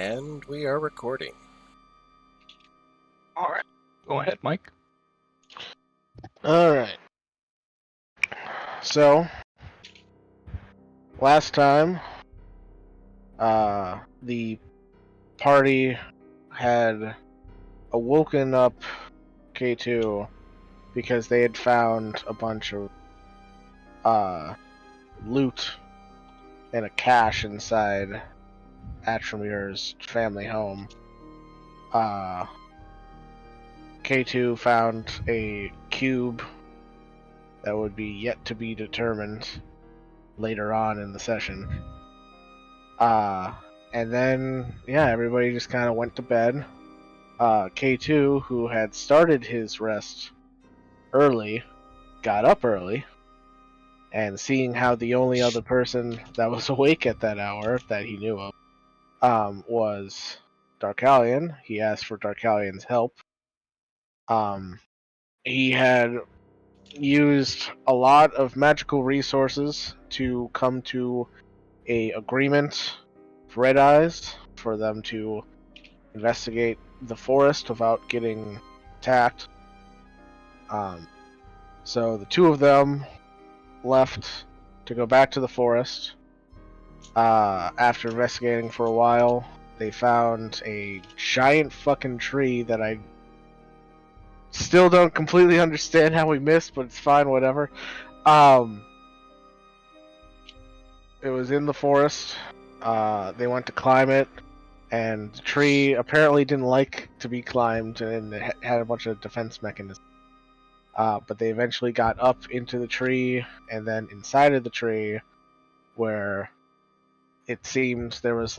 And we are recording. All right. Go ahead, Mike. All right. So, last time, the party had awoken up K2 because they had found a bunch of loot and a cache inside Atramir's family home. K2 found a cube that would be yet to be determined later on in the session. And then, everybody just kind of went to bed. K2, who had started his rest early, got up early, and seeing how the only other person that was awake at that hour that he knew of was Darkalion, he asked for Darkalion's help. He had used a lot of magical resources to come to a agreement with Red Eyes for them to investigate the forest without getting attacked. So the two of them left to go back to the forest. After investigating for a while, they found a giant fucking tree that I still don't completely understand how we missed, but it's fine, whatever. It was in the forest. They went to climb it, and the tree apparently didn't like to be climbed, and it had a bunch of defense mechanisms. But they eventually got up into the tree, and then inside of the tree, where it seems there was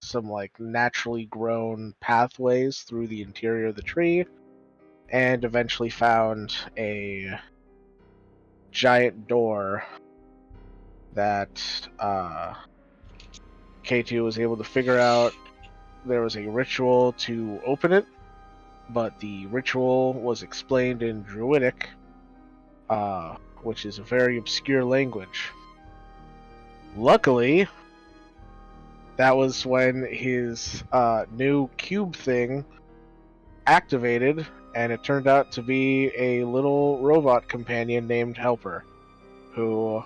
some naturally grown pathways through the interior of the tree, and eventually found a giant door that K2 was able to figure out. There was a ritual to open it, but the ritual was explained in Druidic, which is a very obscure language. Luckily, that was when his new cube thing activated, and it turned out to be a little robot companion named Helper, who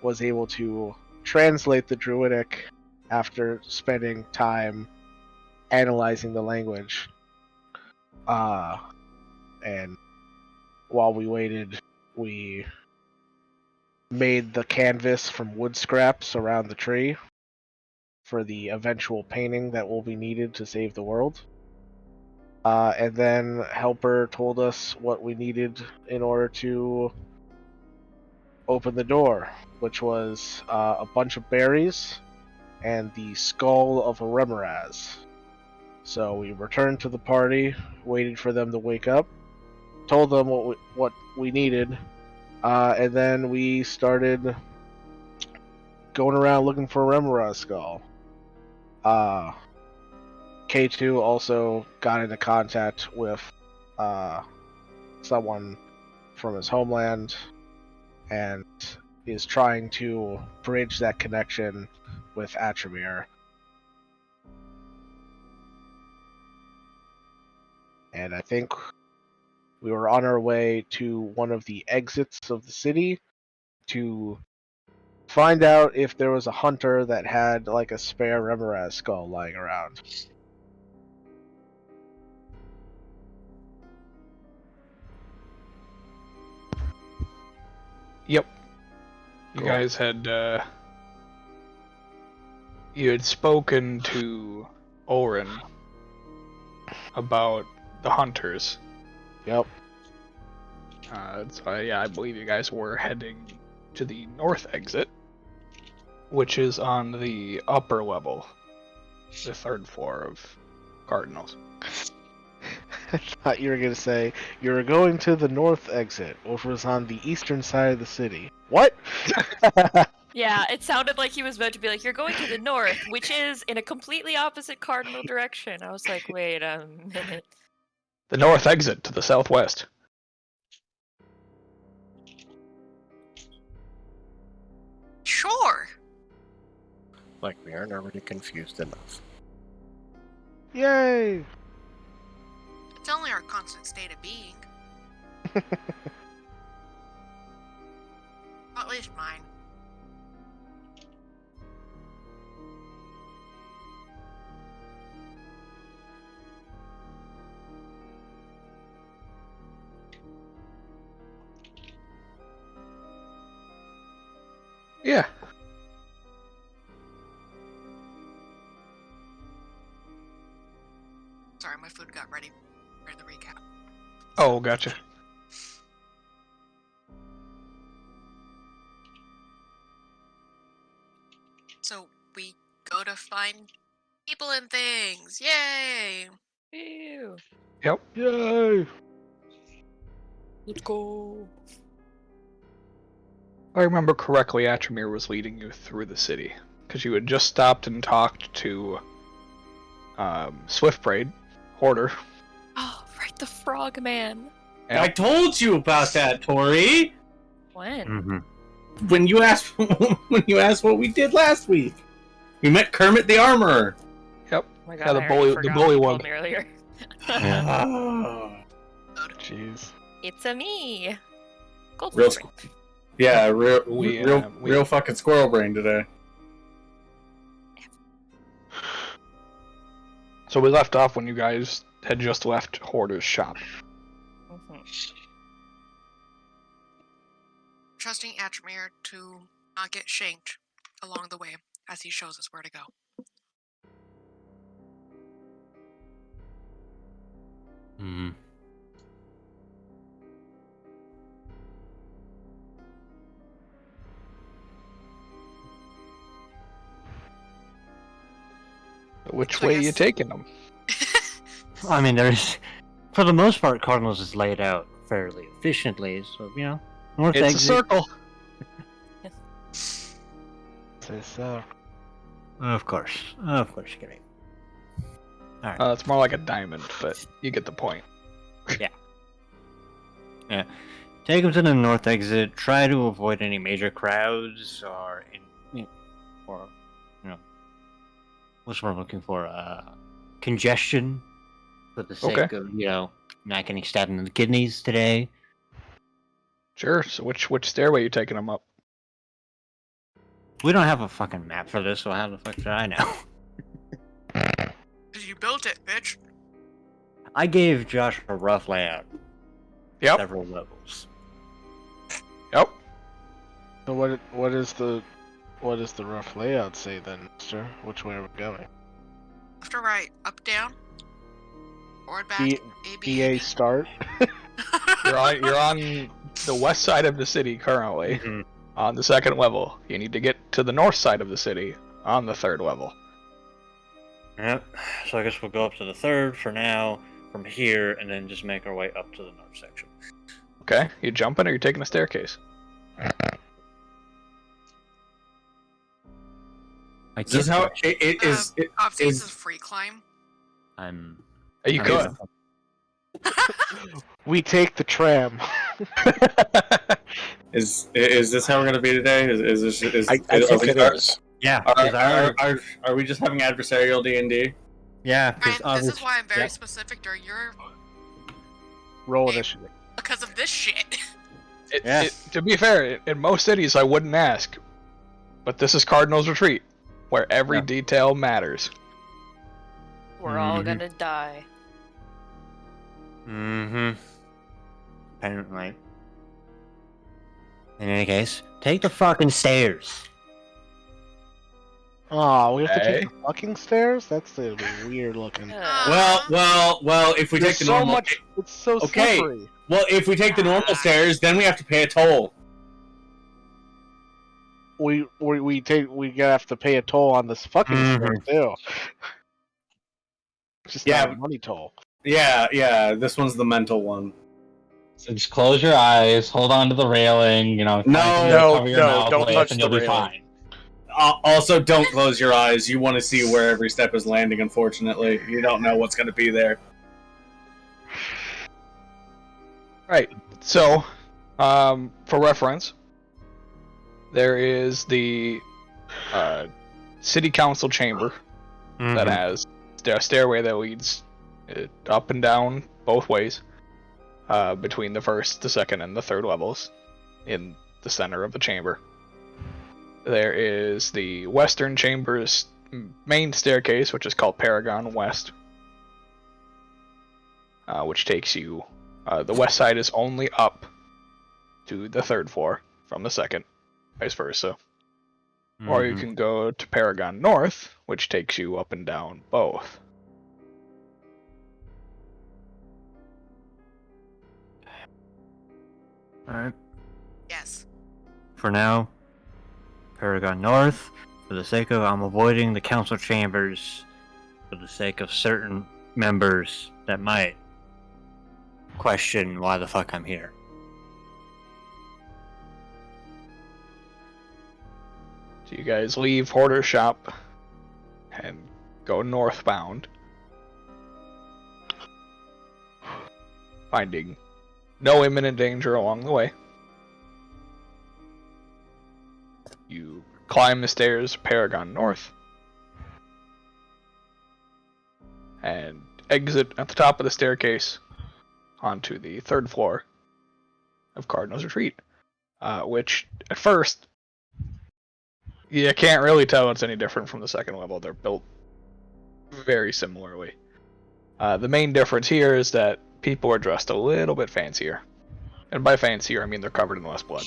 was able to translate the Druidic after spending time analyzing the language. And while we waited, we made the canvas from wood scraps around the tree for the eventual painting that will be needed to save the world. And then Helper told us what we needed in order to open the door, which was a bunch of berries and the skull of a Remoraz. So we returned to the party, waited for them to wake up, told them what we needed, and then we started going around looking for a Remoraz skull. K2 also got into contact with someone from his homeland and is trying to bridge that connection with Atramir. And I think we were on our way to one of the exits of the city to find out if there was a hunter that had a spare Remoraz skull lying around. Yep. You Cool. guys had you had spoken to Oren about the hunters. Yep. So I believe you guys were heading to the north exit, which is on the upper level, the third floor of Cardinals. I thought you were going to say you were going to the north exit, which was on the eastern side of the city. What? Yeah, it sounded like he was about to be like, you're going to the north, which is in a completely opposite cardinal direction. I was like, wait a minute. The north exit to the southwest. Sure. Like we aren't already confused enough. Yay! It's only our constant state of being. At least mine. Yeah. Sorry, my food got ready for the recap. Oh, gotcha. So we go to find people and things. Yay! Ew. Yep. Yay! Let's go. If I remember correctly, Atramir was leading you through the city. Because you had just stopped and talked to Swiftbraid, Hoarder. Oh, right, the frog man. Yep. I told you about that, Tori. When? Mm-hmm. When you asked what we did last week, we met Kermit the Armorer. Yep. Oh my God, Yeah, the I already bully forgot one. what you told me earlier. Oh. Jeez. It's a me. Gold Real Spring. Yeah, We- real fucking squirrel brain today. So we left off when you guys had just left Hoarder's shop. Trusting Atramir to not get shanked along the way as he shows us where to go. Hmm. Which So I way are you guess- taking them? I mean, there's, for the most part, Cardinals is laid out fairly efficiently, so, you know, north It's a exit. circle. Say so. Of course, kidding. Alright. It's more like a diamond, but you get the point. Take them to the north exit. Try to avoid any major crowds or, what's what I'm looking for? Congestion, for the sake Okay. of not getting stabbed in the kidneys today. Sure. So which stairway are you taking them up? We don't have a fucking map for this, so how the fuck should I know? You built it, bitch. I gave Josh a rough layout. Yep. Several levels. Yep. So what is the rough layout say then, sir? Which way are we going? Left or right? Up, down? Forward, back? E- A, B, EA start. You're on the west side of the city currently. Mm-hmm. On the second level. You need to get to the north side of the city on the third level. Yep. So I guess we'll go up to the third for now, from here, and then just make our way up to the north section. Okay. You jumping or you taking a staircase? I Is this how it is? Obviously, is- this is free climb. I'm. You I could. mean, We take the tram. Is this how we're gonna be today? Is this? I think it is. Yeah. 'cause Are we just having adversarial D&D? yeah. Brian, this is why I'm very specific during your... Roll Hey. initiative. Because of this shit. Yeah. To be fair, in most cities I wouldn't ask. But this is Cardinal's Retreat, where every Yeah. detail matters. We're all Mhm. gonna die. Mm-hmm. Apparently. In any case, take the fucking stairs. Oh, we have to Okay. take the fucking stairs? That's gonna be weird looking. Well. If we There's take the so normal, much. It's so Okay. slippery. if we take the normal stairs, then we have to pay a toll. We gotta have to pay a toll on this fucking stairs too. Just Yeah, not a money toll. Yeah. This one's the mental one. So just close your eyes, hold on to the railing, No, cover your mouth don't with, touch and the you'll be railing. fine. Also, don't close your eyes. You want to see where every step is landing. Unfortunately, you don't know what's going to be there. Right. So, for reference, there is the city council chamber that has stairway that leads up and down both ways between the first, the second, and the third levels in the center of the chamber. There is the western chamber's main staircase, which is called Paragon West, which takes you... the west side is only up to the third floor from the second, vice versa. Or you can go to Paragon North, which takes you up and down both. Alright. Yes. For now, Paragon North. For the sake of I'm avoiding the council chambers for the sake of certain members that might question why the fuck I'm here. So you guys leave Hoarder's shop and go northbound, finding no imminent danger along the way. You climb the stairs Paragon North and exit at the top of the staircase onto the third floor of Cardinal's Retreat, which at first you can't really tell it's any different from the second level. They're built very similarly. The main difference here is that people are dressed a little bit fancier. And by fancier, I mean they're covered in less blood.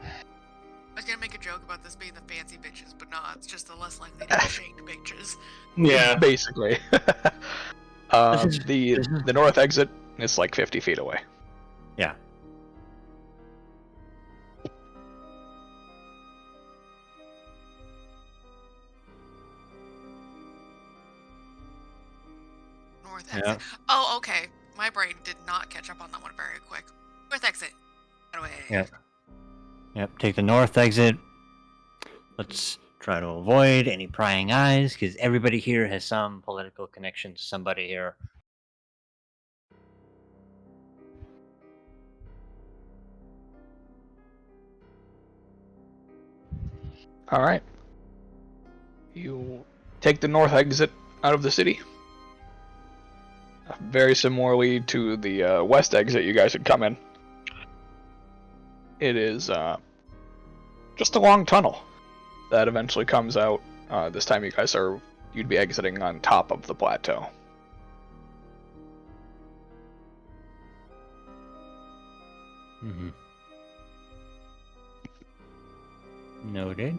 I was gonna make a joke about this being the fancy bitches, but no, it's just the less likely to be shanked bitches. Yeah. Basically. The north exit is like 50 feet away. Yeah. North exit. Oh, okay. My brain did not catch up on that one very quick. North exit. Away. Yep. Yep. Take the north exit. Let's try to avoid any prying eyes, because everybody here has some political connection to somebody here. Alright. You take the north exit out of the city. Very similarly to the west exit you guys had come in. It is just a long tunnel that eventually comes out. This time you'd be exiting on top of the plateau. Mm-hmm. Noted.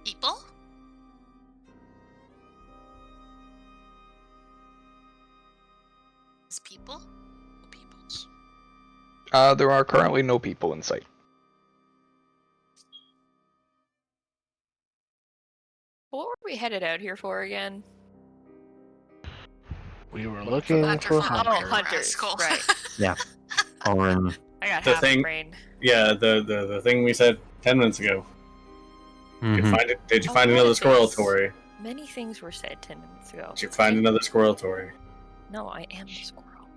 People? Is people? Or peoples? There are currently no people in sight. What were we headed out here for again? We were looking Hunter for for hunters. Oh, Hunter. hunters. Rascal. Right. Orin. I got The half thing- a brain. Yeah, the thing we said 10 minutes ago. Did you A find lot another of squirrel, things. Tori? Many things were said 10 minutes ago. Did you find another squirrel, Tori? No, I am the squirrel.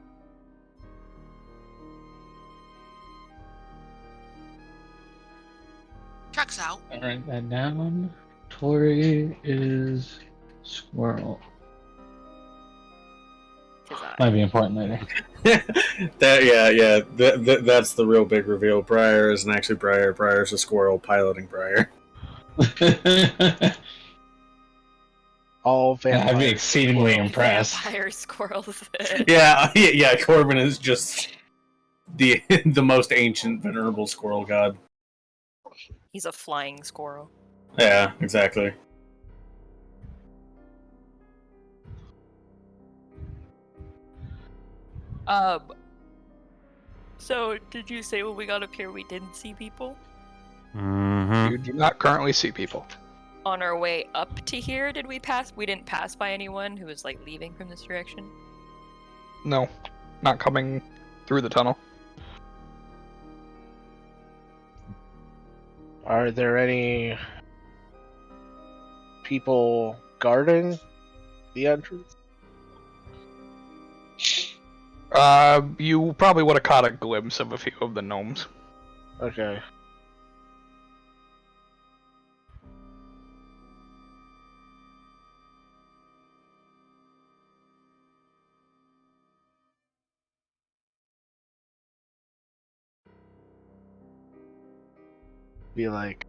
Truck's out. I write that down. Tori is squirrel. 'Tis I. Might be important later. That's the real big reveal. Briar isn't actually Briar. Briar's a squirrel piloting Briar. All I'd be vampires. exceedingly impressed. Vampire squirrels. Yeah. Corbin is just the most ancient, venerable squirrel god. He's a flying squirrel. Yeah, exactly. So did you say when we got up here we didn't see people? Mm-hmm. You do not currently see people. On our way up to here, did we pass? We didn't pass by anyone who was like leaving from this direction. No, not coming through the tunnel. Are there any people guarding the entrance? You probably would have caught a glimpse of a few of the gnomes. Okay. be like,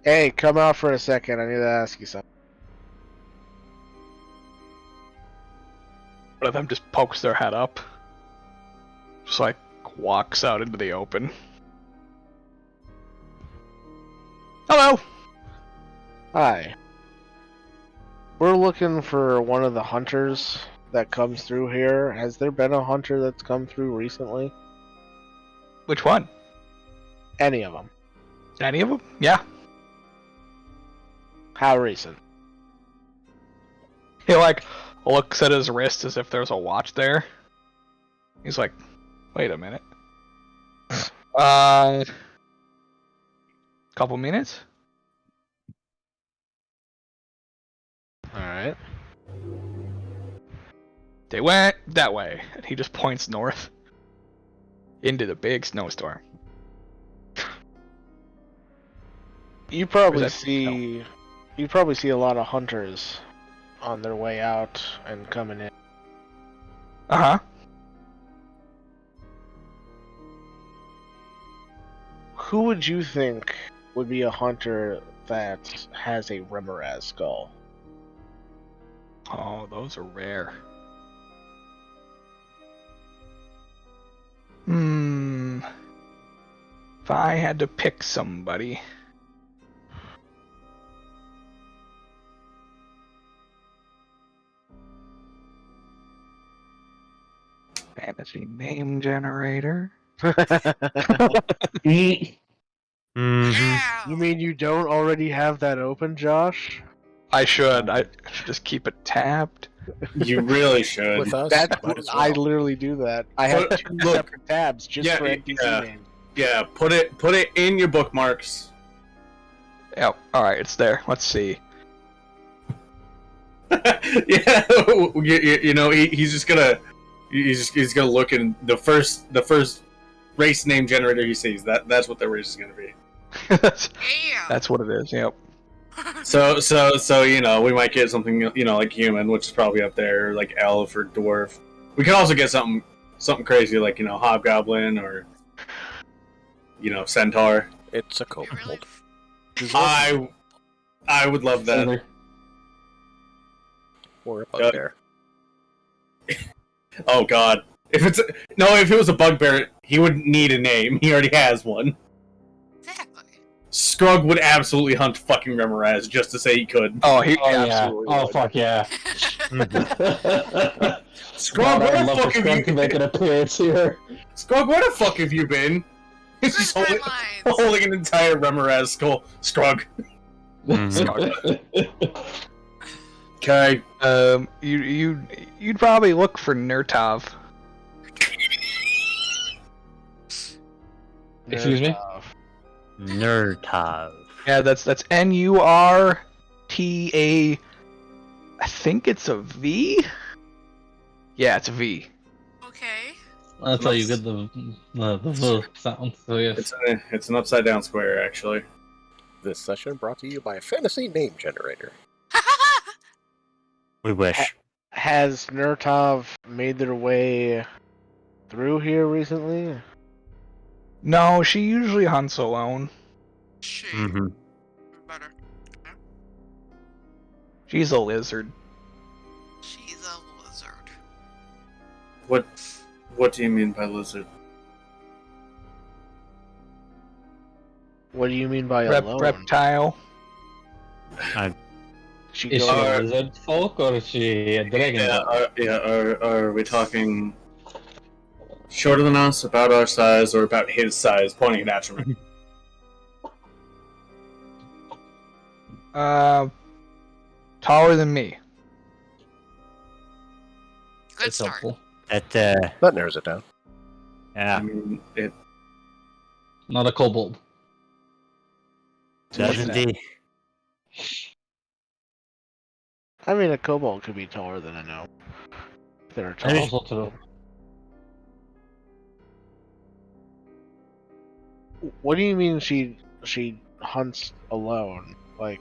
"Hey, come out for a second. I need to ask you something." One of them just pokes their head up. Just like walks out into the open. Hello! Hi. We're looking for one of the hunters that comes through here. Has there been a hunter that's come through recently? Which one? Any of them? Any of them? Yeah. How recent? He like looks at his wrist as if there's a watch there. He's like, wait a minute. Couple minutes? Alright. They went that way, and he just points north into the big snowstorm. You probably that- see you probably see a lot of hunters on their way out and coming in. Uh-huh. Who would you think would be a hunter that has a Remoraz skull? Oh, those are rare. If I had to pick somebody... Fantasy name generator. Mm-hmm. Yeah. You mean you don't already have that open, Josh? I should just keep it tabbed. You really should. With us, That's might as I well. literally do that. I have Look- two look. separate tabs just Yeah, for NPC yeah. names. Yeah, put it in your bookmarks. Yep. Alright, it's there. Let's see. Yeah, you know he's gonna look in the first race name generator he sees. That's what the race is gonna be. that's, Yeah. that's what it is. Yep. So you know we might get something like human, which is probably up there, like elf or dwarf. We could also get something crazy like hobgoblin or centaur. It's a You really? kobold. I would love that. Or a bugbear. Oh God, if it was a bugbear, he wouldn't need a name. He already has one. Exactly. Scrug would absolutely hunt fucking Remoraz just to say he could. Oh, he Oh yeah. absolutely Oh would. fuck yeah. Scrug, where I'd the love fuck for have Scrug to make you? an appearance here. Scrug, where the fuck have you been? He's just Where's my lines? holding an entire Remoraz skull. Scrug. Okay. You'd probably look for Nurtov. Excuse me? Nurtov. Yeah, that's Nurta. I think it's a V. Yeah, it's a V. Okay. That's how you get the sound. So yes. It's an upside down square actually. This session brought to you by a fantasy name generator. We wish. Has Nurtov made their way through here recently? No, she usually hunts alone. She. Mm-hmm. Better. She's a lizard. She's a lizard. What do you mean by lizard? What do you mean by alone? Reptile. She Is she goes, a lizard folk or is she a dragon? Are we talking shorter than us, about our size, or about his size? Pointing it at me. Taller than me. Good It's start. helpful. That That narrows it down. I yeah, mean, it. Not a kobold. does indeed. I mean, a kobold could be taller than a gnome. They're I mean- tall. Also true. What do you mean she hunts alone? Like,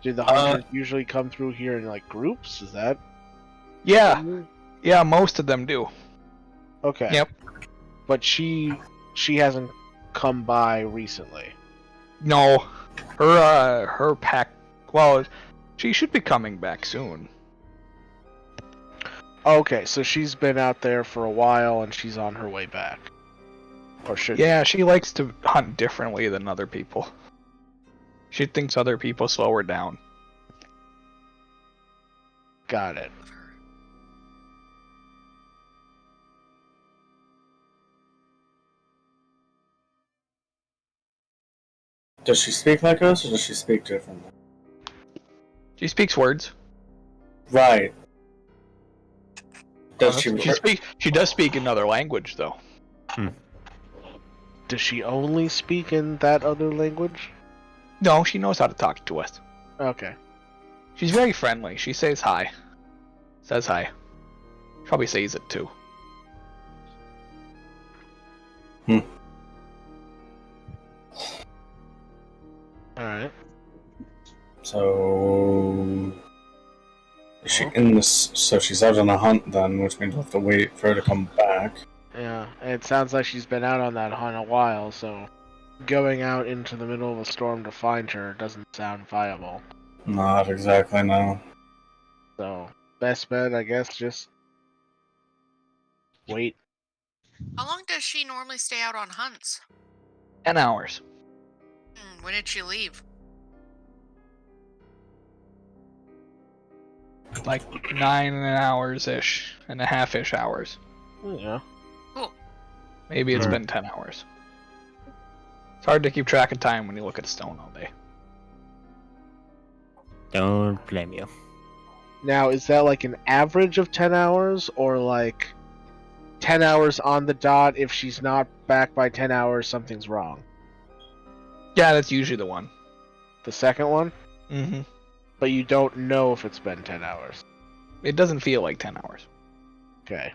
do the hunters usually come through here in like groups? Is that? Yeah, most of them do. Okay. Yep. But she hasn't come by recently. No, her pack. Well, she should be coming back soon. Okay, so she's been out there for a while and she's on her way back. Or should Yeah, she likes to hunt differently than other people. She thinks other people slow her down. Got it. Does she speak like us, or does she speak differently? She speaks words. Right. Does she? She does speak another language, though. Does she only speak in that other language? No, she knows how to talk to us. Okay. She's very friendly. She says hi. Says hi. Probably says it too. Alright. So is she in this? So she's out on a hunt then, which means we'll have to wait for her to come back. Yeah, and it sounds like she's been out on that hunt a while, so going out into the middle of a storm to find her doesn't sound viable. Not exactly, no. So, best bet, I guess, just wait. How long does she normally stay out on hunts? 10 hours. When did she leave? Like 9 hours-ish. And a half-ish hours. Yeah. Cool. Maybe it's been 10 hours. It's hard to keep track of time when you look at stone all day. Don't blame you. Now, is that like an average of 10 hours, or like 10 hours on the dot? If she's not back by 10 hours, something's wrong? Yeah, that's usually the one. The second one? Mm-hmm. But you don't know if it's been 10 hours. It doesn't feel like 10 hours. Okay.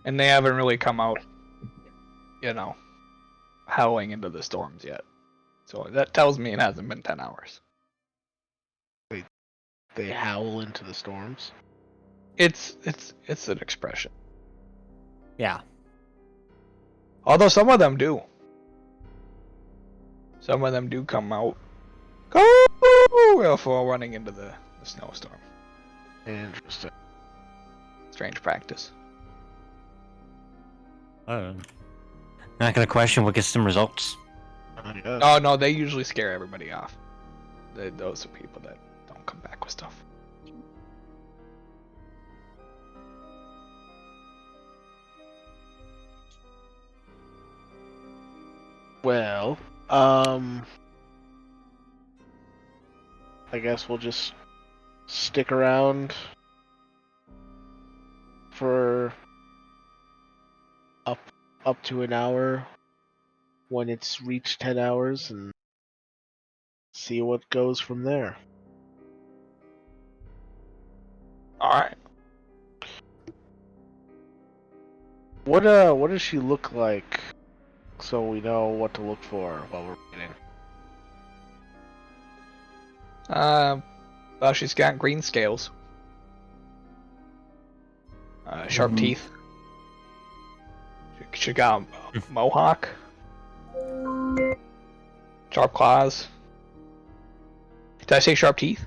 And they haven't really come out, howling into the storms yet. So that tells me it hasn't been 10 hours. They howl into the storms? It's an expression. Yeah. Although some of them do. Some of them do come out before running into the snowstorm. Interesting. Strange practice. Not gonna question what gets them results. Oh no, they usually scare everybody off. Those are people that don't come back with stuff. Well, I guess we'll just stick around for up to an hour when it's reached 10 hours and see what goes from there. Alright. What does she look like so we know what to look for while we're waiting? Well, she's got green scales. Sharp teeth. She got a mohawk. Sharp claws. Did I say sharp teeth?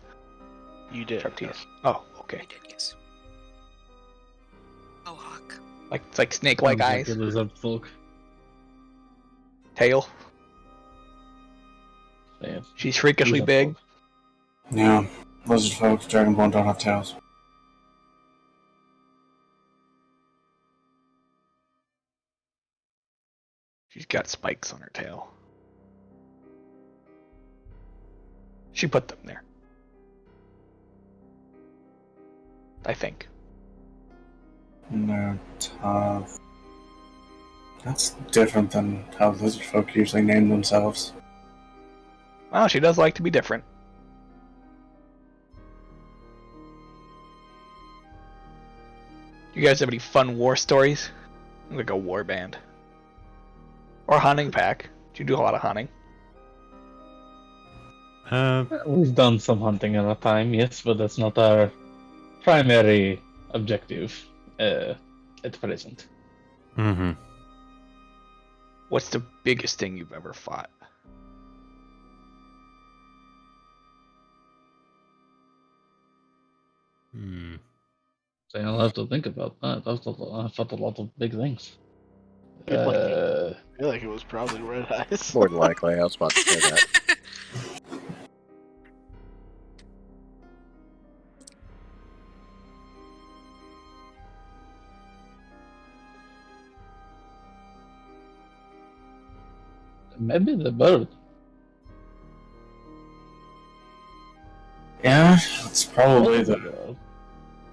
You did. Sharp teeth. Yes. Oh, okay. You did, yes. Mohawk. It's like snake-like eyes. Lizard folk. Tail. Yeah. She's freakishly Lizard big. folk. Yeah. Lizard folk, dragonborn don't have tails. She's got spikes on her tail. She put them there. I think. No, tough. That's different than how lizard folk usually name themselves. Well, she does like to be different. You guys have any fun war stories? Like a war band. Or hunting pack. Do you do a lot of hunting? We've done some hunting at a time, yes, but that's not our primary objective at present. Mm-hmm. What's the biggest thing you've ever fought? Hmm. So I'll have to think about that. I've fought a lot of big things. I feel like it was probably Red Eyes. More than likely, I was about to say that. Maybe the bird. Yeah, it's probably Maybe the the. bird.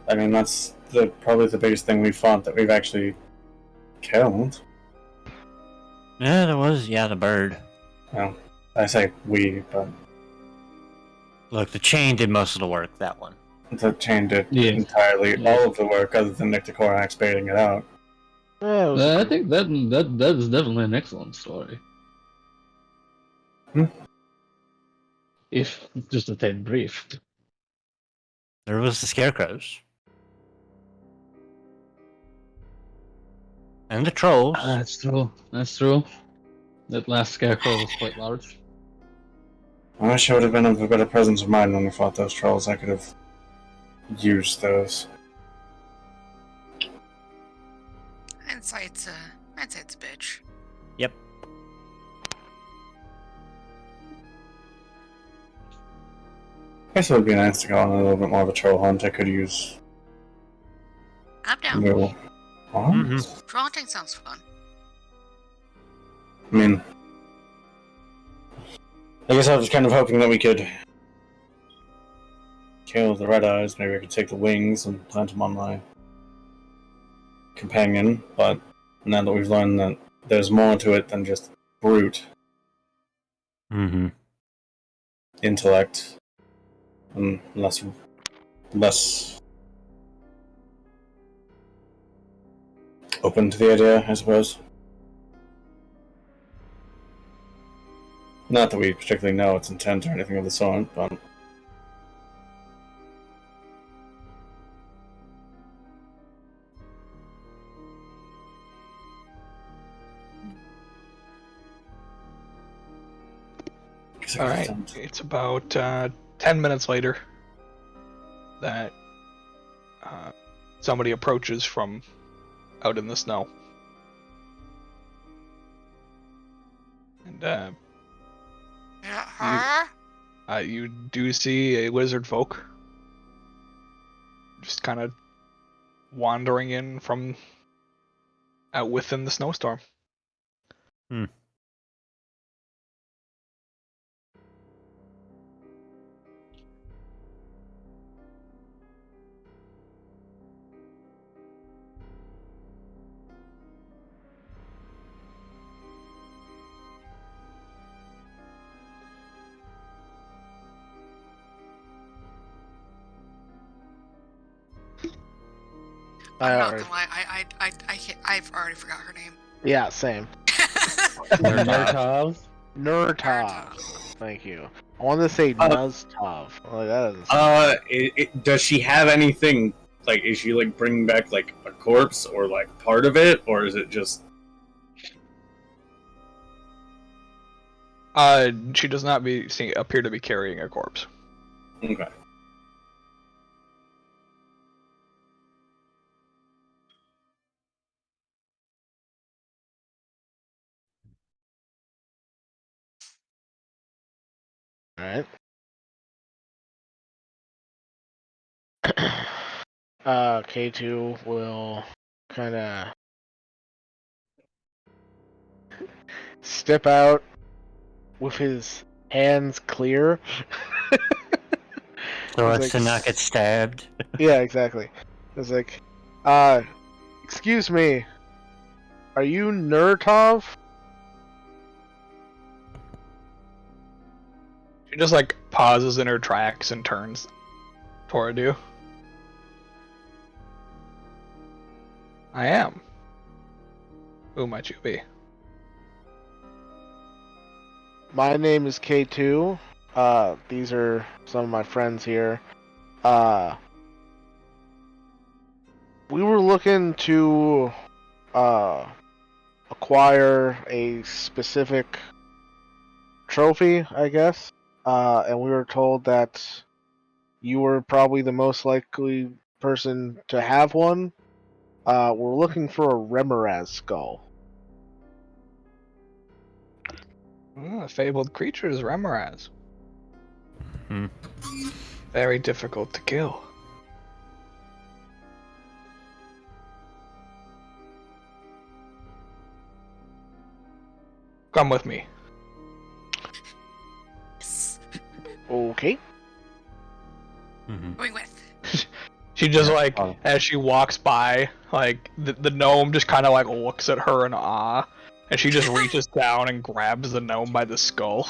I mean, that's probably the biggest thing we fought that we've actually killed. Yeah, there was. Yeah, the bird. Well, I say we, but Look, the chain did most of the work. That one. the chain did Yeah. entirely Yeah. all of the work other than Nick the Corax baiting it out. Yeah, it was I think that is definitely an excellent story. Hmm. If just a tad brief. There was the scarecrows. And the trolls. That's true. That's true. That last scarecrow was quite large. I wish I would have been of a better presence of mind when we fought those trolls. I could have used those. Hindsight's a bitch. Yep. I guess it would be nice to go on a little bit more of a troll hunt. I could use. I'm down. No. What? Mhm. Troll hunting sounds fun. I mean, I guess I was kind of hoping that we could kill the red eyes. Maybe I could take the wings and plant them on my companion. But now that we've learned that there's more to it than just brute Mm-hmm. intellect, and less open to the idea, I suppose. Not that we particularly know its intent or anything of the sort, but All right. It's about 10 minutes later that somebody approaches from out in the snow. And Yeah, her? you do see a lizard folk just kind of wandering in from out within the snowstorm. I'm not gonna lie. I've already forgot her name. Yeah, same. Nurtov. Nurtov. Thank you. I want to say Nuztov. Like, that doesn't does she have anything? Like, is she like bringing back like a corpse or like part of it, or is it just? She does not appear to be carrying a corpse. Okay. Alright. K2 will kind of step out with his hands clear. So It's as to not get stabbed. Yeah, exactly. It's like, excuse me, are you Nurtov? She just like pauses in her tracks and turns toward you. I am. Who might you be? My name is K2. These are some of my friends here. We were looking to acquire a specific trophy, I guess, and we were told that you were probably the most likely person to have one. We're looking for a Remoraz skull. A fabled creature is Remoraz. Hmm. Very difficult to kill. Come with me. Yes. Okay. Going with. She just Oh. as she walks by, the gnome just kind of looks at her in awe, and she just reaches down and grabs the gnome by the skull,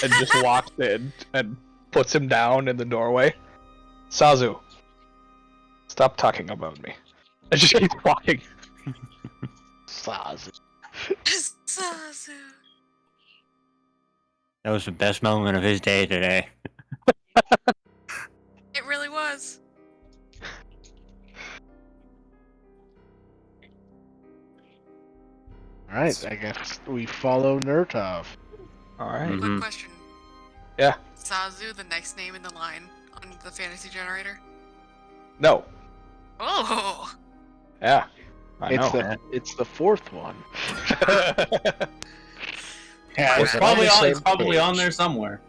and just walks in and puts him down in the doorway. Sazu, stop talking about me. And she keeps walking. Sazu. Sazu. That was the best moment of his day today. It really was. Alright, I guess we follow Nurtov. Alright. Mhm. Quick question. Yeah. Sazu, the next name in the line on the fantasy generator? No. Oh! Yeah. I know. It's the fourth one. Yeah, it's Was it probably on the it's same probably on page? there somewhere.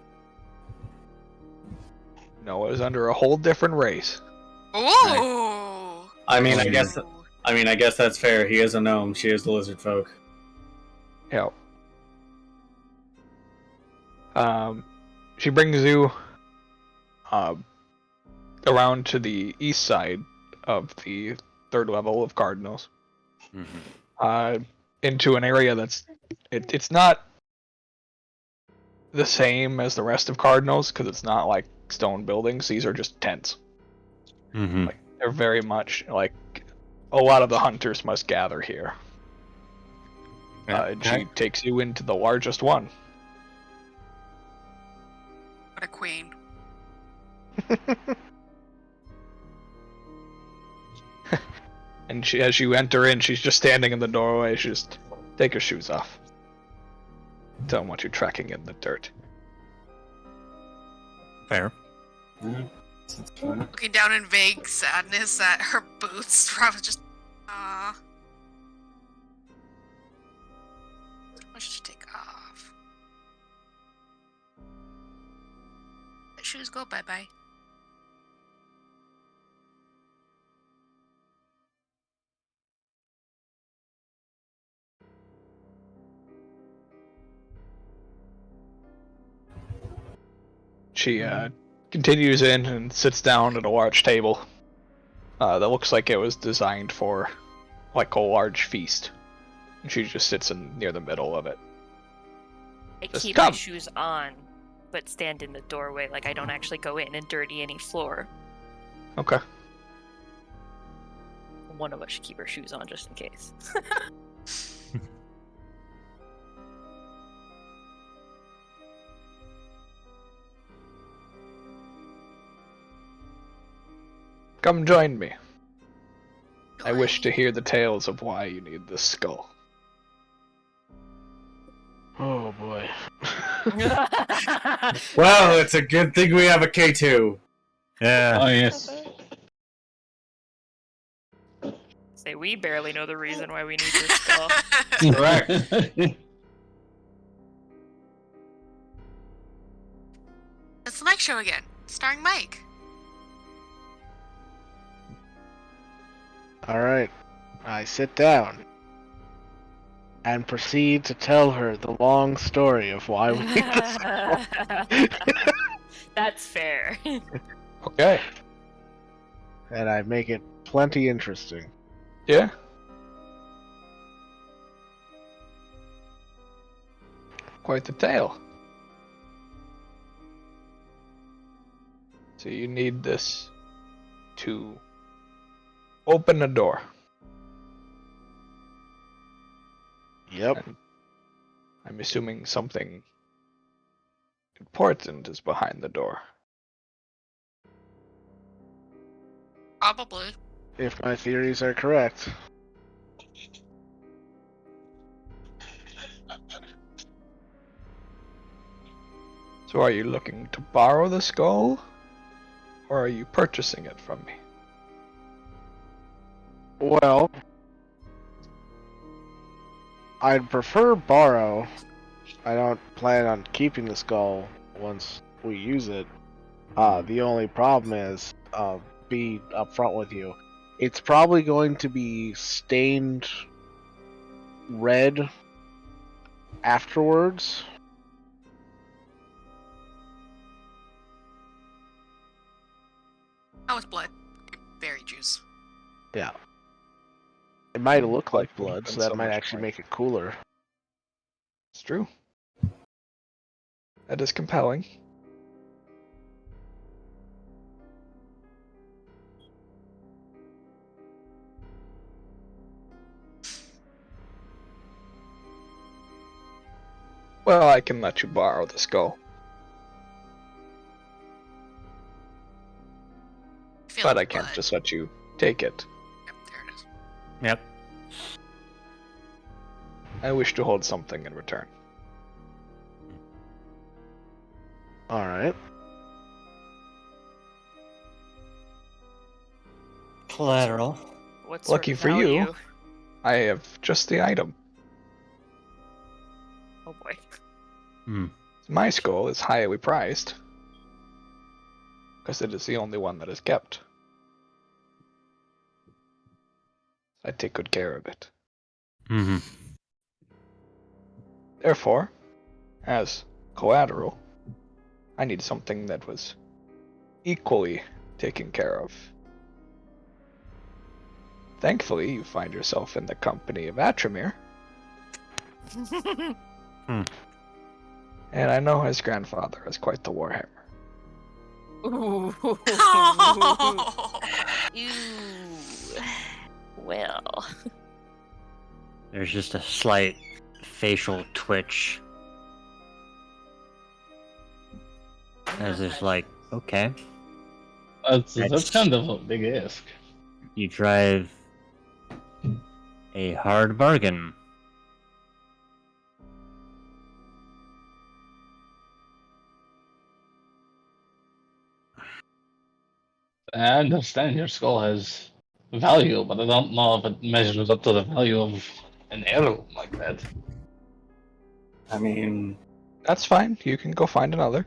No, it was under a whole different race. Ooh! I mean, I Ooh. guess that's fair. He is a gnome. She is the lizard folk. Yeah. She brings you around to the east side of the third level of Cardinals, into an area that's it's not the same as the rest of Cardinals because it's not like stone buildings. These are just tents. Mm-hmm. They're very much like a lot of the hunters must gather here. And she takes you into the largest one. What a queen. And as you enter in, she's just standing in the doorway. She just take your shoes off. Don't want you tracking in the dirt. Fair. Looking down in vague sadness at her boots. I was just, I should take off. Let shoes go bye-bye. She continues in and sits down at a large table that looks like it was designed for like a large feast. And she just sits in near the middle of it. I Just keep come. my shoes on, but stand in the doorway. Like I don't actually go in and dirty any floor. Okay. One of us should keep our shoes on just in case. Come join me. I wish to hear the tales of why you need this skull. Oh boy. Well, it's a good thing we have a K2. Yeah. Oh yes. Say we barely know the reason why we need this skull. Correct. It's the Mike Show again, starring Mike. Alright. I sit down and proceed to tell her the long story of why we need this skull. That's fair. Okay. And I make it plenty interesting. Yeah. Quite the tale. So you need this to open a door. Yep. And I'm assuming something important is behind the door. Probably. If my theories are correct. So are you looking to borrow the skull? Or are you purchasing it from me? Well, I'd prefer borrow. I don't plan on keeping the skull once we use it. The only problem is, be upfront with you, it's probably going to be stained red afterwards. Oh, it's blood. Berry juice. Yeah. It might look like Would've blood, been so that so might much actually more. make it cooler. It's true. That is compelling. Well, I can let you borrow the skull, Feel but like I can't blood. just let you take it. Yep, there it is. Yep. I wish to hold something in return. Alright. Collateral. What sort Lucky of for you. value? I have just the item. Oh boy. My skull is highly prized, because it is the only one that is kept. I take good care of it. Mm-hmm. Therefore, as collateral, I need something that was equally taken care of. Thankfully, you find yourself in the company of Atramir, and I know his grandfather is quite the warhammer. Ooh. Ew. Well. There's just a slight facial twitch. As if like, okay, That's kind of a big ask. you drive a hard bargain. I understand your skull has value, but I don't know if it measures up to the value of an heirloom like that. I mean, That's fine, you can go find another.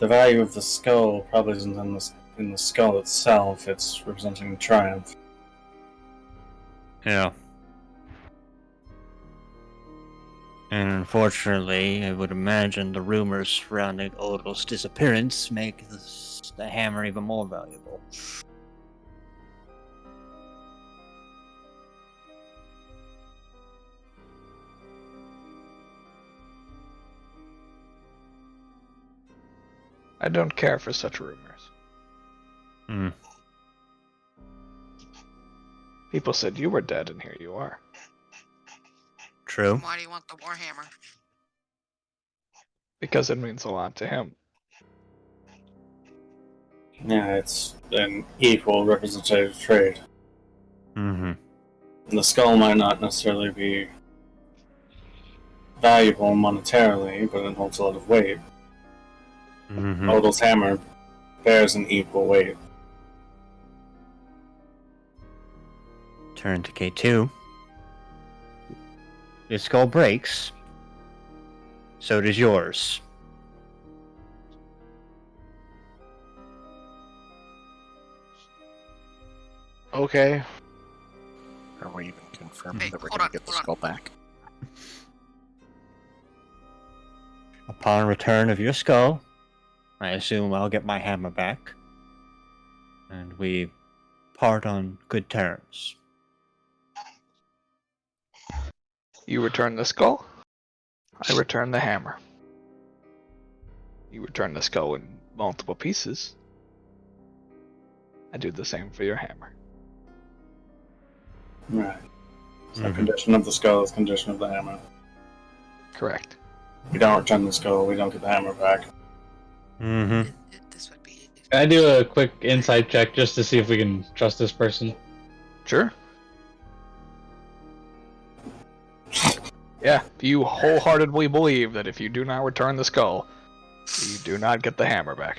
the value of the skull probably isn't in the skull itself. It's representing triumph. Yeah. And unfortunately, I would imagine the rumors surrounding Odal's disappearance make the hammer even more valuable. I don't care for such rumors. Hmm. People said you were dead, and here you are. True. Why do you want the warhammer? Because it means a lot to him. Yeah, it's an equal representative trade. Mm-hmm. And the skull might not necessarily be valuable monetarily, but it holds a lot of weight. Mm-hmm. Odal's hammer bears an equal weight. Turn to K2. Your skull breaks. So does yours. Okay. Are we even confirming Hey, that we're hold going on, to get the hold on. skull back? Upon return of your skull, I assume I'll get my hammer back. And we part on good terms. You return the skull, I return the hammer. You return the skull in multiple pieces, I do the same for your hammer. Right. So Mhm. condition of the skull is condition of the hammer. Correct. We don't return the skull, we don't get the hammer back. Mm-hmm. This would be Can I do a quick insight check just to see if we can trust this person? Sure. Yeah, you wholeheartedly believe that if you do not return the skull, you do not get the hammer back.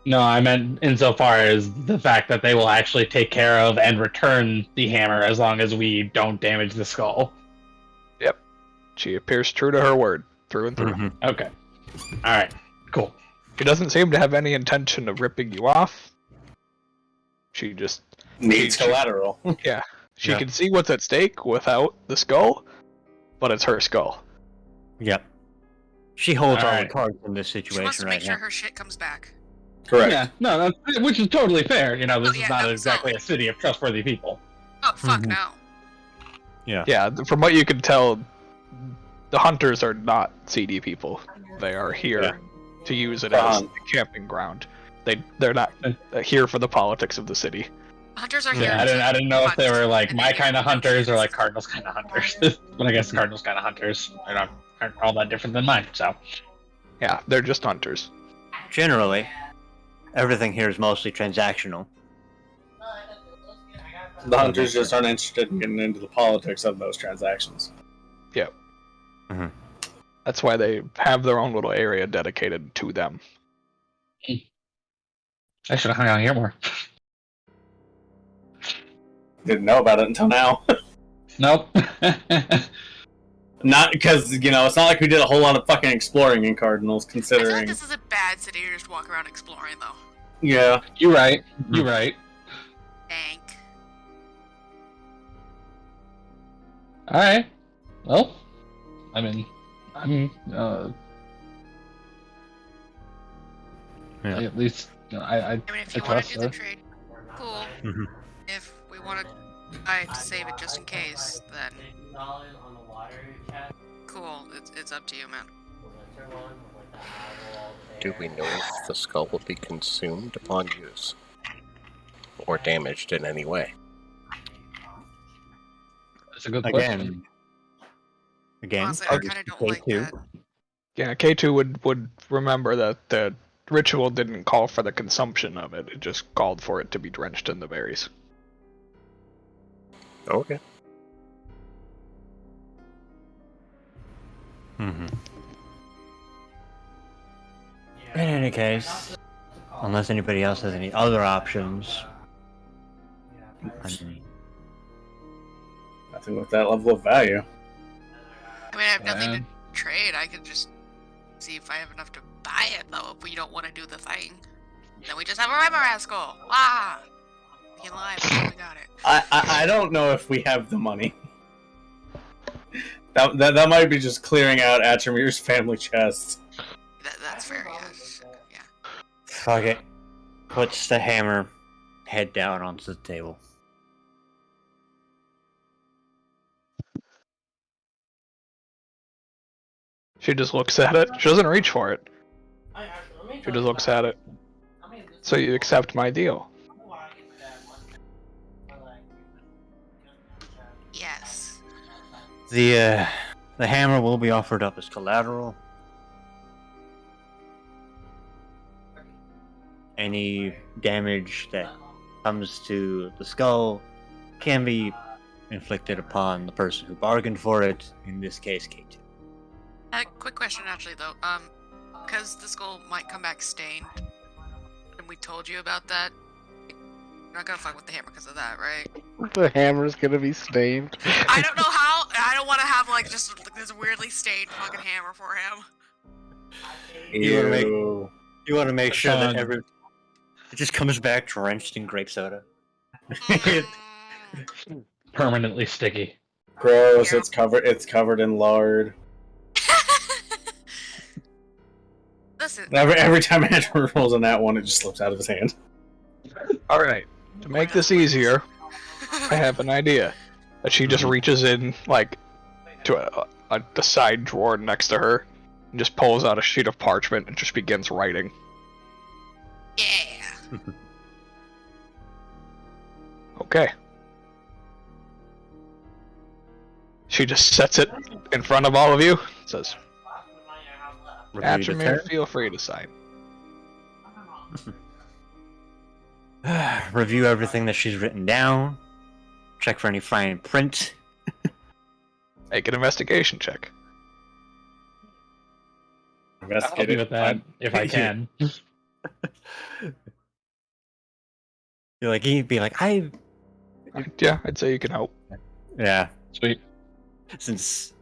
No, I meant insofar as the fact that they will actually take care of and return the hammer as long as we don't damage the skull. Yep. She appears true to her word, through and through. Mm-hmm. Okay. Alright, cool. She doesn't seem to have any intention of ripping you off. She just Needs collateral. Yeah. She can see what's at stake without the skull, but it's her skull. Yep. She holds all the Alright. cards in this She wants situation to make right sure now. her shit comes back. Correct. Yeah, no, that's, which is totally fair. You know, this yeah, is not no, exactly solid. a city of trustworthy people. Oh, fuck Mhm. no. Yeah. Yeah, from what you can tell, the hunters are not seedy people. They are here to use it as a camping ground. They're not here for the politics of the city. Hunters are here. Yeah, to I didn't know if they hunt, were like and my they kind of do hunters or no like shit. Cardinals kind of hunters. But I guess Cardinals kind of hunters aren't all that different than mine. So Yeah, they're just hunters. Generally, everything here is mostly transactional. The hunters just aren't interested in getting into the politics of those transactions. Yep. Mhm. That's why they have their own little area dedicated to them. I should have hung out here more. Didn't know about it until now. Nope. Not because, it's not like we did a whole lot of fucking exploring in Cardinals, I feel like considering. this is a bad city to just walk around exploring, though. Yeah. You're right. You're right. Dank. All right. Well, I mean, Yeah. at least I I mean, if you I want trust to do the her. trade, cool. Mhm. If we want to, I have to save it just in case, then cool. It's up to you, man. Do we know if the skull will be consumed upon use? Or damaged in any way? That's a good Again. Again. Honestly, I kind of don't like K2. that. Yeah, K2 would remember that the ritual didn't call for the consumption of it. It just called for it to be drenched in the berries. Okay. Mm-hmm. In any case, unless anybody else has any other options, I mean, Nothing with that level of value. I mean, I have nothing Yeah. to trade. I could just see if I have enough to buy it, though. If we don't want to do the thing, then we just have a Remoraskol. Ah, you lie, but we got it. I don't know if we have the money. That might be just clearing out Atramir's family chest. That's fair. Yeah. fuck it. Puts the hammer head down onto the table. She just looks at it. She doesn't reach for it. She just looks at it. So you accept my deal. Yes. The hammer will be offered up as collateral. Any damage that comes to the skull can be inflicted upon the person who bargained for it, in this case, K2. Quick question, actually, though. Because the skull might come back stained, and we told you about that. You're not gonna fuck with the hammer because of that, right? The hammer's gonna be stained. I don't know how. I don't want to have like just this weirdly stained fucking hammer for him. You want to make sure that Fun. it just comes back drenched in grape soda. Mm. Permanently sticky. Gross. Yeah. It's covered in lard. Listen, Every time Andrew rolls on that one, it just slips out of his hand. Alright, to make this easier, I have an idea. That she just reaches in, like, to the side drawer next to her, and just pulls out a sheet of parchment and just begins writing. yeah. Okay. She just sets it in front of all of you, says, Review the Atramir, turn. feel free to sign. Review everything that she's written down. Check for any fine print. Make an investigation check. I'll Investigate do it. with that if I can. He'd be like, Yeah, I'd say you can help. yeah. Sweet. Since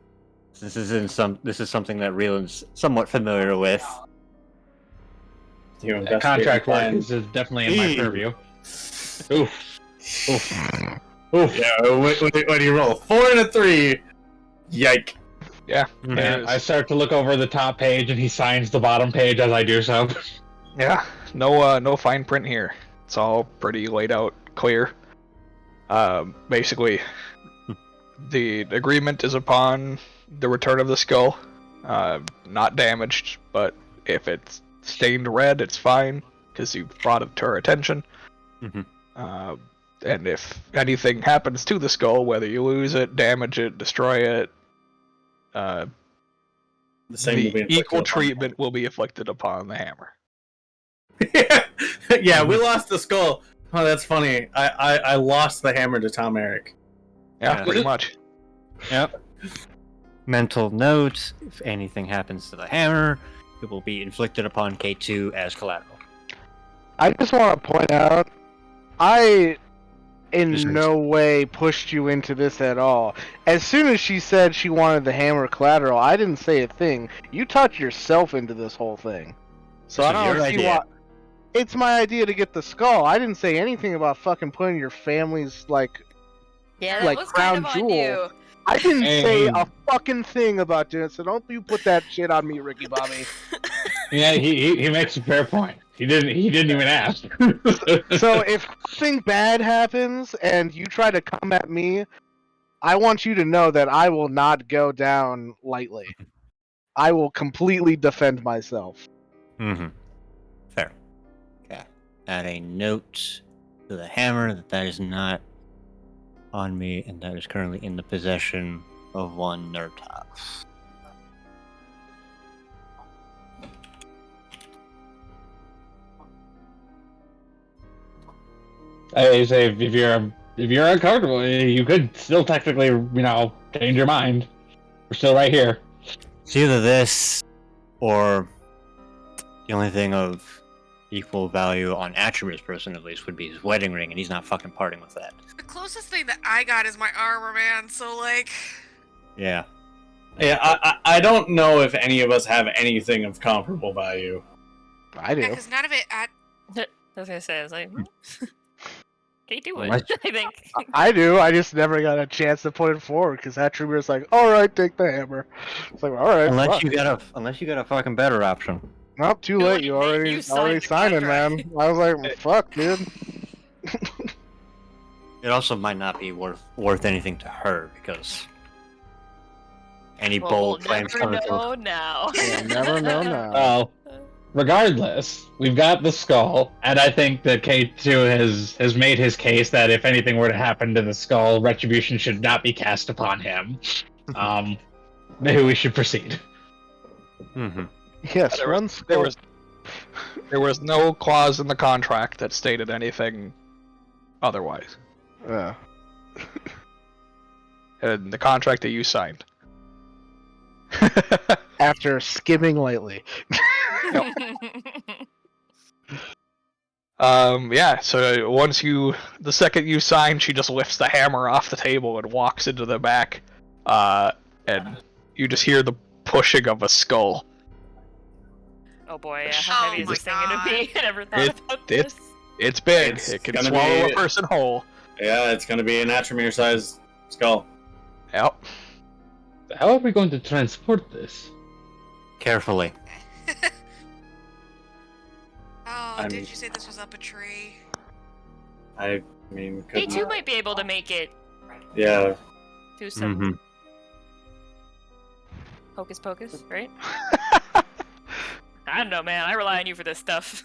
this is something that Reeland's somewhat familiar with. You investigate Contract work and is definitely in my Ew. purview. Oof. Oof. Oof. Yeah, when you roll 4 and a 3, yike. Yeah, Mhm. there I is. start to look over the top page, and he signs the bottom page as I do so. Yeah, no fine print here. It's all pretty laid out, clear. Basically, the agreement is upon the return of the skull. Not damaged, but if it's stained red, it's fine because you brought it to her attention. Mhm. And if anything happens to the skull, whether you lose it, damage it, destroy it, The same will be the inflicted equal upon treatment will be inflicted upon the hammer. Yeah, we lost the skull. Oh, that's funny. I lost the hammer to Tom Eric. Yeah, Yeah. pretty much. Yep. Mental note: if anything happens to the hammer, it will be inflicted upon K2 as collateral. I just want to point out, I in Just- no way pushed you into this at all. As soon as she said she wanted the hammer collateral, I didn't say a thing. You talked yourself into this whole thing. So This I was don't your see idea. why. It's my idea to get the skull. I didn't say anything about fucking putting your family's Yeah, that Like was crown kind of jewel. on you. I didn't Hey. say a fucking thing about doing it, so don't you put that shit on me, Ricky Bobby. Yeah, he makes a fair point. He didn't even ask. So if something bad happens and you try to come at me, I want you to know that I will not go down lightly. I will completely defend myself. Mm-hmm. Fair. Okay. Add a note to the hammer that is not on me and that is currently in the possession of one Nurtox. I say if you're uncomfortable, you could still technically, change your mind. We're still right here. It's either this or the only thing of equal value on Atreus' person at least would be his wedding ring, and he's not fucking parting with that. The closest thing that I got is my armor, man. So like, Yeah. Yeah, I don't know if any of us have anything of comparable value. I do. yeah, because none of it. I was gonna say, I was like, K2 would, Unless- I think. I do. I just never got a chance to put it forward because Atreus like, all right, take the hammer. It's like, all right, Unless fuck. you got a fucking better option. Nope, too No, late. You already you signed the signed it, man. contract. I was like, fuck, dude. It also might not be worth anything to her because any Well, bold we'll claims never coming from know now. We'll never know now. Well, regardless, we've got the skull, and I think that K2 has made his case that if anything were to happen to the skull, retribution should not be cast upon him. Maybe we should proceed. Mm-hmm. Yes, There one was- skull. There was no clause in the contract that stated anything otherwise. Yeah. In the contract that you signed. After skimming lightly. Yeah, so the second you sign, she just lifts the hammer off the table and walks into the back, and you just hear the pushing of a skull. Oh boy, yeah. How heavy is my this thing gonna be? I never thought about it's- this. It's big. It's It can gonna swallow be- a person whole. Yeah, it's gonna be an Atramir-sized skull. Yep. How are we going to transport this? Carefully. Oh, I'm- did you say this was up a tree? I mean, couldn't- K2 might be able to make it yeah. do some Mm-hmm. hocus pocus, right? I don't know, man. I rely on you for this stuff.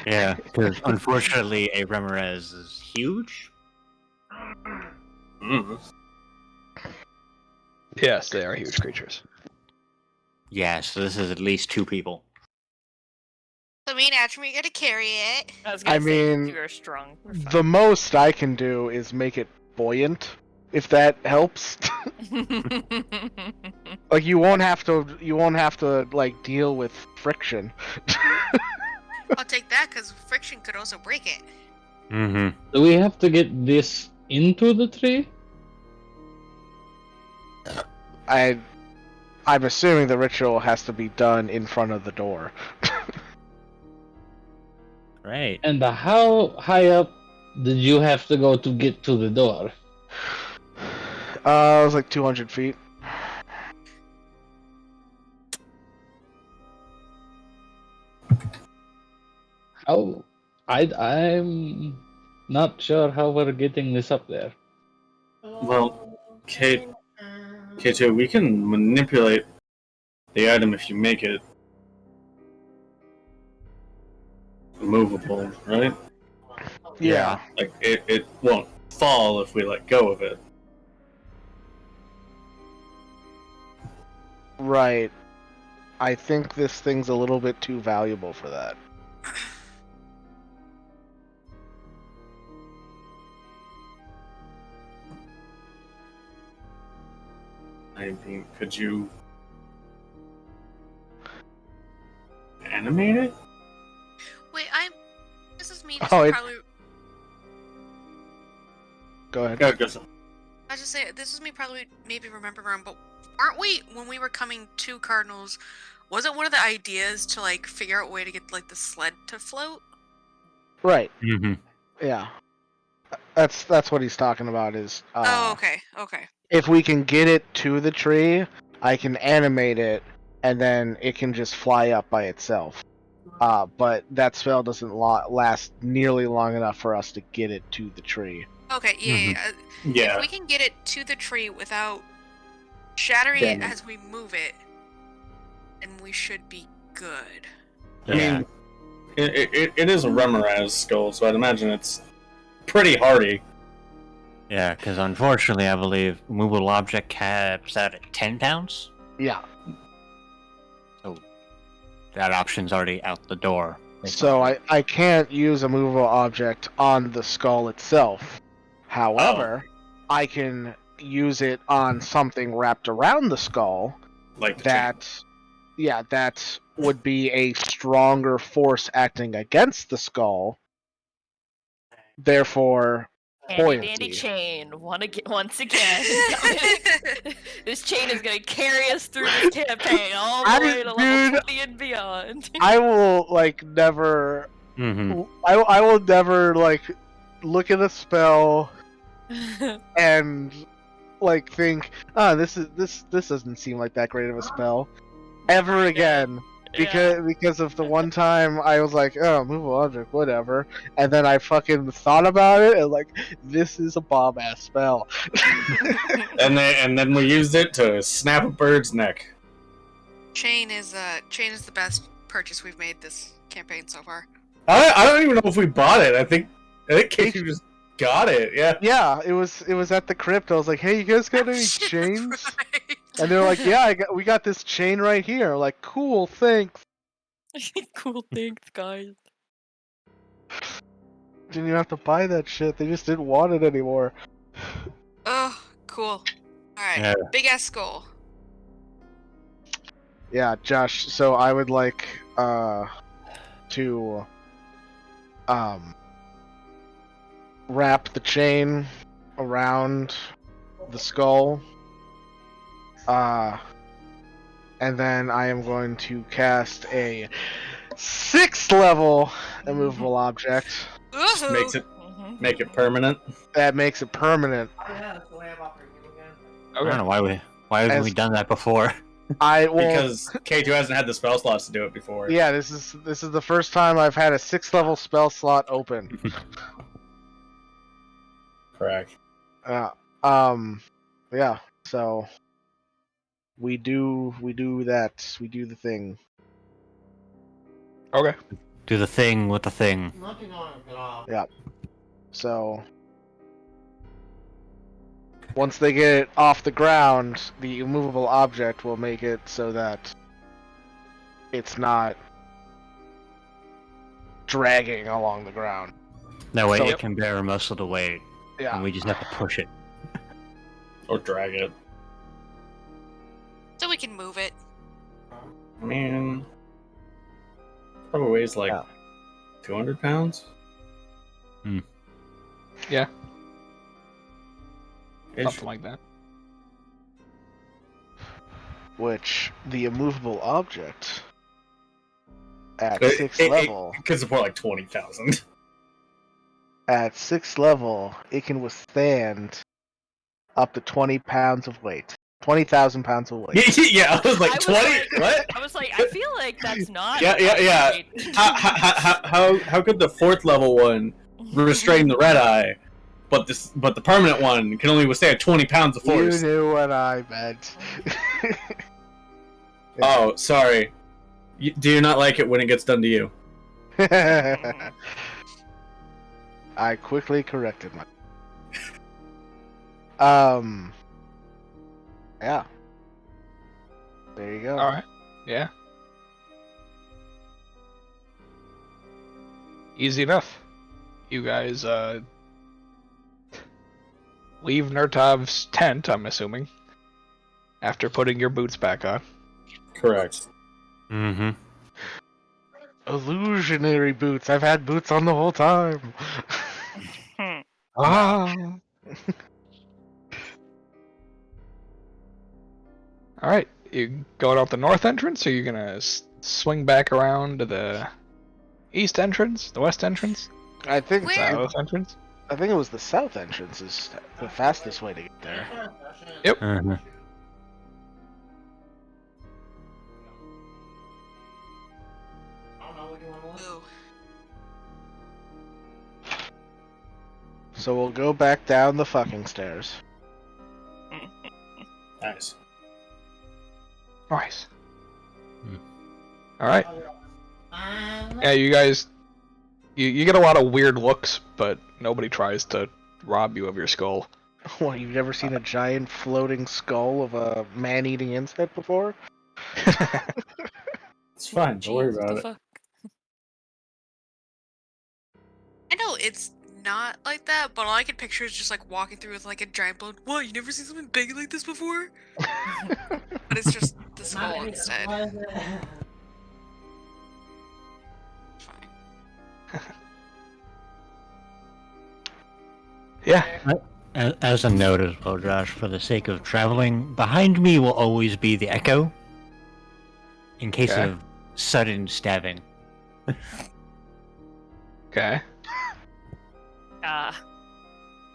Yeah, because unfortunately, a Remirez is huge. Mhm. Yes, they are huge creatures. Yeah, so this is at least two people. I mean, after we gotta carry it. I was gonna I say, mean, you are strong. We're fine. the most I can do is make it buoyant, if that helps. Like you won't have to like deal with friction. I'll take that because friction could also break it. Mm-hmm. Do we have to get this into the tree? I'm assuming the ritual has to be done in front of the door. Right. And how high up did you have to go to get to the door? It was like 200 feet. How? I'm not sure how we're getting this up there. Well, K2, we can manipulate the item if you make it movable, right? Yeah. Like, it won't fall if we let go of it. Right. I think this thing's a little bit too valuable for that. I mean, could you animate it? Wait, this is me. Oh, Probably. Go ahead. Yeah, I guess so. I just say this is me. Probably maybe remember wrong, but aren't we when we were coming to Cardinals? Wasn't one of the ideas to like figure out a way to get like the sled to float? Right. Mm-hmm. Yeah. That's what he's talking about. Is Oh, okay, okay. if we can get it to the tree, I can animate it, and then it can just fly up by itself. But that spell doesn't last nearly long enough for us to get it to the tree. Okay, yeah. Yeah. If we can get it to the tree without shattering it Then- as we move it, then we should be good. I mean, it is a Remoraz skull, so I'd imagine it's pretty hardy. Yeah, because unfortunately, I believe movable object caps out at 10 pounds. Yeah. So that option's already out the door. So I can't use a movable object on the skull itself. However, I can use it on something wrapped around the skull Like the that would be a stronger force acting against the skull. Therefore, Handy dandy buoyancy. chain. Once again. This chain is gonna carry us through this campaign all the way to level 20 and beyond. I will never. Mm-hmm. I will never look at a spell and think, this doesn't seem like that great of a spell ever again. Because of the one time I was like, oh, movable object, whatever, and then I fucking thought about it and this is a bomb ass spell. and then we used it to snap a bird's neck. Chain is the best purchase we've made this campaign so far. I don't even know if we bought it. I think Casey just got it. Yeah. Yeah, it was at the crypt. I was like, hey, you guys got any chains? Right. And they're like, yeah, we got this chain right here. Like, cool, thanks. Cool, thanks, guys. Didn't even have to buy that shit. They just didn't want it anymore. Oh, cool. Alright, Yeah. big ass skull. Yeah, Josh, so I would like to wrap the chain around the skull. And then I am going to cast a 6th level immovable object Woohoo! Make it permanent. that makes it permanent. I don't know why haven't we done that before? Because K2 hasn't had the spell slots to do it before. Yeah, this is the first time I've had a 6th level spell slot open. Correct. Yeah, so we do that. We do the thing. Okay. Do the thing with the thing. So once they get it off the ground, the immovable object will make it so that it's not dragging along the ground. That way So- it can bear most of the weight, Yeah. and we just have to push it. Or drag it. So we can move it. Man. Probably weighs like Yeah. 200 pounds? Yeah, Ish. something like that. Which the immovable object at It- 6th it- level. It could support like 20,000. At 6th level, it can withstand up to 20 pounds of weight. 20,000 pounds of weight. Yeah, I was like, I was 20? like- What? I was like, I feel like that's not. Yeah. How could the 4th level one restrain the red eye, but the permanent one can only withstand 20 pounds of You force? knew what I meant. Oh, sorry. Do you not like it when it gets done to you? I quickly corrected my. Yeah. There you go. All right. Yeah. Easy enough. You guys leave Nurtov's tent, I'm assuming, after putting your boots back on. Correct. Mm-hmm. Illusionary boots. I've had boots on the whole time. Ah. All right. You going out the north entrance, or you gonna swing back around to the east entrance, the west entrance, I think Where? south entrance? I think it was the south entrance is the fastest way to get there. Mm-hmm. Ooh. So we'll go back down the fucking stairs. Nice. Nice. All right. Yeah, you guys, you get a lot of weird looks, but nobody tries to rob you of your skull. What, you've never seen a giant floating skull of a man-eating insect before? It's fine. Don't worry Jeez, what about the it. fuck? I know it's not like that, but all I can picture is just like walking through with like a giant blood. What? You never seen something big like this before? But it's just the skull instead. Fine. Yeah. As a note as well, Josh, for the sake of traveling, behind me will always be the echo, in case Okay. of sudden stabbing. Okay.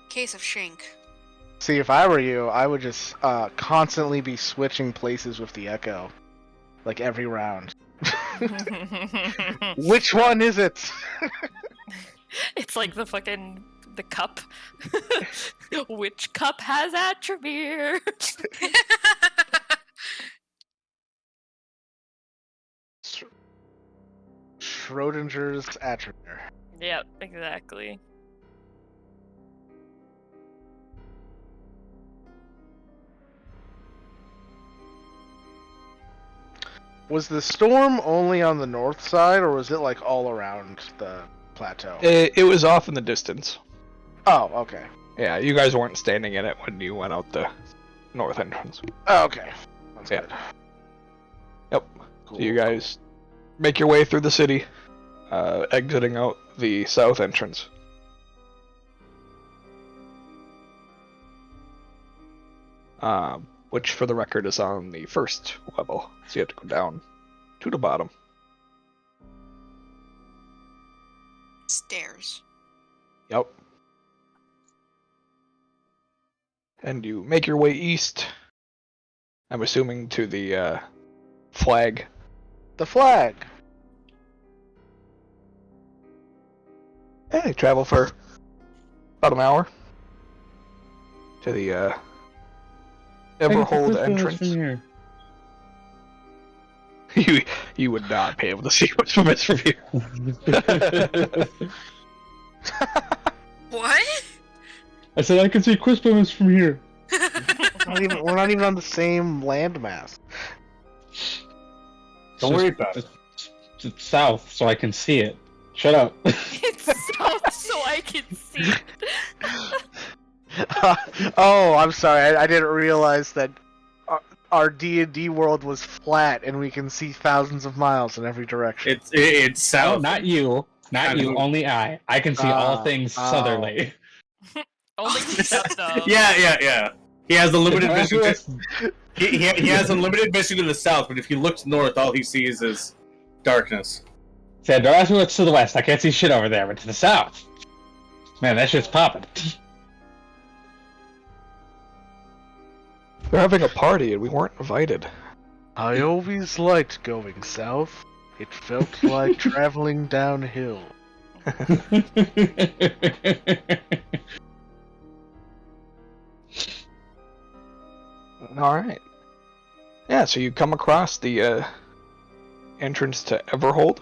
Case of Shink. See, if I were you, I would just constantly be switching places with the echo. Like every round. Which one is it? It's like the fucking the cup. Which cup has Attribute? Schrodinger's attribute. Yep, exactly. Was the storm only on the north side, or was it like all around the plateau? It was off in the distance. Oh, okay. Yeah, you guys weren't standing in it when you went out the north entrance. Oh, okay. That's Yeah. good. Yep. Cool. So you guys make your way through the city, exiting out the south entrance. Which, for the record, is on the first level. So you have to go down to the bottom. Stairs. Yep. And you make your way east. I'm assuming to the flag. The flag. Yeah, you travel for about an hour to the Everhold entrance. From here. you would not be able to see what's from this from here. What? I said I can see Crispus from here. We're not even on the same landmass. Don't worry about it. It's south, so I can see it. Shut up. It's south so I can see. Oh, I'm sorry. I didn't realize that our D&D world was flat and we can see thousands of miles in every direction. It's south. No, not you. Not you. Only I. I can see all things southerly. Only south though. Yeah. He has unlimited vision. He has unlimited vision to the south, but if he looks north, all he sees is darkness. Said Dorothy looks to the west. I can't see shit over there, but to the south, man, that shit's popping. We're having a party and we weren't invited. I always liked going south. It felt like traveling downhill. Alright. Yeah, so you come across the entrance to Everhold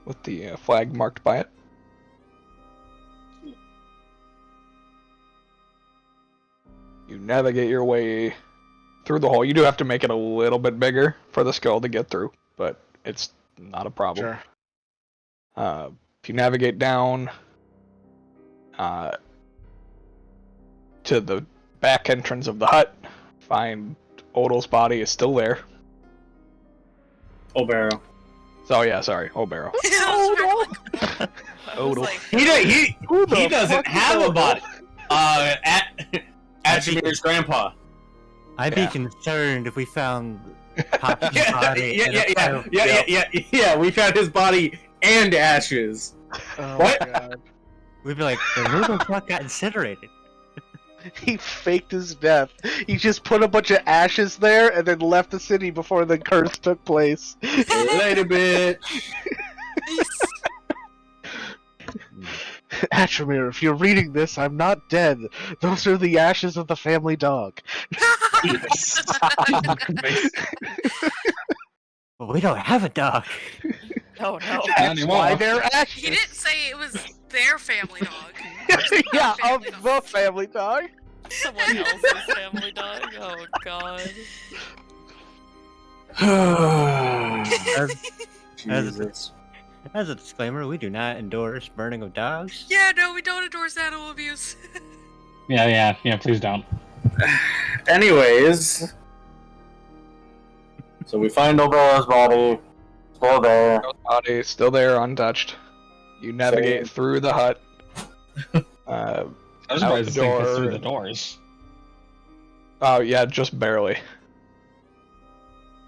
with the flag marked by it. You navigate your way through the hole. You do have to make it a little bit bigger for the skull to get through, but it's not a problem. Sure. If you navigate down to the back entrance of the hut, find Odal's body is still there. Obero. Oh yeah, sorry, Obero. Odal. He doesn't have a body. Achimir's grandpa. I'd be concerned if we found Poppy's body. Yeah. We found his body and ashes. Oh What? God. We'd be like, the little fuck got incinerated. He faked his death. He just put a bunch of ashes there and then left the city before the curse took place. Later, bitch. Atramir, if you're reading this, I'm not dead. Those are the ashes of the family dog. Well, we don't have a dog. Oh no. That's why they're ashes. He didn't say it was their family dog. Yeah, Family of dog. the family dog. Someone else's family dog. Oh god. Jesus. As a disclaimer, we do not endorse burning of dogs. Yeah, no, we don't endorse animal abuse. Yeah, please don't. Anyways, so we find Obero's body. Still there. Body is still there, untouched. You navigate through the hut. I was surprised this thing fits through the doors. Oh yeah, just barely.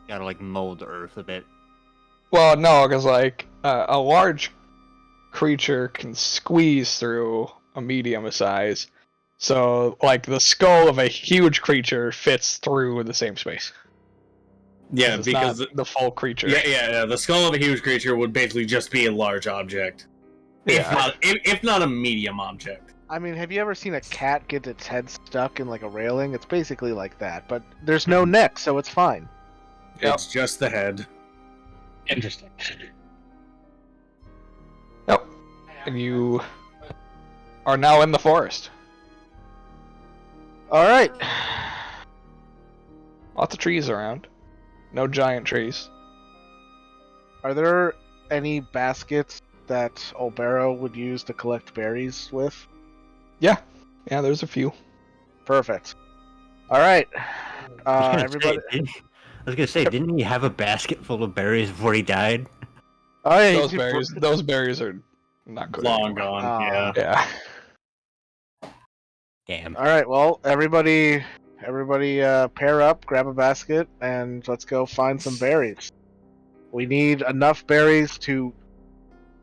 Gotta like mold the earth a bit. Well, no, because like a large creature can squeeze through a medium size, so like the skull of a huge creature fits through the same space. Yeah, It's because not the full creature. yeah. The skull of a huge creature would basically just be a large object, if not a medium object. I mean, have you ever seen a cat get its head stuck in like a railing? It's basically like that, but there's no neck, so it's fine. Yep. It's just the head. Interesting. Yep. And you are now in the forest. All right. Lots of trees around. No giant trees. Are there any baskets that Obero would use to collect berries with? Yeah, there's a few. Perfect. All right. I Everybody. was gonna say, didn't he have a basket full of berries before he died? Oh yeah, Those berries are not good. Long anymore. gone. Yeah. Yeah. Damn. All right. Well, everybody, pair up, grab a basket, and let's go find some berries. We need enough berries to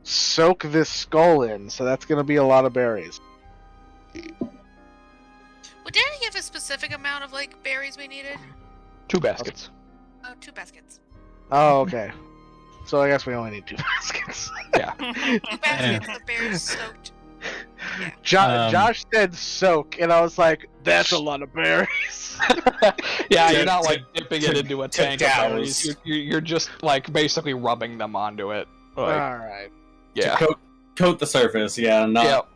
soak this skull in, so that's going to be a lot of berries. Well, did he give a specific amount of like berries we needed? 2 baskets. Oh, 2 baskets. Oh, okay. So I guess we only need 2 baskets. Yeah. 2 baskets of berries soaked. Josh said soak, and I was like, that's a lot of berries. Yeah, To- you're not to- like dipping it into a to tank of douse. berries. You're just like basically rubbing them onto it. Like, All right. yeah. To coat the surface. Yeah. Not.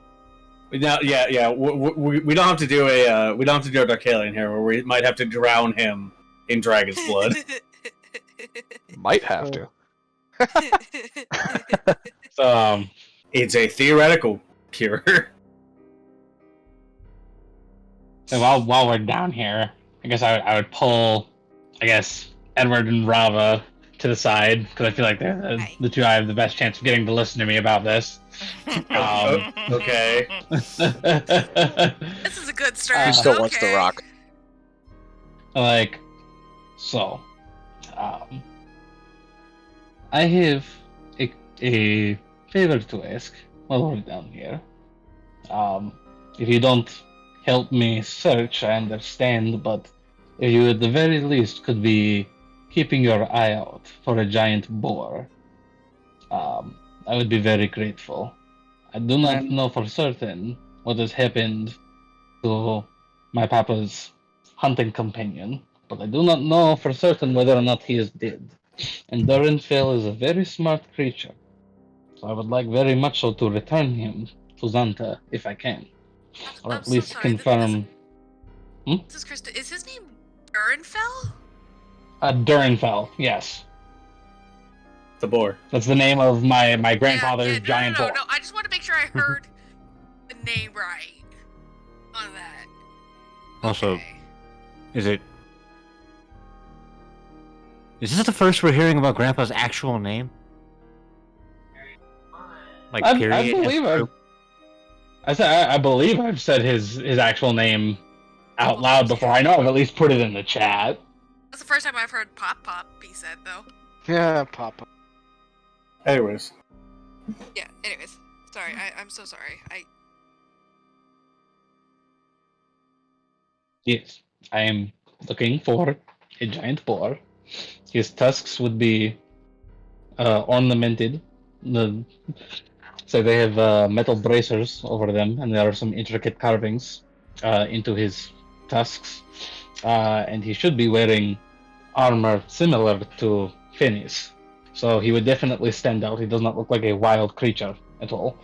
Yeah. Yeah. We don't have to do a Darkalion here, where we might have to drown him in dragon's blood. Might have to. So, It's a theoretical cure. so while we're down here, I guess I would pull, I guess, Edward and Rava to the side because I feel like they're the two I have the best chance of getting to listen to me about this. Okay. This is a good start. He still okay. wants to rock. Like, so, I have a favor to ask while we're down here. If you don't help me search, I understand, but if you at the very least could be keeping your eye out for a giant boar, I would be very grateful. I do not know for certain what has happened to my papa's hunting companion, but I do not know for certain whether or not he is dead. And Durinfell is a very smart creature, so I would like very much so to return him to Zanta if I can, or I'm at so least sorry, confirm. This is Krista. Is his name Durinfell? Durinfell, yes. The boar. That's the name of my grandfather's giant boar. No, I just want to make sure I heard the name right on that. Also, Okay. is this the first we're hearing about Grandpa's actual name? Like, I period. believe I believe I've said his actual name out loud before. I know I've at least put it in the chat. That's the first time I've heard Pop Pop be said, though. Yeah, Papa. Anyways. Yeah, anyways. Sorry, I'm so sorry. Yes, I am looking for a giant boar. His tusks would be ornamented. So they have metal bracers over them, and there are some intricate carvings into his tusks. And he should be wearing armor similar to Finney's. So he would definitely stand out. He does not look like a wild creature at all.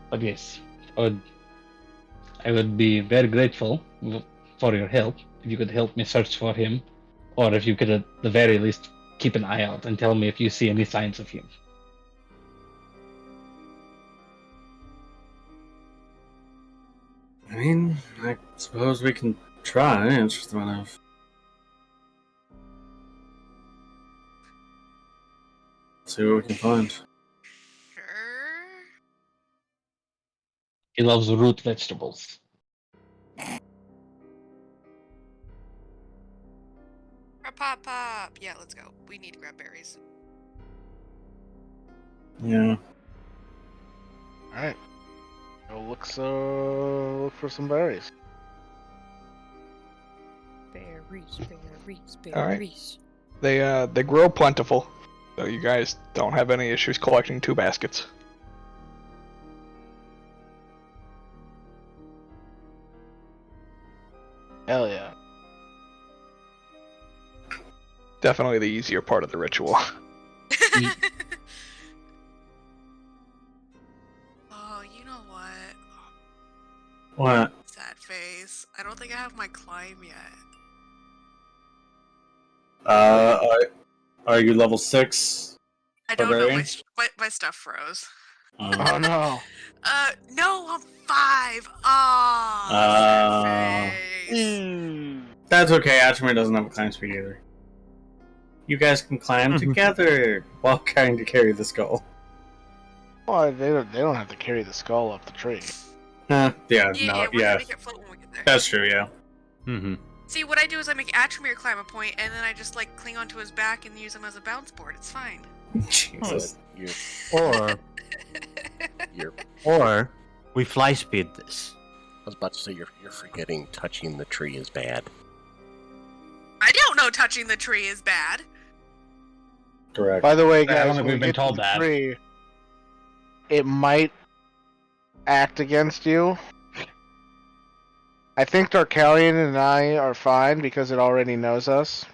But yes, I would be very grateful for your help if you could help me search for him, or if you could at the very least keep an eye out and tell me if you see any signs of him. I mean, I suppose we can try. It's just a matter of... see what we can find. Sure. He loves root vegetables. Pop Pop. Yeah, let's go. We need to grab berries. Yeah. Alright. Go look for some berries. Berries, berries, All right. berries. They grow plentiful, so you guys don't have any issues collecting 2 baskets. Hell yeah. Definitely the easier part of the ritual. Oh, you know what? What? Sad face. I don't think I have my climb yet. Are you level 6? I don't know. Barbarian? My stuff froze. Oh no. No, I'm 5. Oh, sad face. That's okay. Atchmer doesn't have a climb speed either. You guys can climb together while trying to carry the skull. Well, they don't have to carry the skull up the tree. Yeah, We're gonna make it float when we get there. That's true, yeah. Mm-hmm. See, what I do is I make Atchmere climb a point, and then I just like cling onto his back and use him as a bounce board. It's fine. Jesus. Or we fly speed this. I was about to say you're forgetting touching the tree is bad. I don't know touching the tree is bad. Correct. By the way, I guys, don't think when we've we been get to told the that. tree, it might act against you. I think Darkalion and I are fine because it already knows us.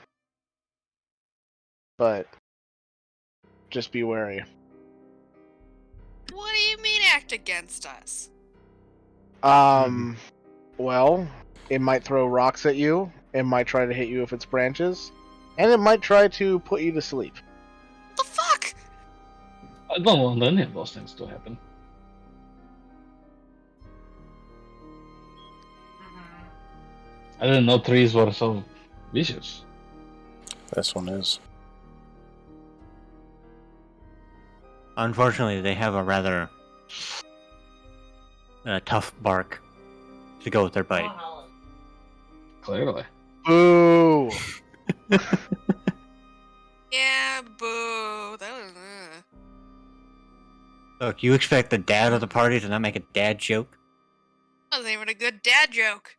But just be wary. What do you mean act against us? Well, it might throw rocks at you. It might try to hit you if it's branches. And it might try to put you to sleep. What the fuck? I don't want any of those things to happen. I didn't know trees were so vicious. This one is. Unfortunately, they have a rather tough bark to go with their bite. Clearly. Boo! Yeah, boo. That was. Look, you expect the dad of the party to not make a dad joke? That wasn't even a good dad joke.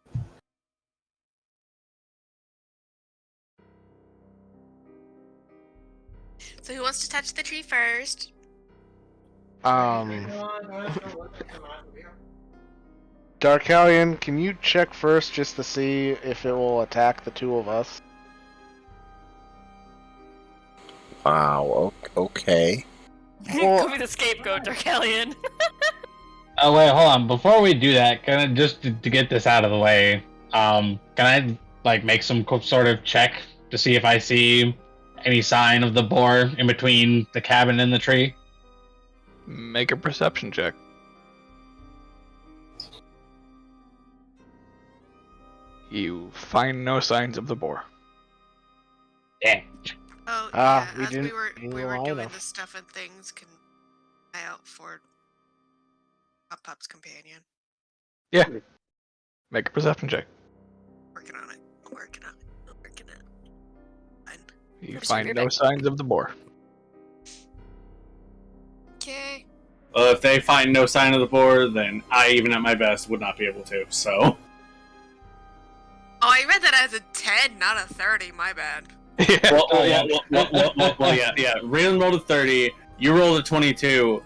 So who wants to touch the tree first? Darkalion, can you check first just to see if it will attack the two of us? Wow, okay. Well- Go be the scapegoat, Darkalion. Oh wait, hold on. Before we do that, can I just to get this out of the way? Can I like make some sort of check to see if I see any sign of the boar in between the cabin and the tree? Make a perception check. You find no signs of the boar. Yeah. Oh, Ah, yeah. we As didn't- we were didn't we were lie doing enough. this stuff and things, can eye out for Pup's companion. Yeah. Make a perception check. Working on it. I'm working on it. I'm working on it. Fine. You Where's find your no back? signs of the boar. Okay. Well, if they find no sign of the boar, then I, even at my best, would not be able to. So. Oh, I read that as a 10, not a 30. My bad. Yeah. Well, yeah. Raylan rolled a 30. You rolled a 22.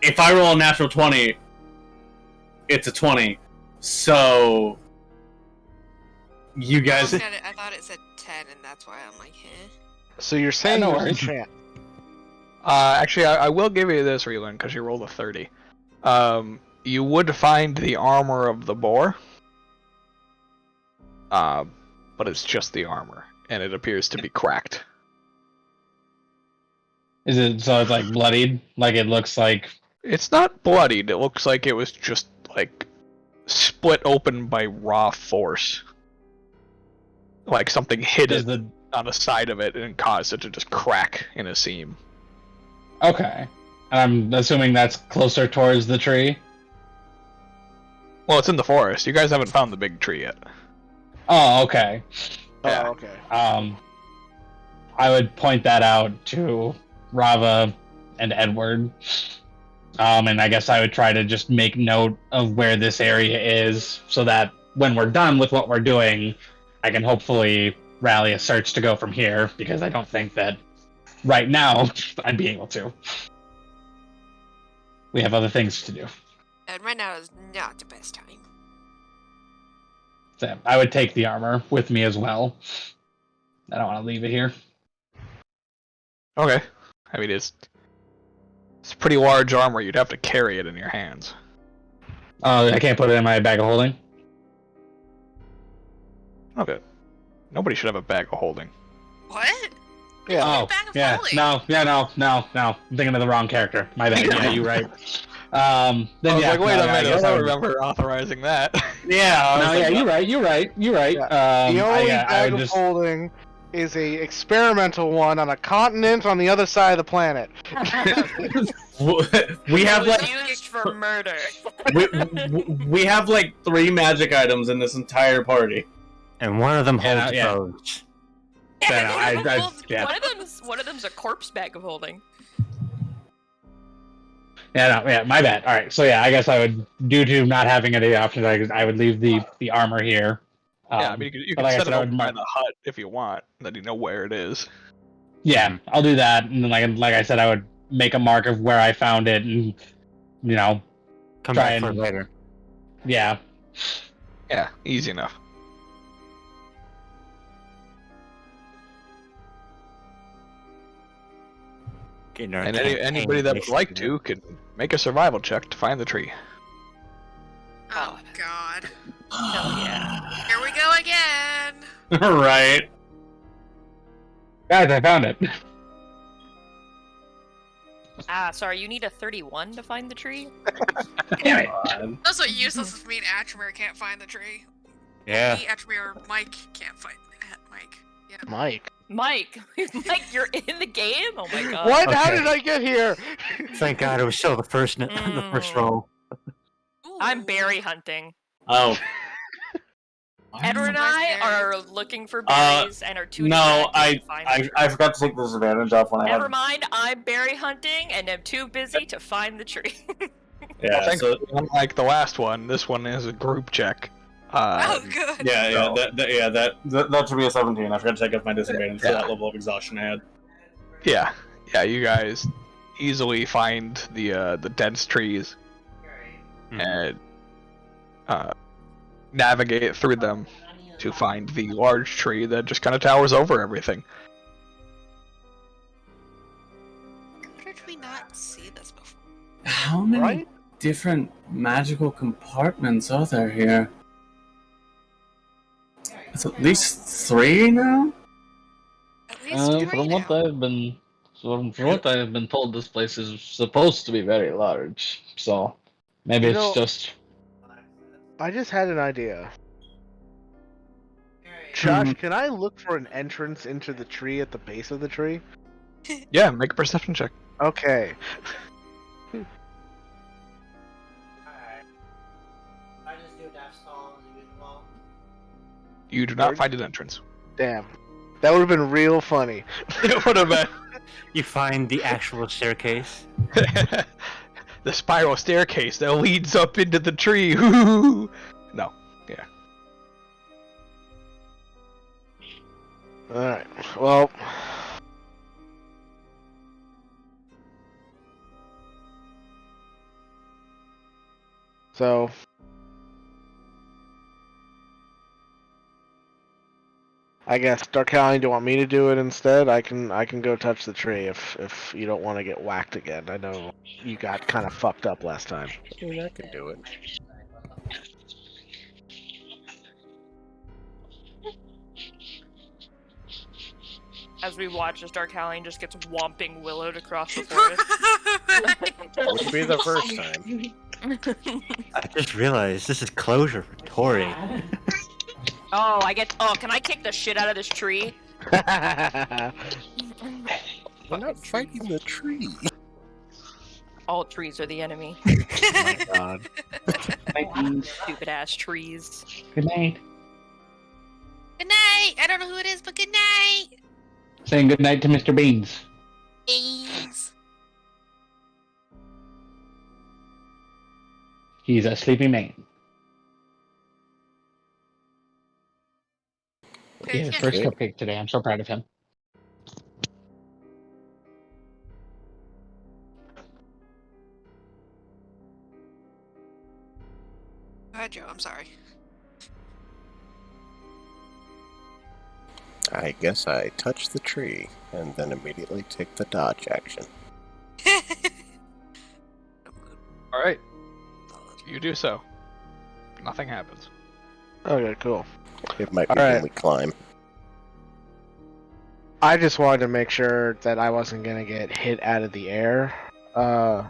If I roll a natural 20, it's a 20. So. You guys. I thought it said 10, and that's why I'm like, eh. So you're saying no it was worries. enchant? Actually, I will give you this, Reelan, because you rolled a 30. You would find the armor of the boar. But it's just the armor, and it appears to be cracked. Is it so? It's like bloodied. Like it looks like. It's not bloodied. It looks like it was just, like, split open by raw force. Like something hit Does it the on the side of it and caused it to just crack in a seam. okay? I'm assuming that's closer towards the tree. Well, it's in the forest. You guys haven't found the big tree yet. Oh, okay. Yeah. Oh, okay. I would point that out to Rava and Edward. And I guess I would try to just make note of where this area is so that when we're done with what we're doing, I can hopefully rally a search to go from here, because I don't think that right now I'd be able to. We have other things to do. And right now is not the best time. So I would take the armor with me as well. I don't want to leave it here. Okay. I mean, it's pretty large armor. You'd have to carry it in your hands. Oh, I can't put it in my bag of holding? Okay. Nobody should have a bag of holding. What? Yeah. Oh, bag of yeah. holding. No. I'm thinking of the wrong character. My bad. Yeah, you're right. Then I was yeah, like, wait no, a I minute, I guess I don't would- remember authorizing that. Yeah. No, yeah, you're right. You're right. The only I bag would of just. holding is a experimental one on a continent on the other side of the planet. We have It was like used for murder. we have like 3 magic items in this entire party. And one of them Yeah, holds yeah. bows. Yeah, no, Well, yeah. one of them's a corpse bag of holding. Yeah, my bad. All right, so yeah, I guess I would, due to not having any options, I would leave the armor here. Yeah, I mean, you but can like I set said, it I up would by mark- the hut if you want, then you know where it is. Yeah, I'll do that, and then like I said, I would make a mark of where I found it, and Come Try back for it and- later. yeah. Yeah, easy enough. Getting our And campaign anybody that would mission like together. to can make a survival check to find the tree. Oh, God. Hell yeah. Here we go again. Right. Guys, I found it. Sorry, you need a 31 to find the tree? Damn it. That's what useless if me and Atrimere can't find the tree. Yeah. Me, Atrimere, or Mike can't find Mike. Yeah. Mike. Mike, you're in the game? Oh my god. What? How Okay. did I get here? Thank God it was still the first roll. I'm Ooh. berry hunting. Oh. Edward and I Nice are looking for berries and are too No, distracted to find I forgot to take this advantage off when I Never had. mind, I'm berry hunting and am too busy to find the tree. Yeah, so Thankfully, unlike the last one, this one is a group check. Oh, good. yeah, So- that should be a 17. I forgot to take off my disadvantage for Yeah. that level of exhaustion I had. Yeah, you guys easily find the dense trees and navigate through them to find the large tree that just kind of towers over everything. Where did we not see this before? How many Right? different magical compartments are there here? It's at least 3 now? At least 3 From now. what I've been, from what I've been told, this place is supposed to be very large. So maybe You it's know- just. I just had an idea. Josh, can I look for an entrance into the tree at the base of the tree? Yeah, make a perception check. Okay. You do not find an entrance. Damn. That would have been real funny. It would have been. You find the actual staircase. The spiral staircase that leads up into the tree. No. Yeah. Alright. Well. So. I guess Darkalion, do you want me to do it instead? I can go touch the tree if you don't want to get whacked again. I know you got kind of fucked up last time. I mean, I can do it. As we watch as Darkalion just gets whomping willowed across the forest. Would be the first time. I just realized this is closure for Tori. Can I kick the shit out of this tree? We're not fighting the tree. All trees are the enemy. Oh my god. Stupid ass trees. Good night. Good night! I don't know who it is, but good night! Saying good night to Mr. Beans. Beans. He's a sleepy man. Okay, Yeah, his yeah. first cupcake today. I'm so proud of him. Go ahead, Joe, I'm sorry. I guess I touch the tree and then immediately take the dodge action. Alright. You do so. Nothing happens. Okay, cool. It might be Alright. when we climb. I just wanted to make sure that I wasn't gonna get hit out of the air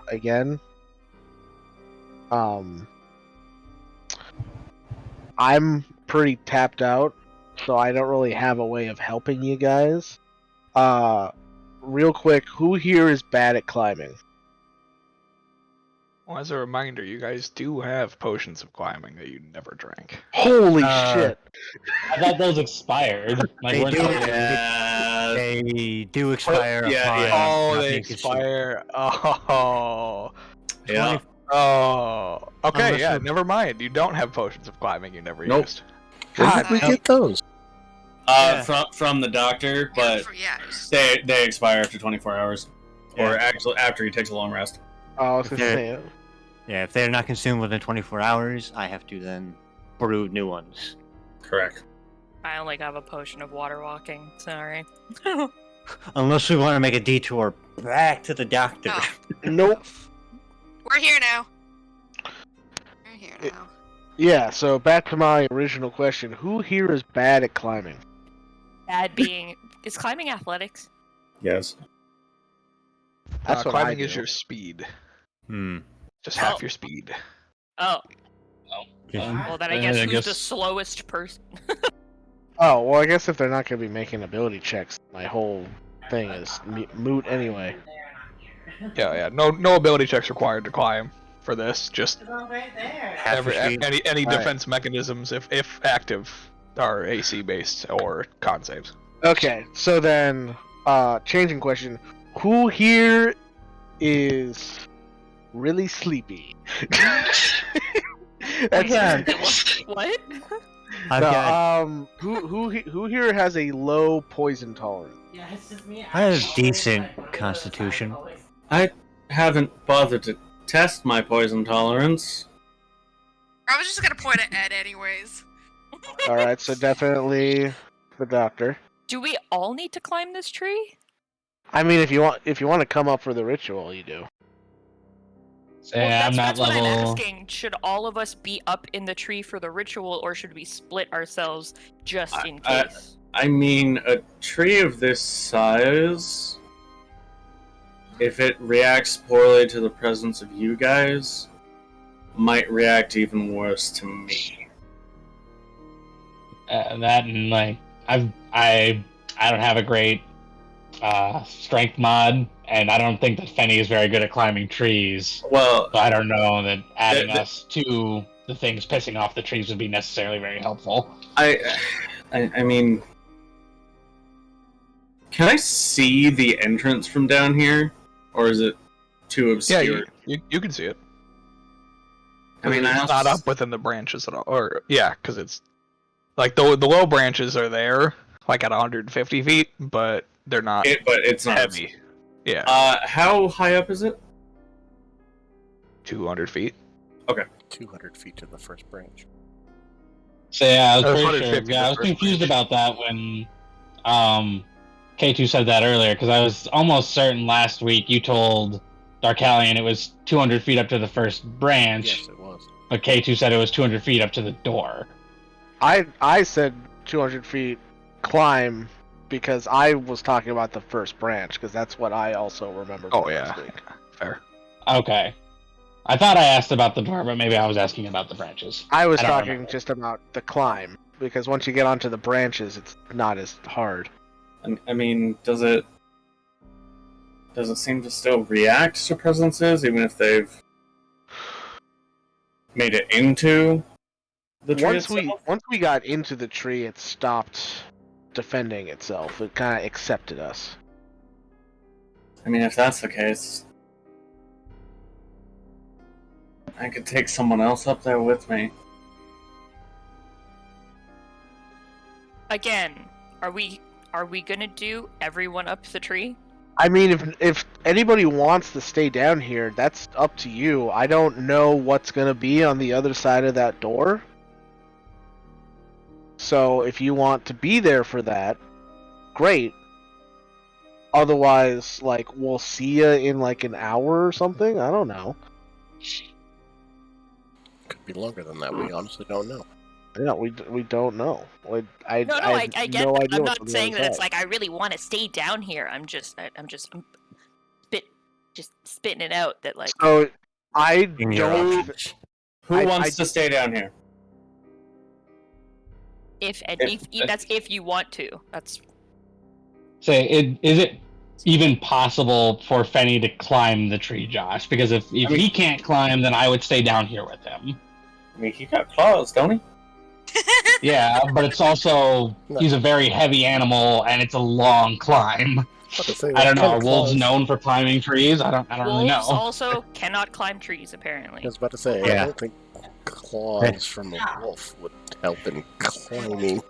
again. I'm pretty tapped out, so I don't really have a way of helping you guys. Real quick, who here is bad at climbing? Well, as a reminder, you guys do have potions of climbing that you never drank. Holy Uh, shit! I thought those expired. Like, They we're do. not- They do expire yeah, upon yeah. Oh, not they being consumed. expire. Oh. Yeah. Oh. Okay, Unless yeah, you're- never mind. You don't have potions of climbing you never Nope. used. Where God, did we no. get those? Yeah. From the doctor, but Yeah, just- they expire after 24 hours, or Yeah. actually after he takes a long rest. Oh, I was gonna Yeah. say, Yeah, if they're not consumed within 24 hours, I have to then brew new ones. Correct. I only have a potion of water walking. Sorry. Unless we want to make a detour back to the doctor. Oh. nope. We're here now. We're here It- now. Yeah, so back to my original question: who here is bad at climbing? Bad being is climbing athletics. Yes. That's what I climbing do. is your speed. Hmm. Just half your speed. Oh, Just- well then I guess who's the slowest person? Oh, well, I guess if they're not going to be making ability checks, my whole thing is moot anyway. Yeah. No ability checks required to climb for this. Just half your speed. any Alright. defense mechanisms, if active, are AC based or con saves. Okay, so then, changing question. Who here is really sleepy? That's What? I've got. who here has a low poison tolerance? I have decent constitution. I haven't bothered to test my poison tolerance. I was just gonna point at Ed anyways. All right, so definitely the doctor. Do we all need to climb this tree? I mean, if you want to come up for the ritual, you do. Yeah, I'm not that's what I'm level. asking. Should all of us be up in the tree for the ritual, or should we split ourselves just in case? I mean, a tree of this size, if it reacts poorly to the presence of you guys, might react even worse to me. That and like I don't have a great strength mod, and I don't think that Fenny is very good at climbing trees. Well, So I don't know that adding us to the things pissing off the trees would be necessarily very helpful. I mean, can I see the entrance from down here, or is it too obscure? Yeah, you can see it. I mean, it's not up within the branches at all. Or yeah, because it's like the low branches are there, like at 150 feet, but they're not. But it's not heavy. Yeah. How high up is it? 200 feet. 200 feet to the first branch. So yeah, I was Oh, pretty 150 sure. Yeah, I was the first confused branch. about that when K2 said that earlier, because I was almost certain last week you told Darkalion it was 200 feet up to the first branch, Yes, it was. but K2 said it was 200 feet up to the door. I said 200 feet climb because I was talking about the first branch because that's what I also remember. Oh from yeah. last week. Fair. Okay. I thought I asked about the door, but maybe I was asking about the branches. I was I don't talking remember. just about the climb because once you get onto the branches, it's not as hard. I mean, does it seem to still react to presences, even if they've made it into the tree itself? Once we got into the tree, it stopped defending itself. It kind of accepted us. I mean, if that's the case, I could take someone else up there with me. Again, are we gonna do everyone up the tree? I mean, if anybody wants to stay down here, that's up to you. I don't know what's gonna be on the other side of that door. So if you want to be there for that, great. Otherwise, like, we'll see you in like an hour or something. I don't know. Could be longer than that. We honestly don't know. Yeah, we don't know. I No, have I get no that. idea I'm what's not on the saying other that it's side. like I really want to stay down here. I'm just spitting it out that like So I In your don't. options. Who I- wants to stay down here? if if- that's if you want to. That's Say, is it even possible for Fenny to climb the tree, Josh? Because if he can't climb, then I would stay down here with him. I mean, he got claws, don't he? Yeah, but it's also he's a very heavy animal, and it's a long climb. I don't know. Are wolves known for climbing trees? I don't really know. wolves also cannot climb trees apparently. I was about to say, I Yeah. don't think claws from a wolf would help in climbing.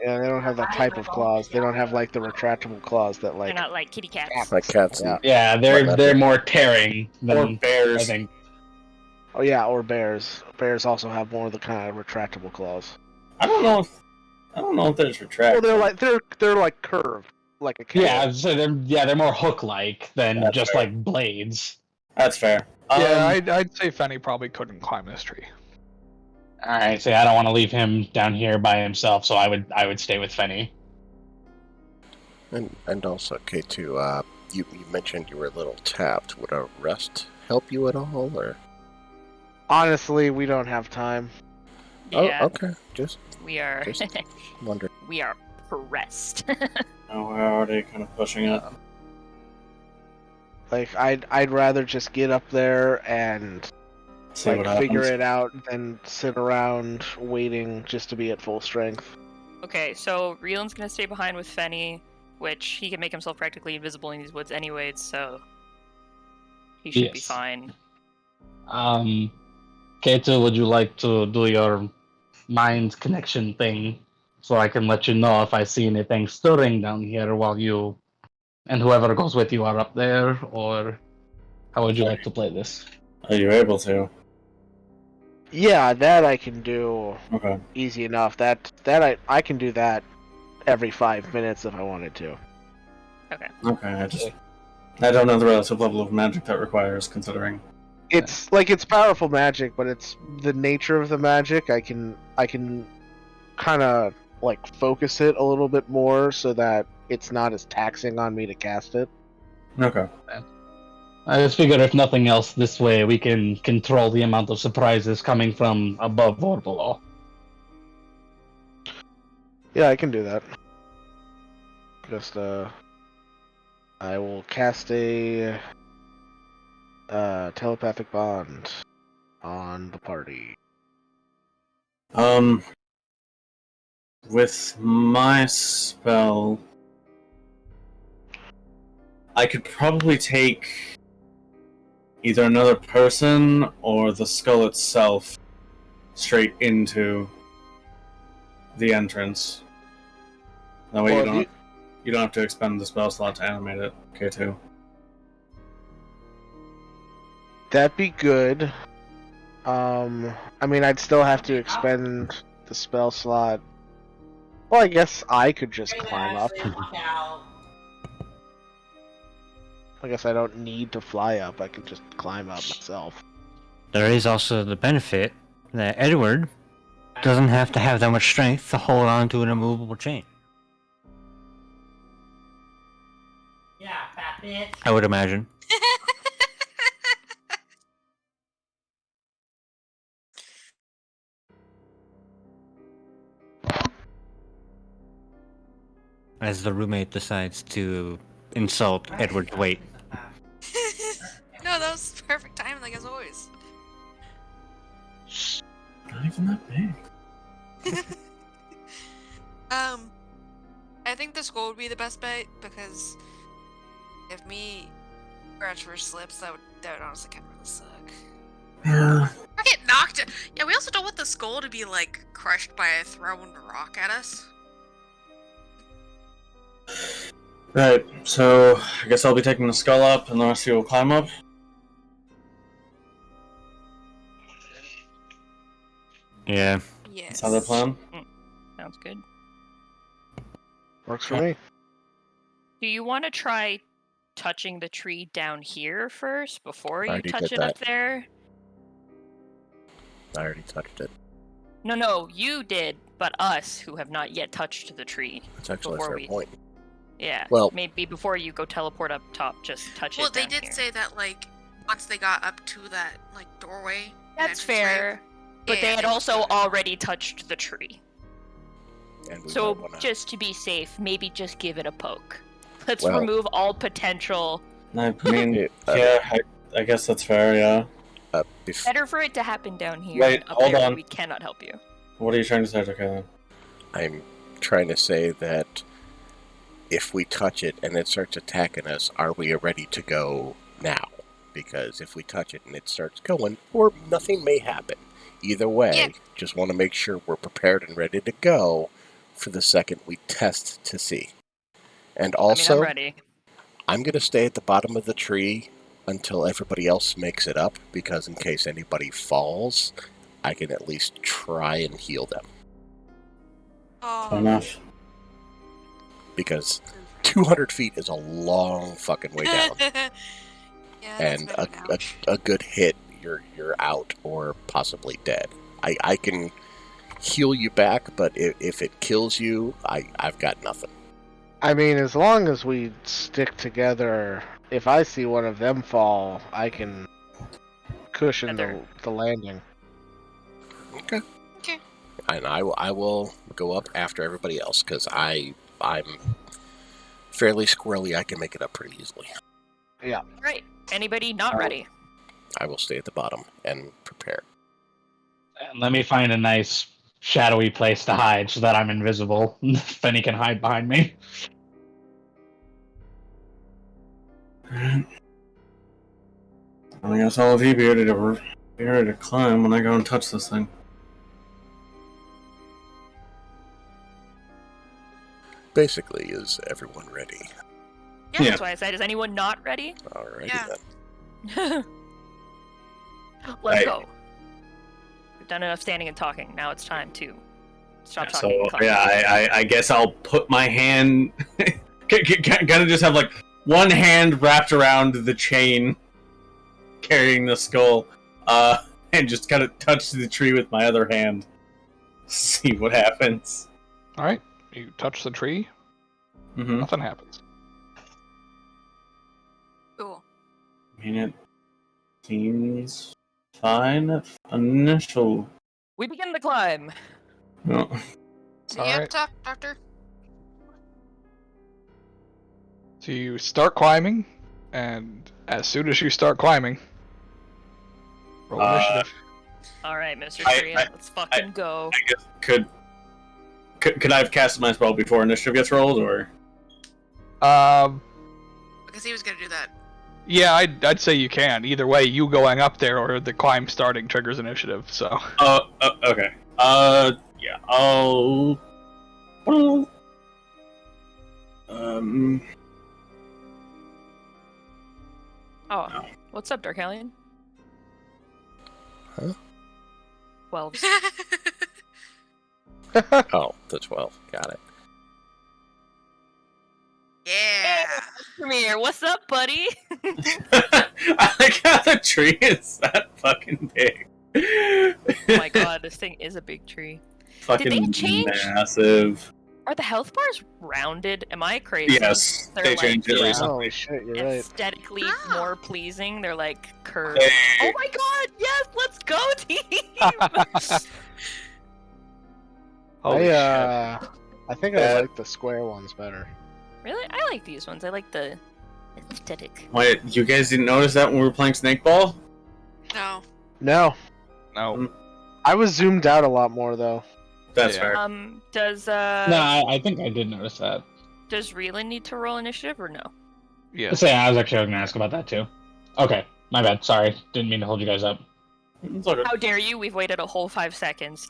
Yeah, they don't have that type of claws. They don't have like the retractable claws that They're like. not like kitty cats. Like cats. Yeah. And, Yeah, they're more tearing than Or bears. I think. Oh yeah, or bears. Bears also have more of the kind of retractable claws. I don't know if there's retract. Well, they're like curved, like a cat. Yeah, so they're more hook-like than That's just fair. like blades. That's fair. Yeah, I'd say Fenny probably couldn't climb this tree. All right, so I don't want to leave him down here by himself, so I would stay with Fenny. and also, K2, You mentioned you were a little tapped. Would a rest help you at all, or? Honestly, we don't have time. Yeah, Oh, okay. Just we are. wonder. We are pressed. No, we're already kind of pushing it. Like, I'd rather just get up there and See what figure happens. it out than sit around waiting just to be at full strength. Okay, so Rieland's gonna stay behind with Fenny, which he can make himself practically invisible in these woods anyways, so he should be Yes. fine. K2, would you like to do your mind connection thing so I can let you know if I see anything stirring down here while you and whoever goes with you are up there, or how would you like to play this? Are you able to? Yeah, that I can do Okay. easy enough. That I can do that every 5 minutes if I wanted to. Okay, I don't know the relative level of magic that requires, considering. It's it's powerful magic, but it's the nature of the magic. I can kind of focus it a little bit more so that it's not as taxing on me to cast it. Okay. I just figure if nothing else, this way we can control the amount of surprises coming from above or below. Yeah, I can do that. Just I will cast a telepathic bond on the party. With my spell, I could probably take either another person or the skull itself straight into the entrance. That way Well, you don't have to expend the spell slot to animate it. K2. That'd be good. I mean, I'd still have to expend the spell slot. Well, I guess I could just climb up. I guess I don't need to fly up. I could just climb up myself. There is also the benefit that Edward doesn't have to have that much strength to hold on to an immovable chain. Yeah, fat bitch. I would imagine. As the roommate decides to insult Edward's weight. No, that was perfect timing, like as always. Not even that big. I think the skull would be the best bet because if me scratch first slips, that would honestly kind of really suck. Yeah. I get knocked. Yeah, we also don't want the skull to be crushed by a thrown rock at us. Right, so I guess I'll be taking the skull up and the rest of you will climb up. Yeah. Yes. Is that the plan? Sounds good. Works for me. Do you want to try touching the tree down here first before you Already touch did it up that. there? I already touched it. No, you did, but us who have not yet touched the tree. That's actually a Before fair we- point. Yeah. Well- maybe before you go teleport up top, just touch Well, it. they down did here. say that once they got up to that doorway. That's entranceway, fair, but they yeah, had would also do it. already touched the tree. And we So might wanna- just to be safe, maybe just give it a poke. Let's Well- remove all potential. I mean, It- yeah, I guess that's fair, yeah. Better for it to happen down here. Wait, up hold there, on. We cannot help you. What are you trying to say, okay then? I'm trying to say that if we touch it and it starts attacking us, are we ready to go now? Because if we touch it and it starts going, or nothing may happen. Either way, Yeah. just want to make sure we're prepared and ready to go for the second we test to see. And also, I'm ready. I'm going to stay at the bottom of the tree until everybody else makes it up, because in case anybody falls, I can at least try and heal them. Oh. Fair enough. Because 200 feet is a long fucking way down. Yeah, And that's better now. a good hit, you're out or possibly dead. I can heal you back, but if it kills you, I've got nothing. I mean, as long as we stick together, if I see one of them fall, I can cushion the landing. Okay. Okay. And I will go up after everybody else because I'm fairly squirrely. I can make it up pretty easily. Yeah. Right. Anybody not ready? I will stay at the bottom and prepare. And let me find a nice shadowy place to hide so that I'm invisible. Fenny can hide behind me. I guess all of you be ready to climb when I go and touch this thing. Basically, is everyone ready? Yeah, that's why I said, is anyone not ready? Alrighty Yeah. then. Let's go. We've done enough standing and talking. Now it's time to stop talking. So and climb. yeah, I guess I'll put my hand, kind of just have like one hand wrapped around the chain, carrying the skull, and just kind of touch the tree with my other hand. See what happens. All right, you touch the tree. Mm-hmm. Nothing happens. Cool. I mean, it seems fine at initial. We begin the climb. No. See All ya, right. Doctor. So you start climbing, and as soon as you start climbing, roll initiative. All right, Mr. I- Tree, let's fucking go. I guess could I have cast my spell before initiative gets rolled, or? Because he was gonna do that. Yeah, I'd say you can. Either way, you going up there or the climb starting triggers initiative. So. Okay. Yeah. I'll. Oh, what's up, Dark Alien? Huh? 12. Oh, the 12. Got it. Yeah. Come here. What's up, buddy? I like how the tree is that fucking big. Oh my god, this thing is a big tree. Fucking Did they change? massive. Are the health bars rounded? Am I crazy? Yes, They're they like changed it recently. Holy shit, you're right. aesthetically Ah. more pleasing. They're like curved. Hey. Oh my god, yes, let's go, team! Holy shit. I think I like the square ones better. Really? I like these ones. I like the aesthetic. Wait, you guys didn't notice that when we were playing Snake Ball? No. No, No. I was zoomed out a lot more though. That's Yeah. fair. Does No, I think I did notice that. does Reelan need to roll initiative or no? Yes. So yeah, I was actually going to ask about that too. Okay, my bad. Sorry, didn't mean to hold you guys up. It's okay. How dare you? We've waited a whole 5 seconds.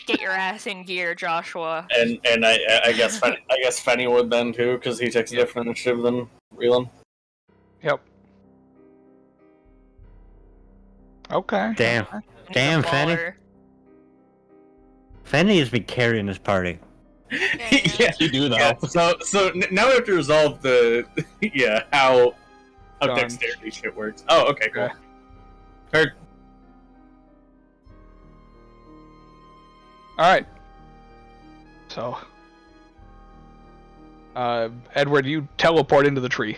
Get your ass in gear, Joshua. And I guess Fenny would then too, because he takes a different initiative than Reelan. Yep. Okay. Damn. He's a Damn, Fanny. baller. Fenny has been carrying this party. Yeah. You do though. Yeah, so now we have to resolve the how Done. dexterity shit works. Oh, okay, cool. Okay. Heard. All right. So, Edward, you teleport into the tree.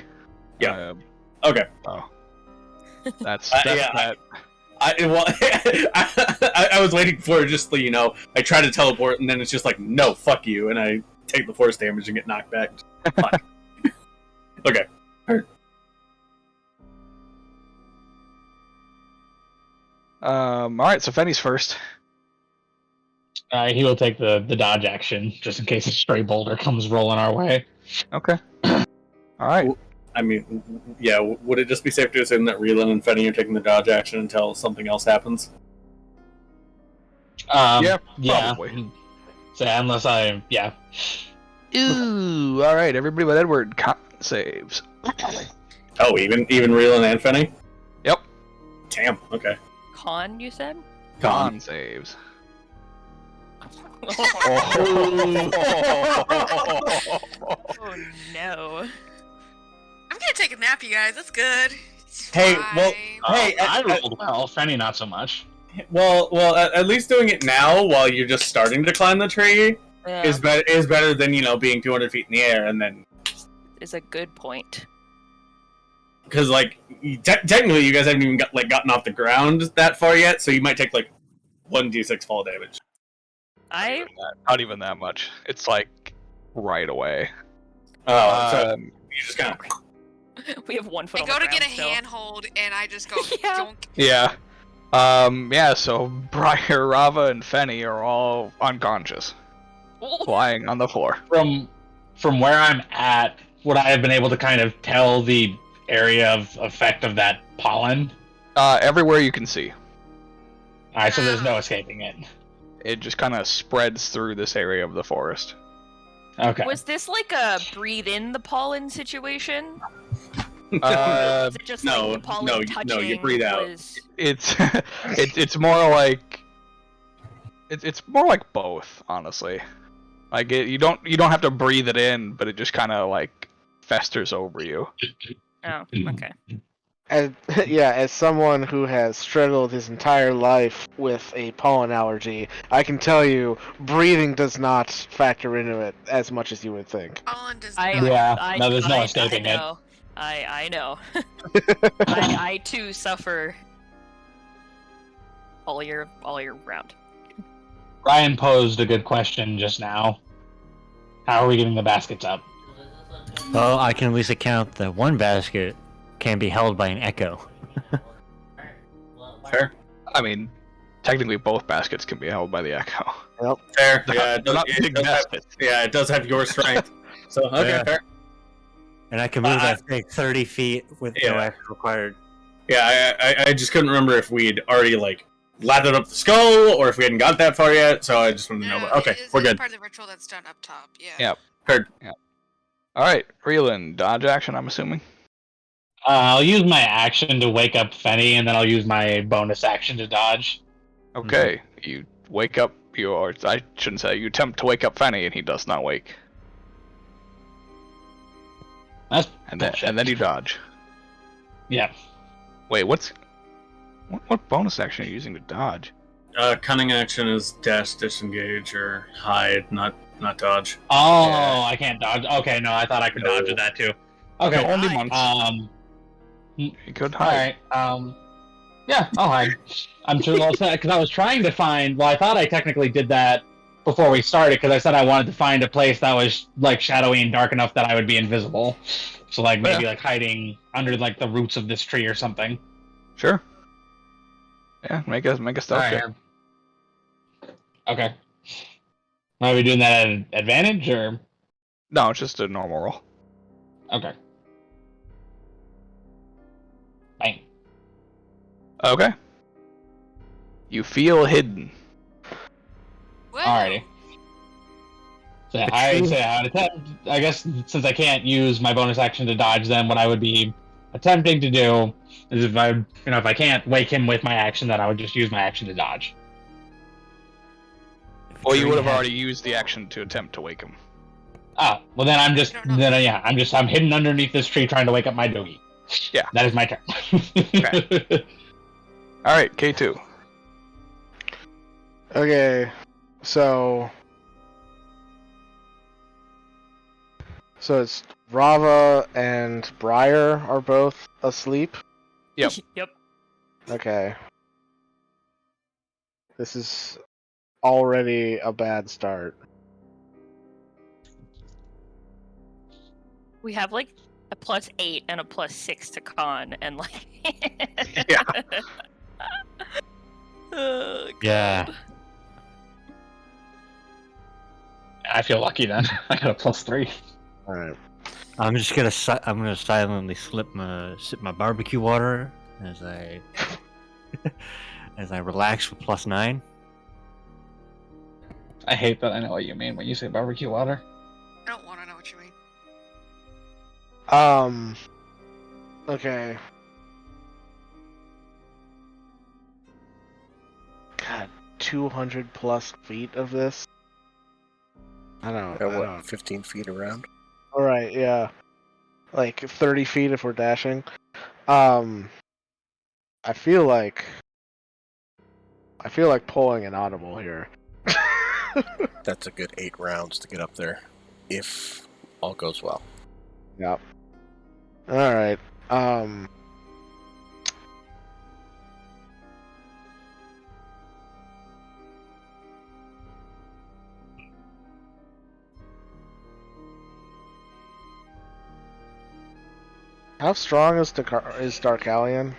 Yeah. Okay. That's Yeah, that. I was waiting for it just so you know. I try to teleport and then it's just like no, fuck you, and I take the force damage and get knocked back. Fuck. Okay. Heard. All right. So Fenny's first. He will take the dodge action just in case a stray boulder comes rolling our way. Okay. All right. I mean, yeah. Would it just be safe to assume that Reelan and Fenny are taking the dodge action until something else happens? Yeah, yeah. probably. So unless Ooh. All right. Everybody but Edward con saves. Oh, even Reelan and Fenny? Yep. Damn. Okay. Con, you said? Con saves. Oh no. I'm gonna take a nap, you guys. That's good. It's Hey, well, fine. hey, I rolled well. Fenny not so much. Well, at least doing it now while you're just starting to climb the tree Yeah, is better than being 200 feet in the air, and then is a good point. because technically you guys haven't even gotten off the ground that far yet, so you might take 1d6 fall damage. Not even that much. It's like right away. Oh, so you just kind of. We have 1 foot I on go the to get a ground still. handhold, and I just go, Yeah. don't. Yeah. So Briar, Rava, and Fenny are all unconscious, lying on the floor. From where I'm at, would I have been able to kind of tell the area of effect of that pollen? Everywhere you can see. Alright, so there's no escaping it. It just kind of spreads through this area of the forest. Okay. Was this like a breathe in the pollen situation? Uh, Was it just no, like the pollen touching? you breathe out. it's more like it's more like both, honestly. Like you don't have to breathe it in, but it just kind of festers over you. Oh, okay. As someone who has struggled his entire life with a pollen allergy, I can tell you, breathing does not factor into it as much as you would think. Pollen does I not. No, there's no escaping I it. know. I know. I too suffer all year round. Ryan posed a good question just now. How are we getting the baskets up? Well, I can at least account that one basket can be held by an echo. Fair. I mean, technically both baskets can be held by the echo. Fair. They're Yeah, not big baskets. it does have your strength. So okay, Yeah. fair. And I can move that thing 30 feet with no Yeah. action required. Yeah, I just couldn't remember if we'd already lathered up the skull or if we hadn't got that far yet. So I just wanted to know. But okay, we're good. Part of the ritual that's done up top. Yeah. Yep. Heard. All right, Reelan, dodge action, I'm assuming. I'll use my action to wake up Fenny, and then I'll use my bonus action to dodge. Okay, you wake up. I shouldn't say. You attempt to wake up Fenny, and he does not wake. That's And bullshit. then you dodge. Yeah. Wait, what bonus action are you using to dodge? Cunning action is dash, disengage, or hide, not dodge. Oh, Yeah. I can't dodge. Okay, no, I thought I could dodge with that too. Okay. No, only once. You could hide. Alright, yeah, I'll hide. I'm sure I'll say, because I was trying to find, well, I thought I technically did that before we started, because I said I wanted to find a place that was, shadowy and dark enough that I would be invisible. So, maybe, hiding under, the roots of this tree or something. Sure. Yeah, make a stealth check. Alright. Okay. Are we doing that at advantage, or? No, it's just a normal roll. Okay. Bang. Okay. You feel hidden. Whoa. Alrighty. So I guess since I can't use my bonus action to dodge, then what I would be attempting to do is if I can't wake him with my action, then I would just use my action to dodge. Well, you would have already used the action to attempt to wake him. Ah, well then I'm hidden underneath this tree trying to wake up my doggy. Yeah. That is my turn. Okay. All right, K2. Okay, so it's Rava and Briar are both asleep. Yep. Yep. Okay. This is already a bad start. We have a +8 and a +6 to con, and Yeah. Oh, God. Yeah. I feel lucky then. I got a +3. All right. I'm just gonna silently sip my barbecue water as I relax with +9. I hate that I know what you mean when you say barbecue water. I don't want to know what you mean. Okay. God, 200 plus feet of this. I don't. 15 feet around? All right, yeah, 30 feet if we're dashing. I feel like pulling an audible here. That's a good 8 rounds to get up there, if all goes well. Yep. All right. How strong is Darkalion?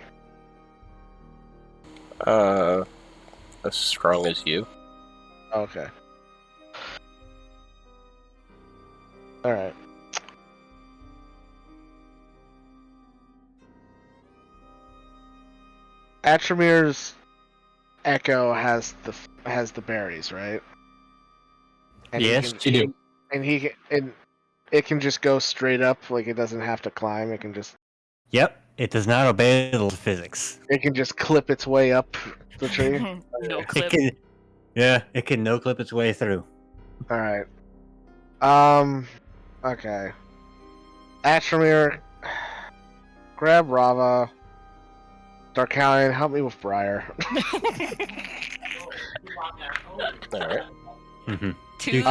As strong as you. Okay. All right. Atramir's Echo has the berries, right? And Yes, he can, and it can just go straight up, like it doesn't have to climb. It can just Yep, it does not obey the laws of physics. clip its way up the tree. No It clip. can, it can no clip its way through. All right. Okay. Atramir, grab Rava. Darkalion, help me with Briar. Alright. Mm-hmm. Two.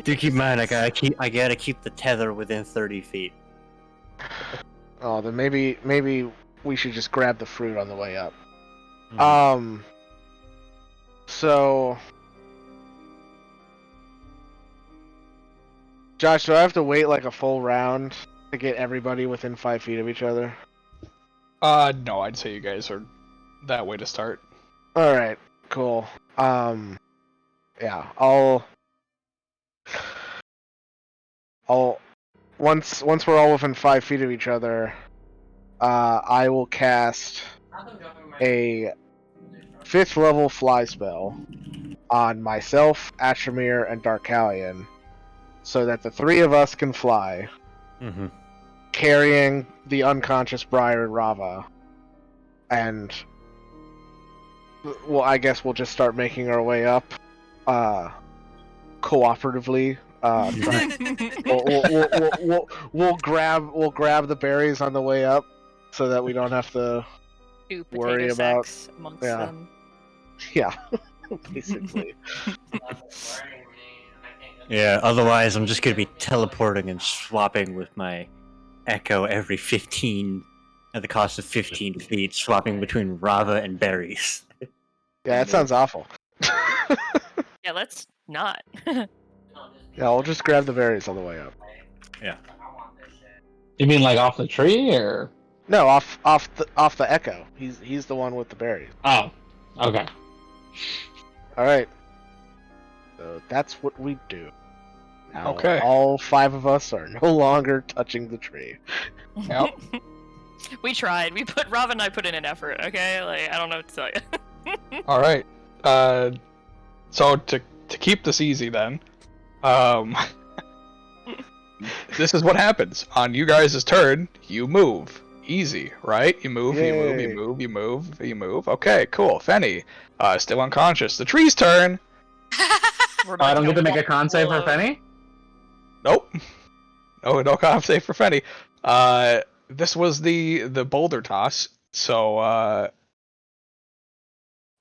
Do keep in mind, I gotta keep the tether within 30 feet. Oh, then maybe we should just grab the fruit on the way up. Mhm. So, Josh, do I have to wait like a full round to get everybody within 5 feet of each other? No, I'd say you guys are that way to start. All right, cool. Yeah, I'll once we're all within 5 feet of each other, I will cast a 5th level fly spell on myself, Atramir, and Darkalion, so that the 3 of us can fly, Mm-hmm. carrying the unconscious Briar and Rava, and well, I guess we'll just start making our way up, cooperatively. We'll grab the berries on the way up, so that we don't have to Two worry potato about- sacks amongst yeah. them. Yeah, basically. Yeah, otherwise I'm just gonna be teleporting and swapping with my Echo every 15, at the cost of 15 feet, swapping between Rava and berries. Yeah, that sounds awful. Yeah, let's not. Yeah, we'll just grab the berries on the way up. You mean like off the tree, or? No, off the Echo. He's the one with the berries. Oh, okay. All right. So that's what we do. Now, Okay. all 5 of us are no longer touching the tree. Yep. We tried. Rob and I put in an effort. Okay, like I don't know what to tell you. All right. So to keep this easy, then, this is what happens on you guys' turn. You move. Easy, right? You move. You move. You Yay. move. You move. You move. Okay, cool. Fenny, still unconscious. The tree's turn. We're I not don't get to gonna make a con save for wallow. Penny? Nope. No comp save for Fenny. This was the boulder toss. So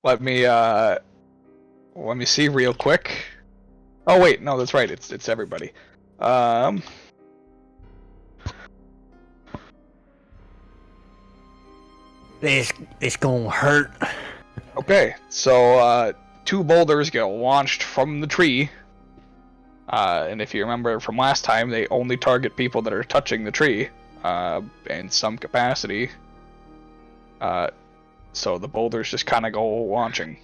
let me see real quick. Oh wait, no, that's right. It's everybody. This gonna hurt. Okay, so 2 boulders get launched from the tree. And if you remember from last time, they only target people that are touching the tree, in some capacity. So the boulders just kind of go launching,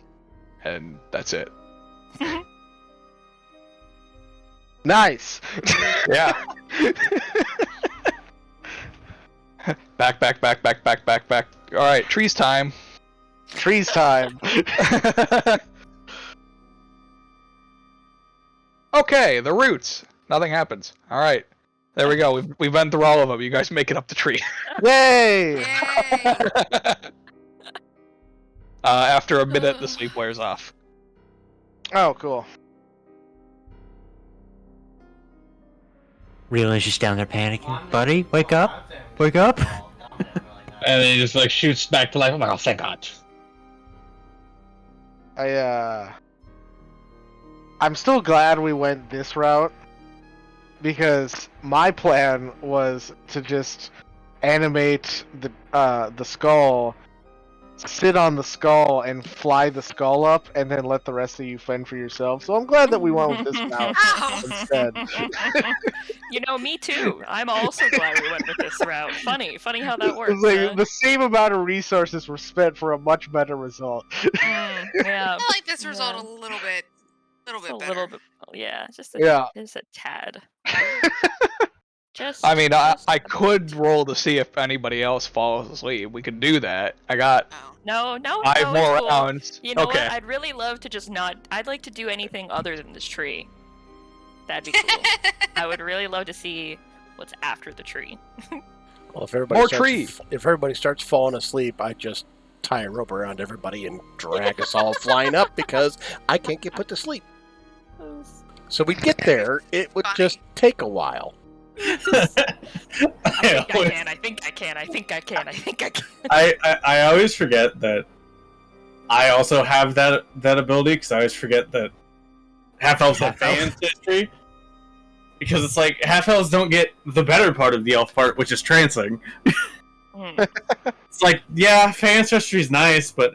and that's it. Nice. Yeah. Back. All right, trees time. Trees time. Okay, the roots. Nothing happens. All right, there we go. We've been through all of them. You guys make it up the tree. Yay! Yay! After a minute, the sleep wears off. Oh, cool. Realize she's down there panicking. Buddy, wake up! Wake up! And then he just like shoots back to life. I'm like, oh, thank God. I'm still glad we went this route because my plan was to just animate the skull, sit on the skull, and fly the skull up, and then let the rest of you fend for yourselves. So I'm glad that we went with this route Ow! instead. You know, me too. I'm also glad we went with this route. Funny how that It's works. like the same amount of resources were spent for a much better result. Yeah. I like this result a little bit Just better. a little bit. Yeah, just a tad. I mean, I could roll to see if anybody else falls asleep. We could do that. I got No, 5 more it's cool. rounds. You know Okay. what? I'd really love to just not. I'd like to do anything other than this tree. That'd be cool. I would really love to see what's after the tree. Well, if everybody More starts, tree. if everybody starts falling asleep, I just tie a rope around everybody and drag us all flying up because I can't get put to sleep. So we'd get there. It would just take a while. I think I can. I always forget that I also have that ability because I always forget that half elves have Fey ancestry. Because it's like half elves don't get the better part of the elf part, which is trancing. It's like, yeah, Fey ancestry is nice, but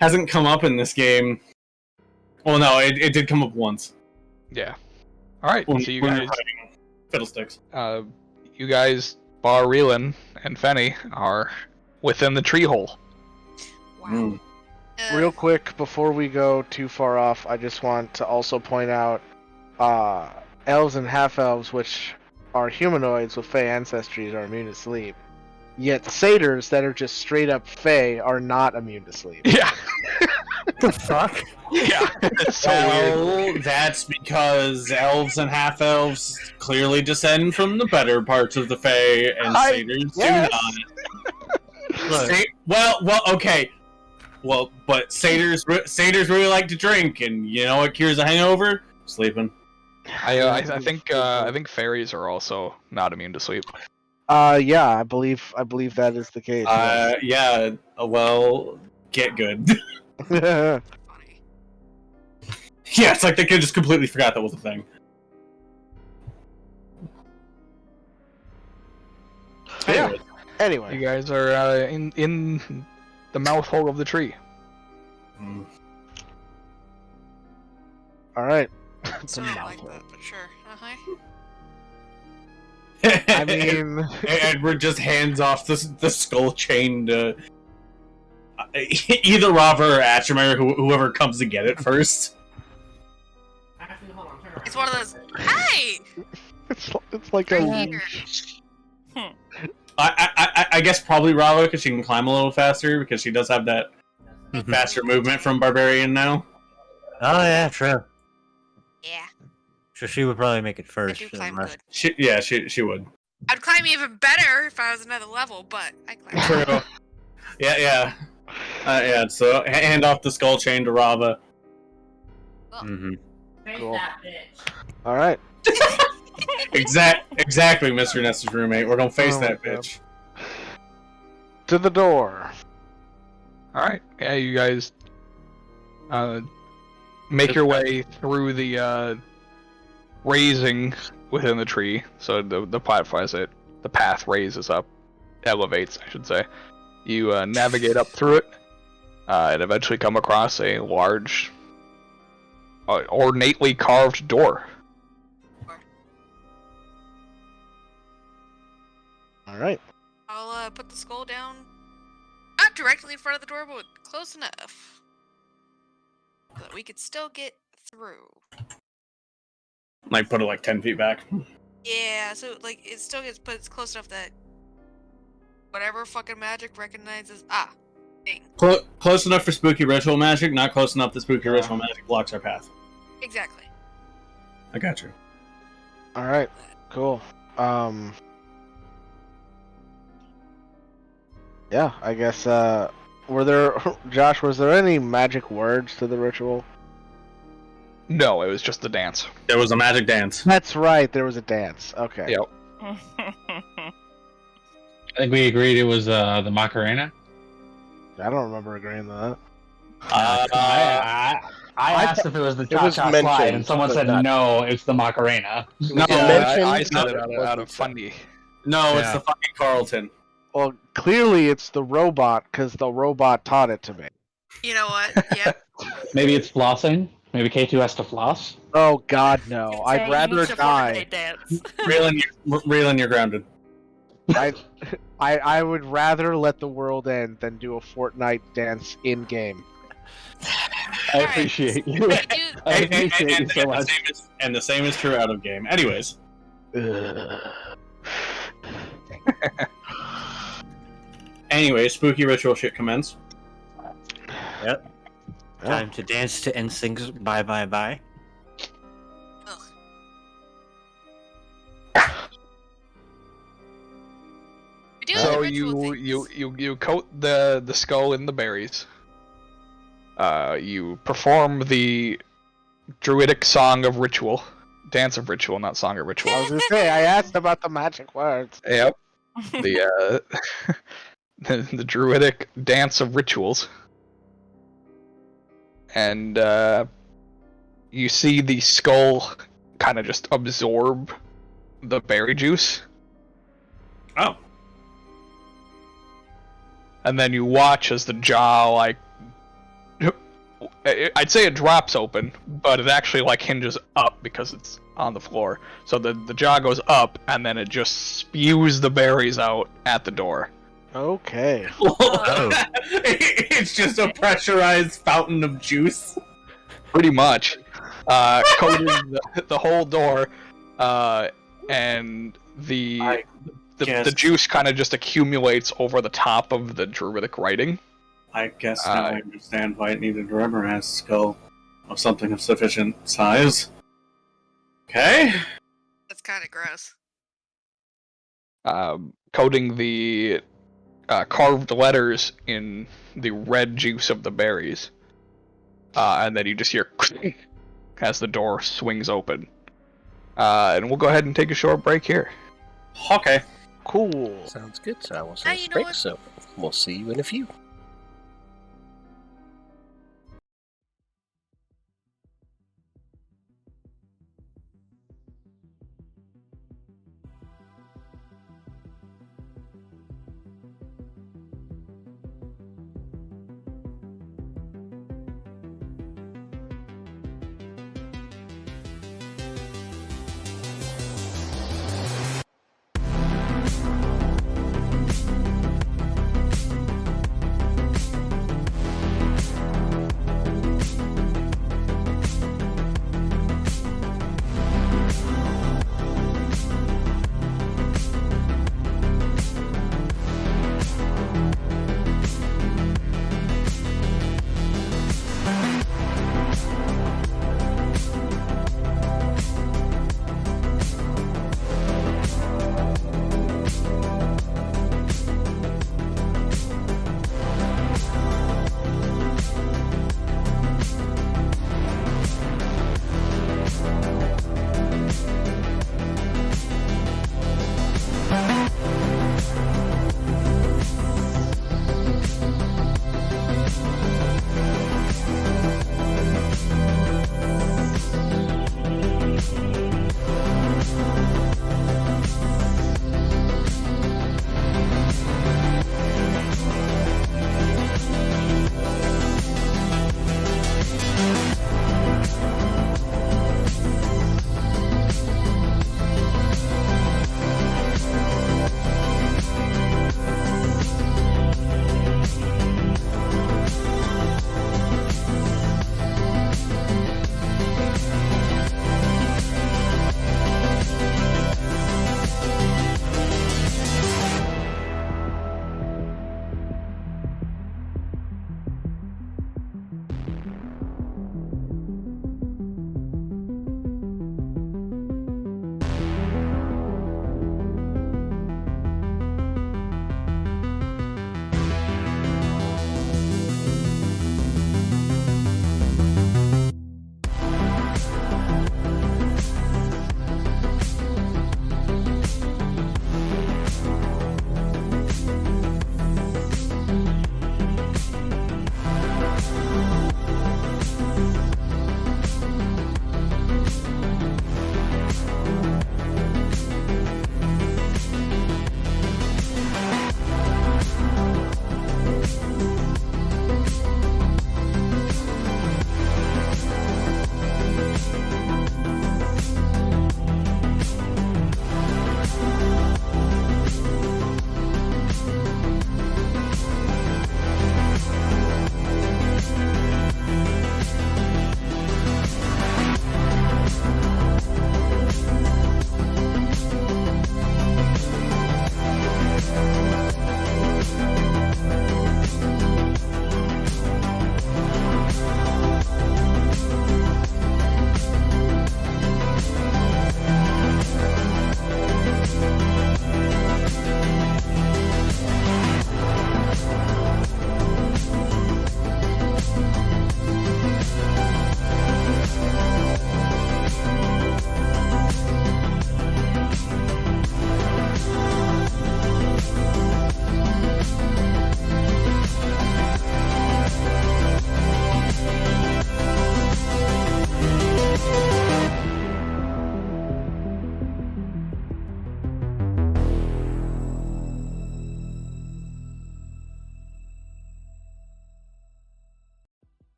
hasn't come up in this game. Well, no, it did come up once. Yeah. All right. So you guys, fiddlesticks. You guys, bar Reelan and Fenny, are within the tree hole. Wow. Real quick, before we go too far off, I just want to also point out elves and half-elves, which are humanoids with Fey ancestries, are immune to sleep. Yet satyrs that are just straight-up Fey are not immune to sleep. Yeah. The fuck? Yeah. It's so weird. That's because elves and half-elves clearly descend from the better parts of the Fey, and satyrs do not. Well, okay. Well, but satyrs really like to drink, and you know what cures a hangover? Sleeping. I think fairies are also not immune to sleep. Yeah, I believe that is the case. Yeah. Well, get good. Yeah. Yeah, it's like they could just completely forgot that was a thing. Yeah. Anyway, You guys are in the mouth hole of the tree. all right. Sort of like that, but sure. I mean, and we're just hands off the skull chain to either Rava or Atchemer, whoever comes to get it first. Actually, hold on. Turn around. It's one of those. Hey! it's like a Right here. leash. I guess probably Rava because she can climb a little faster because she does have that faster movement from Barbarian now. Oh yeah, true. Yeah, So she would probably make it I first. do climb unless- good. She would. I'd climb even better if I was another level, but I climb. True. Yeah. So hand off the skull chain to Rava. Mhm. Face Cool. that bitch. All right. Exactly, Mr. Nestor's roommate. We're gonna face Oh, that my God. bitch. To the door. All right. Yeah, you guys make your way through the raising within the tree. So the platform, the path raises up, elevates, I should say. You navigate up through it, and eventually come across a large, ornately carved door. All right. I'll put the skull down. Not directly in front of the door, but close enough. So that we could still get through. Like put it like 10 feet back. Yeah, so like it still gets, but it's close enough that whatever fucking magic recognizes. Thing. Close enough for spooky ritual magic, not close enough that spooky ritual magic blocks our path. Exactly. I got you. All right. Cool. Yeah, I guess. Were there, Josh? Was there any magic words to the ritual? No, it was just the dance. There was a magic dance. That's right. There was a dance. Okay. Yep. I think we agreed it was the Macarena. I don't remember agreeing to I asked if it was the it was cha-cha slide, mentioned, and someone but said not- no, it's the Macarena. No, Yeah, I mentioned, said it but it out of wasn't funny. no, it's Yeah. the fucking Carlton. Well, clearly it's the robot because the robot taught it to me. You know what? Yep. Maybe it's flossing. Maybe K2 has to floss. Oh God, no! Say I'd he rather needs a die. Fortnite dance. Reeling, you're grounded. I would rather let the world end than do a Fortnite dance in game. I Alright. appreciate you. Do- I appreciate you so much. And the same is true out of game. Anyways, spooky ritual shit commence. Time to dance to NSYNC's Bye Bye Bye. Ugh. We do the So ritual you things. coat the skull in the berries. You perform the druidic song of ritual, dance of ritual, not song of ritual. I was gonna say I asked about the magic words. Yep. The the druidic dance of rituals. And you see the skull kind of just absorb the berry juice. Oh. And then you watch as the jaw, like, I'd say it drops open, but it actually, like, hinges up because it's on the floor. So the jaw goes up, and then it just spews the berries out at the door. Okay. It's just a pressurized fountain of juice. Pretty much. Coating the whole door, and the juice kind of just accumulates over the top of the druidic writing. I guess now I understand why it needed a rubber-ass skull of something of sufficient size. Okay. That's kind of gross. Coating the carved letters in the red juice of the berries. And then you just hear as the door swings open. And we'll go ahead and take a short break here. Okay. Cool. Sounds good. So I will Ah, say you know break, what? so we'll see you in a few.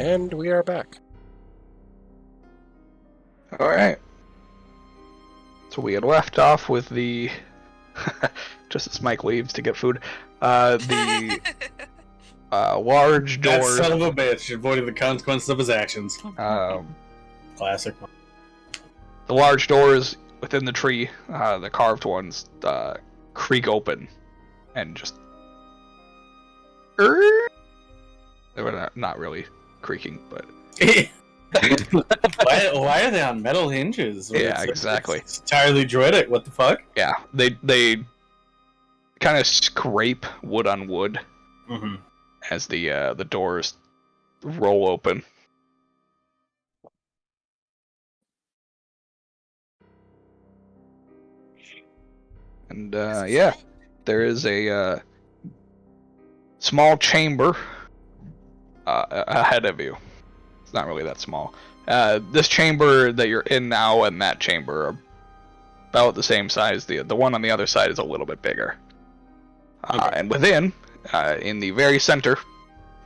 And we are back. Alright. So we had left off with the... just as Mike leaves to get food. The large That doors... son of a bitch, avoiding the consequences of his actions. Classic. The large doors within the tree, the carved ones, creak open. And just... They were not really creaking, but... why are they on metal hinges? Yeah, exactly. It's entirely druidic. What the fuck? Yeah, they kind of scrape wood on wood as the doors roll open. And yeah, there is a small chamber ahead of you. It's not really that small. This chamber that you're in now and that chamber are about the same size. The one on the other side is a little bit bigger. And within, in the very center,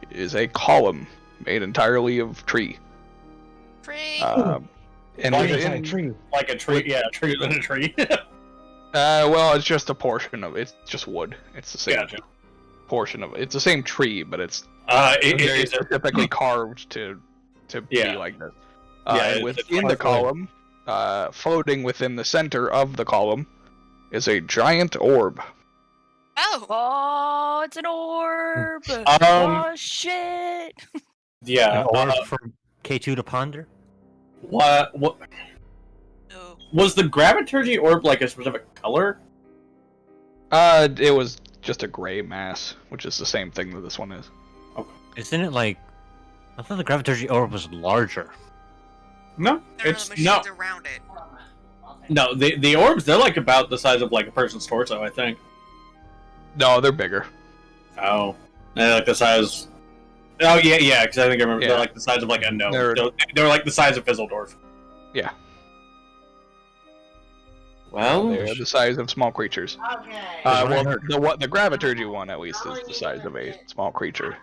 is a column made entirely of tree. Free. And Like within, a tree. Like a tree, yeah, a tree within a tree. well, it's just a portion of it. It's just wood. It's the same portion of it. It's the same tree, but it's very specifically carved to be like this. And within the column, floating within the center of the column, is a giant orb. Oh, it's an orb! Oh, shit! Yeah. An orb from K2 to ponder? What? No. Was the Graviturgy orb like a specific color? It was just a gray mass, which is the same thing that this one is. Okay. Isn't it like... I thought the Graviturgy orb was larger. No, It's the machines around it. No, the orbs, they're like about the size of like a person's torso, I think. No, they're bigger. Oh. They're like the size... Oh, yeah, because I think I remember they're like the size of like a gnome. They're like the size of Fizzledorf. Yeah. Well... They're the size of small creatures. Okay. The Graviturgy one, at least, is the size of a small creature.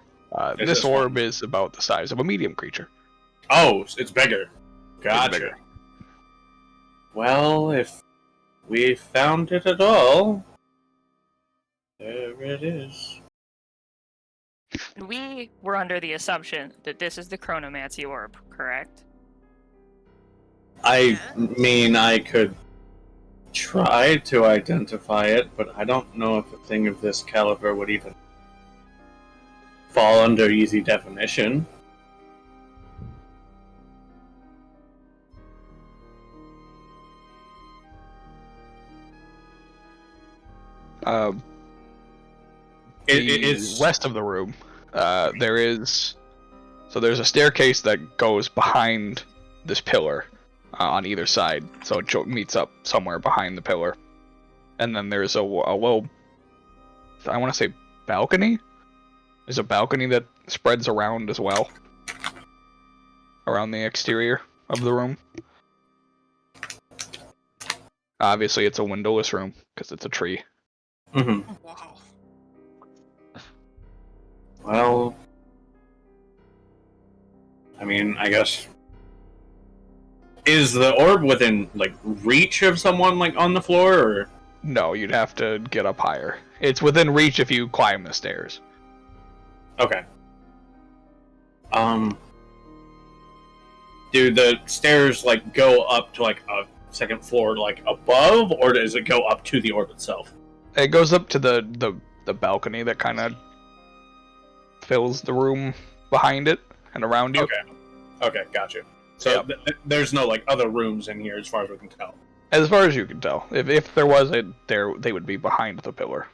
This orb is about the size of a medium creature. Oh, it's bigger. Gotcha. It's bigger. Well, if we found it at all, there it is. We were under the assumption that this is the Chronomancy orb, correct? I mean, I could try to identify it, but I don't know if a thing of this caliber would even fall under easy definition. It's west of the room. There's a staircase that goes behind this pillar on either side, so it meets up somewhere behind the pillar, and then there's a little, I want to say, balcony. There's a balcony that spreads around as well, around the exterior of the room. Obviously, it's a windowless room because it's a tree. Mm-hmm. Wow. Well, I mean, I guess... Is the orb within, like, reach of someone, like, on the floor, or...? No, you'd have to get up higher. It's within reach if you climb the stairs. Okay. Do the stairs, like, go up to, like, a second floor, like, above, or does it go up to the orb itself? It goes up to the balcony that kind of fills the room behind it and around you. Okay, gotcha. So there's no, like, other rooms in here as far as we can tell? As far as you can tell. If there was, they would be behind the pillar.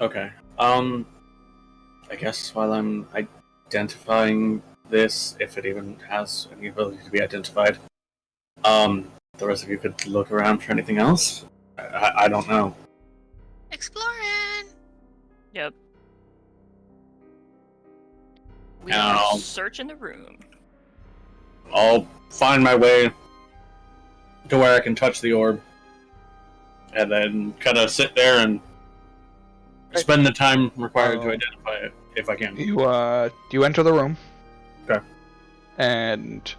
Okay. I guess while I'm identifying this, if it even has any ability to be identified, the rest of you could look around for anything else? I don't know. Exploring! Yep. We And are I'll- searching the room. I'll find my way to where I can touch the orb, and then kind of sit there and spend the time required to identify it, if I can. You enter the room. Okay. and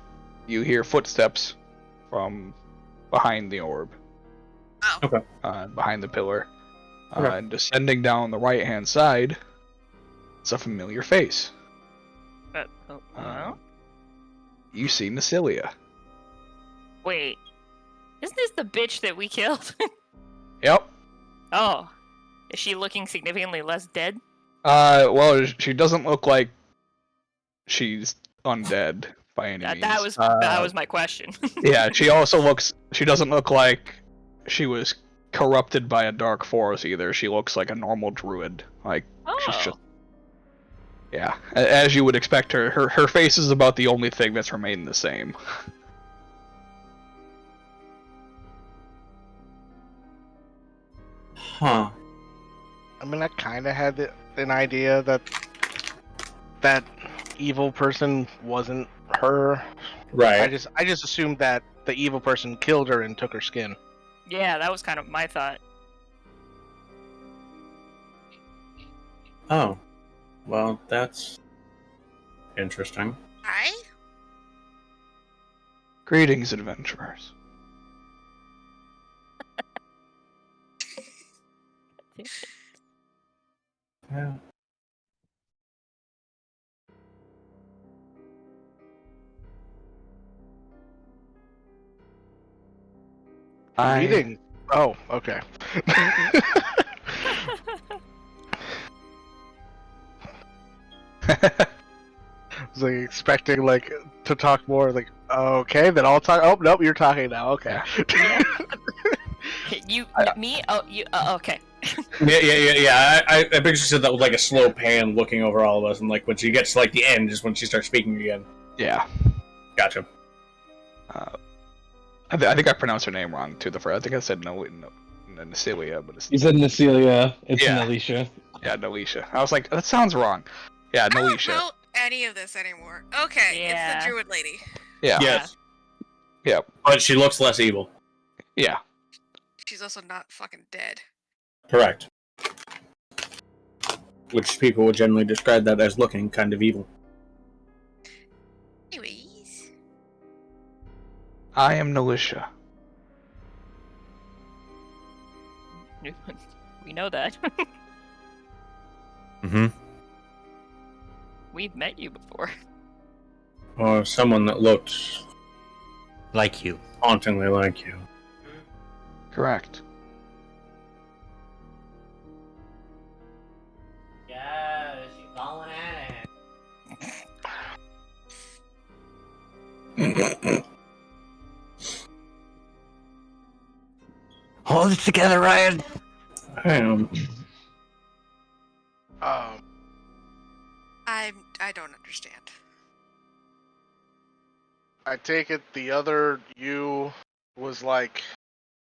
you hear footsteps from behind the orb. Oh. Okay. Behind the pillar. Okay. And descending down the right-hand side, it's a familiar face. But, well? You see Nasilia. Wait. Isn't this the bitch that we killed? Yep. Oh. Is she looking significantly less dead? Well, she doesn't look like she's undead by any means. That was my question. Yeah, she doesn't look like she was corrupted by a dark force either. She looks like a normal druid. Like, she's just... Yeah, as you would expect her. Her face is about the only thing that's remained the same. Huh. I mean, I kind of had an idea that that evil person wasn't her. Right. I just assumed that the evil person killed her and took her skin. Yeah, that was kind of my thought. Oh. Well, that's interesting. Hi? Greetings, adventurers. Yeah. Greeting. Oh, okay. I was like expecting to talk more. Like, okay, then I'll talk. Oh, nope, you're talking now. Okay. Me? Oh, you. Okay. Yeah. I picture she said that with like a slow pan looking over all of us, and like when she gets to like the end, is when she starts speaking again. Yeah. Gotcha. I think I pronounced her name wrong too. I think I said Nasilia, but it's... You said Nasilia. It's Yeah. Nalisha. Yeah, Nalisha. I was like, that sounds wrong. Yeah, I don't Nalisha. know any of this anymore. Okay, Yeah. it's the druid lady. Yeah. Yes. Yeah. But she looks less evil. Yeah. She's also not fucking dead. Correct. Which people would generally describe that as looking kind of evil. Anyways. I am Nalisha. We know that. Mm-hmm. We've met you before. Or someone that looked Like you. hauntingly like you. Correct. Yeah, she's going at it. Hold it together, Ryan. I am. I don't understand. I take it the other you was like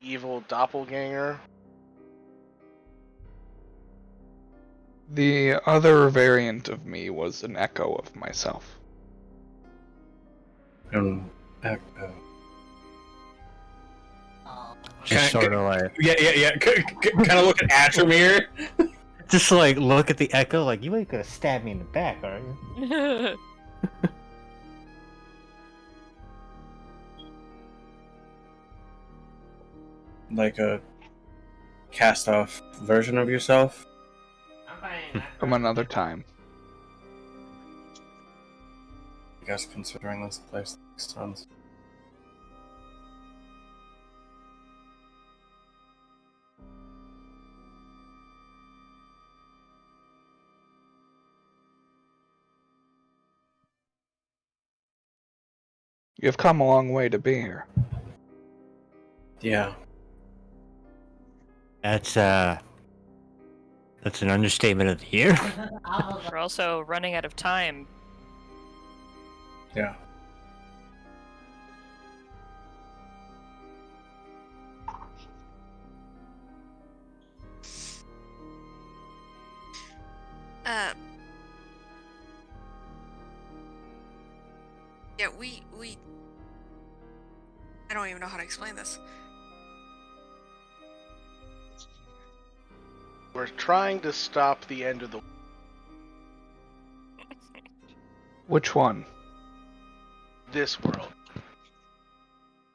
evil doppelganger. The other variant of me was an echo of myself. Echo. Just sort of like, Yeah. Kind of looking at Atramir. just like look at the echo, like you ain't gonna stab me in the back, are you? Like a cast-off version of yourself. I'm fine. From another time. I guess considering this place makes sense. You've come a long way to be here. Yeah. That's an understatement of the year. We're also running out of time. Yeah. Yeah, we I don't even know how to explain this. We're trying to stop the end of the. Which one? this world.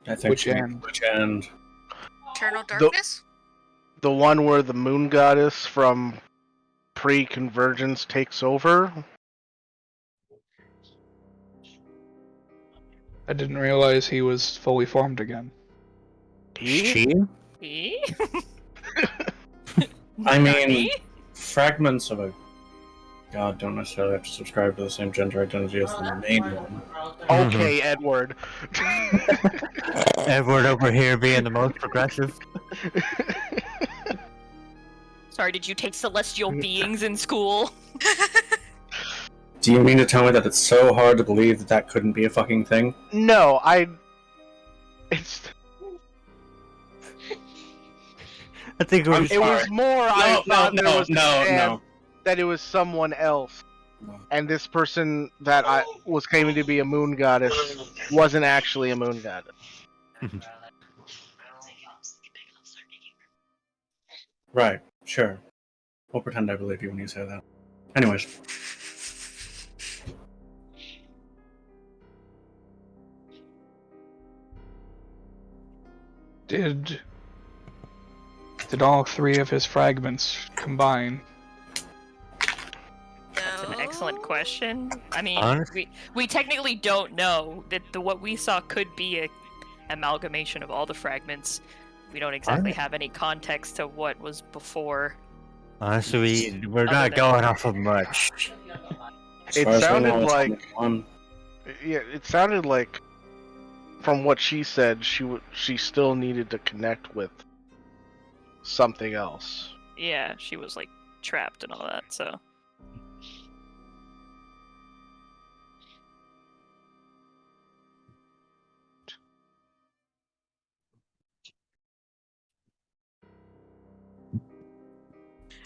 I think Which she means end? which end? Eternal darkness? The one where the moon goddess from pre-convergence takes over. I didn't realize he was fully formed again. She? E? I mean, Nani? fragments of a god don't necessarily have to subscribe to the same gender identity as the main one. Okay, Edward. Edward over here being the most progressive. Sorry, did you take celestial beings in school? Do you mean to tell me that it's so hard to believe that that couldn't be a fucking thing? No, it's. I think it was. It was more. I thought there was a chance no. that it was someone else, and this person that I was claiming to be a moon goddess wasn't actually a moon goddess. Right, sure. We'll pretend I believe you when you say that. Anyways. Did all three of his fragments combine? That's an excellent question. I mean, Honest- we technically don't know that what we saw could be a amalgamation of all the fragments. We don't exactly have any context to what was before. Honestly, we're Other not than- going off of much. As It far as I sounded know, it's like- only one. Yeah, it sounded like, from what she said, she still needed to connect with something else. Yeah, she was like trapped and all that, so.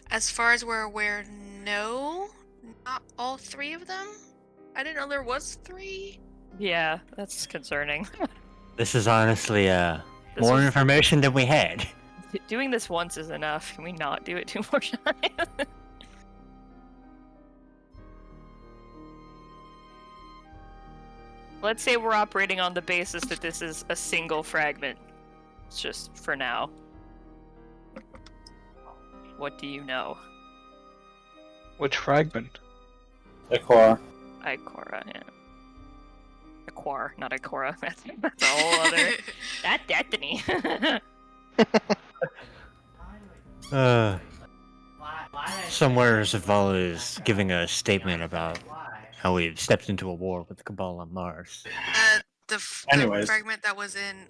As far as we're aware, no. Not all three of them? I didn't know there was three. Yeah, that's concerning. This is honestly This more was- information than we had. Doing this once is enough. Can we not do it 2 more times? Let's say we're operating on the basis that this is a single fragment. It's just for now. What do you know? Which fragment? Ikora. Ikora, yeah. Iquar, not Ikora. That's a whole other. That Destiny. Somewhere Zavala is giving a statement about how we've stepped into a war with the Cabal on Mars. The Anyways. fragment that was in,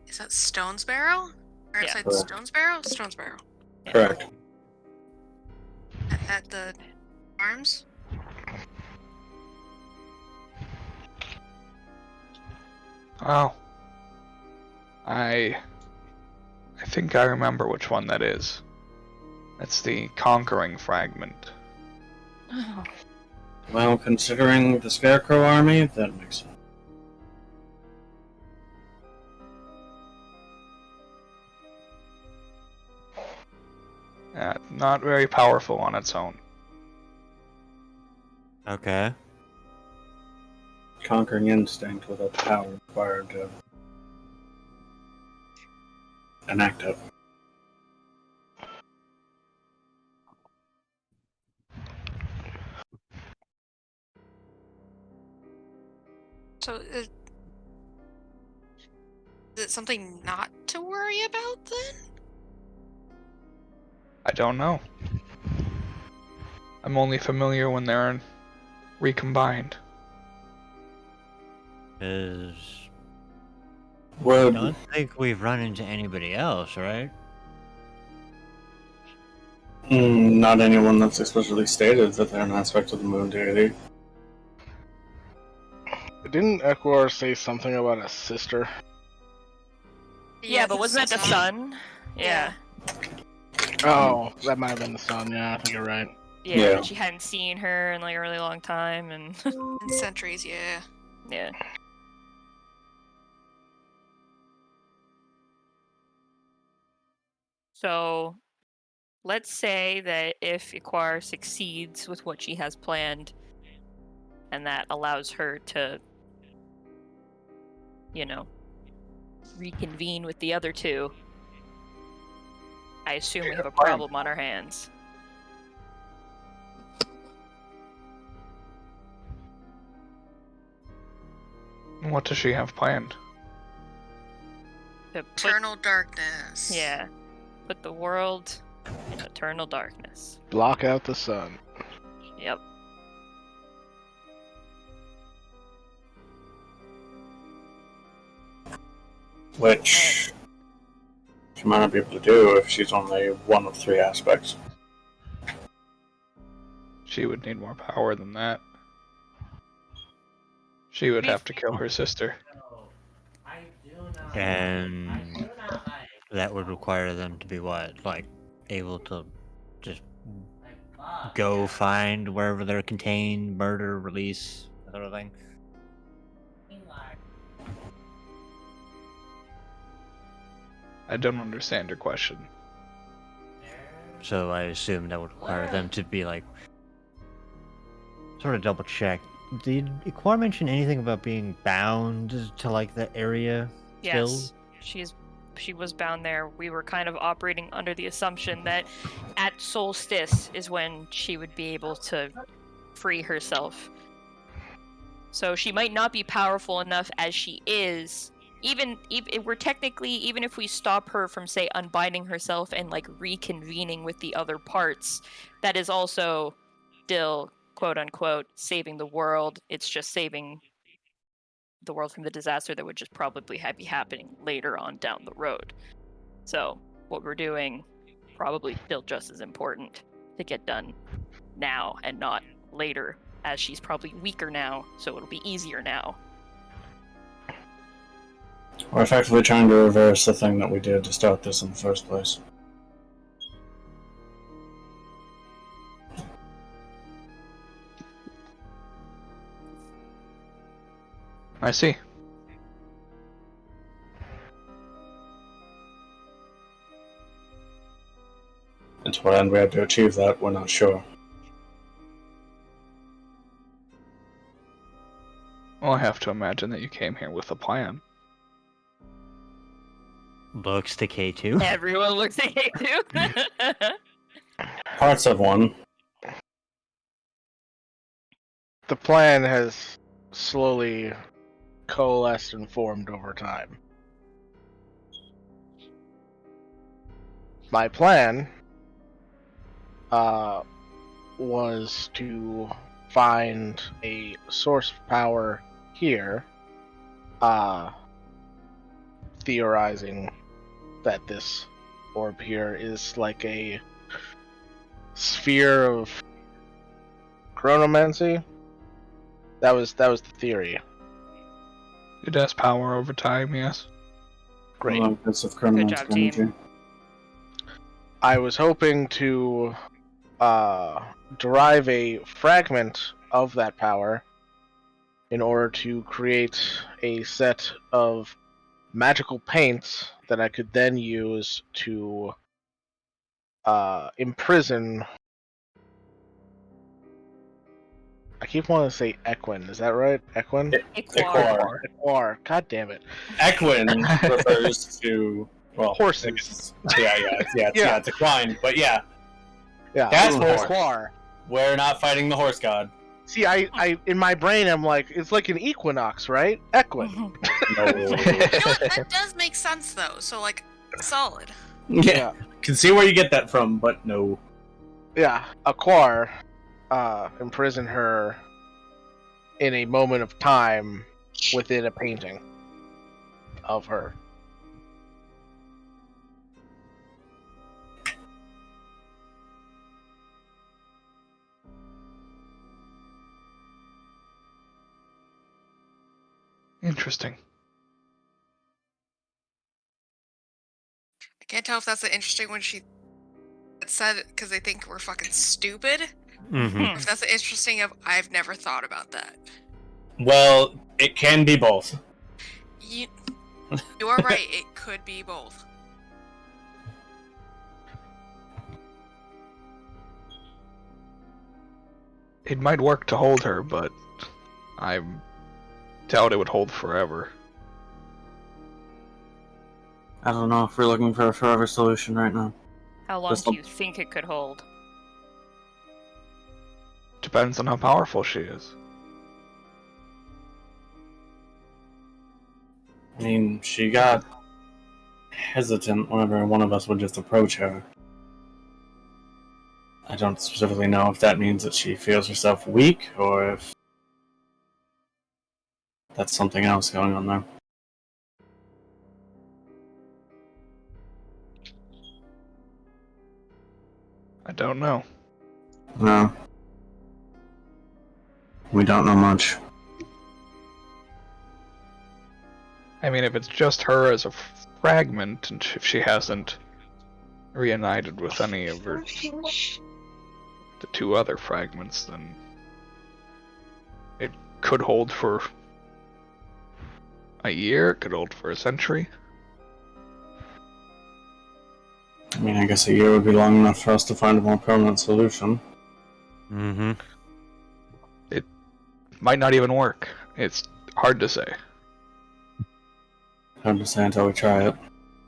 is that Stone's Barrow? Or Yeah. inside Correct. Stone's Barrow? Stone's Barrow. Correct. At the arms? Oh. I think I remember which one that is. That's the conquering fragment. Well, considering the Scarecrow army, that makes sense. Not very powerful on its own. Okay. Conquering instinct without the power required to enact it. So, is it something not to worry about then? I don't know. I'm only familiar when they're recombined. I Would don't think we've run into anybody else, right? not anyone that's explicitly stated that they're an aspect of the moon deity. Didn't Equor say something about a sister? Yeah, but wasn't that the sun? Yeah. Oh, that might have been the sun. Yeah, I think you're right. Yeah, Yeah. and she hadn't seen her in like a really long time, and In centuries, yeah. yeah. So, let's say that if Iquar succeeds with what she has planned, and that allows her to, reconvene with the other two, I assume we have a problem on our hands. What does she have planned? To put, Eternal darkness. yeah, put the world in eternal darkness. Block out the sun. Yep. Which she might not be able to do if she's only one of 3 aspects. She would need more power than that. She would have to kill her sister. I do not. And I do not like. that would require them to be what? Like, able to just Like, fuck. go find wherever they're contained, murder, release, that sort of thing? Like, I don't understand your question. So I assume that would require them to be like, sort of double check. Did Iquar mention anything about being bound to like the area? Yes. She was bound there. We were kind of operating under the assumption that at solstice is when she would be able to free herself. So she might not be powerful enough as she is. Even if we stop her from, say, unbinding herself and like reconvening with the other parts, that is also still, quote unquote, saving the world. It's just saving the world from the disaster that would just probably be happening later on down the road. So what we're doing probably still just as important to get done now and not later, as she's probably weaker now, so it'll be easier now. We're effectively trying to reverse the thing that we did to start this in the first place. I see. And to what end we had to achieve that, we're not sure. Well, I have to imagine that you came here with a plan. Looks to K2. Everyone looks at K2. Parts of one. The plan has slowly coalesced and formed over time. My plan was to find a source of power here, theorizing that this orb here is like a sphere of chronomancy. That was the theory. It has power over time, yes. Great. Good job, team. I was hoping to derive a fragment of that power in order to create a set of magical paints that I could then use to imprison. I keep wanting to say Equin. Is that right? Equin? Iquar. Iquar. God damn it. Equin refers to, well, Horses. Yeah, decline, but yeah. Yeah. That's Iquar. We're not fighting the horse god. See, I in my brain I'm like, it's like an equinox, right? Equin. No. You know what? That does make sense though. So like, solid. Yeah. Can see where you get that from, but no. Yeah. Iquar, imprison her in a moment of time within a painting of her. Interesting. I can't tell if that's the interesting when she said it because they think we're fucking stupid. Mm-hmm. Or if that's the interesting of I've never thought about that. Well, it can be both. You are right. It could be both. It might work to hold her, but I doubt it would hold forever. I don't know if we're looking for a forever solution right now. How long do you think it could hold? Depends on how powerful she is. I mean, she got hesitant whenever one of us would just approach her. I don't specifically know if that means that she feels herself weak, or if that's something else going on there. I don't know. No. We don't know much. I mean, if it's just her as a fragment, and if she hasn't reunited with any of the two other fragments, then it could hold for a year, it could hold for a century. I mean, I guess a year would be long enough for us to find a more permanent solution. Mm-hmm. It might not even work. It's hard to say. Hard to say until we try it.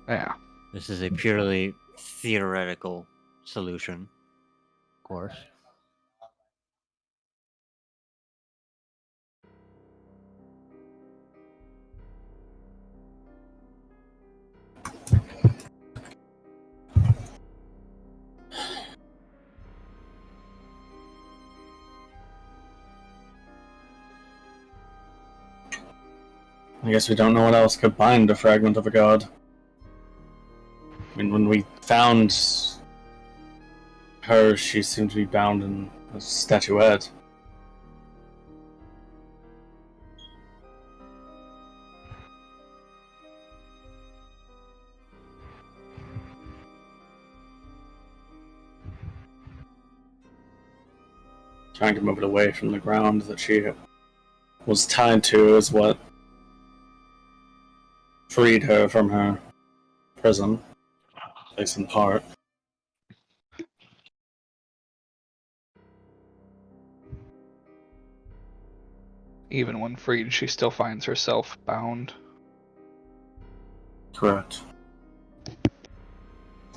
Yeah. This is a purely theoretical solution, of course. I guess we don't know what else could bind a fragment of a god. I mean, when we found her, she seemed to be bound in a statuette. Trying to move it away from the ground that she was tied to is what freed her from her prison, at least in part. Even when freed, she still finds herself bound. Correct.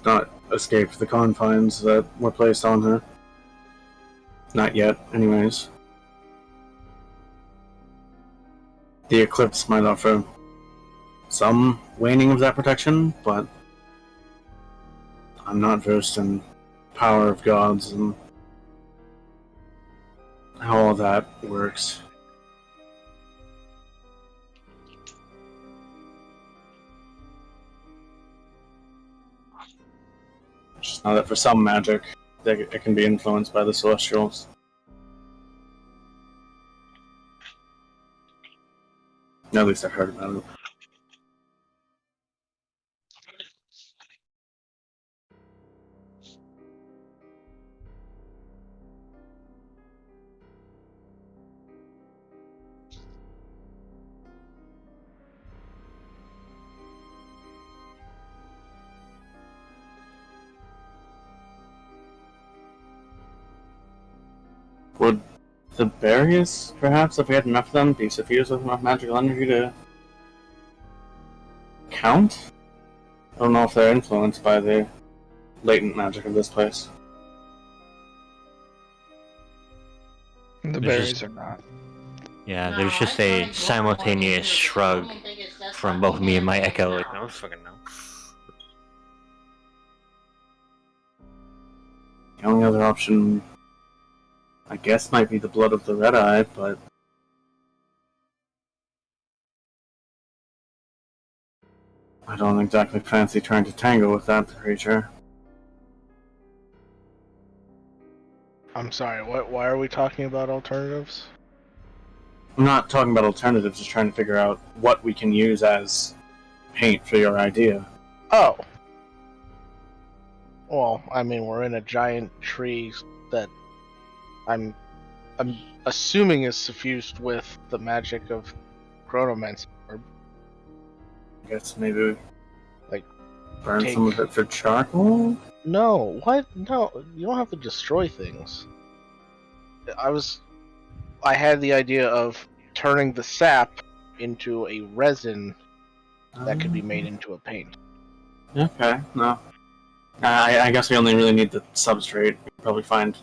Not escaped the confines that were placed on her. Not yet, anyways. The eclipse might offer some waning of that protection, but I'm not versed in power of gods and how all that works. Just know that for some magic, it can be influenced by the Celestials. At least I've heard about it. Would the berries, perhaps, if we had enough of them, be suffused with enough magical energy to count? I don't know if they're influenced by the latent magic of this place. The There's berries just- are not. Yeah, there's just a simultaneous shrug from both me and my echo. Like, I don't fucking know. The only other option, I guess, might be the blood of the Red Eye, but I don't exactly fancy trying to tangle with that creature. I'm sorry, why are we talking about alternatives? I'm not talking about alternatives, just trying to figure out what we can use as paint for your idea. Oh. Well, I mean, we're in a giant tree that I'm assuming is suffused with the magic of Chronomancy. Or I guess maybe like burn take- some of it for charcoal? no, what? No, you don't have to destroy things. I had the idea of turning the sap into a resin that could be made into a paint. Okay, no. I guess we only really need the substrate. We can probably find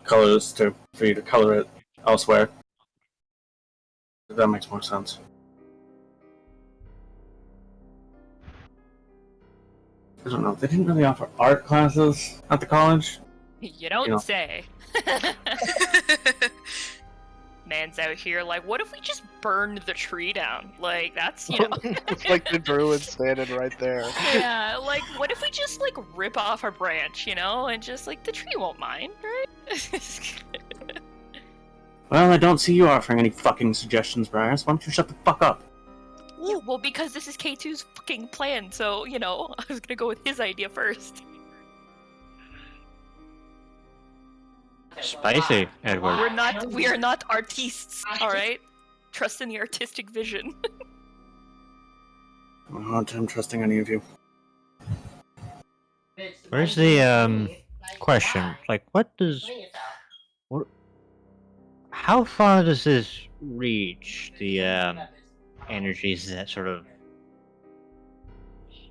colors for you to color it elsewhere. That makes more sense. I don't know. They didn't really offer art classes at the college. You don't You know. say. Man's out here like, what if we just burned the tree down? Like, that's, you know. It's like the druid standing right there. Yeah, like, what if we just, like, rip off a branch, you know? And just, like, the tree won't mind, right? Well, I don't see you offering any fucking suggestions, Bryce. Why don't you shut the fuck up? Yeah, well, because this is K2's fucking plan, so, you know, I was gonna go with his idea first. Spicy, Edward. We are not artistes, alright? Trust in the artistic vision. I'm hard time trusting any of you. Where's the question? Like, what? How far does this reach? The energies that sort of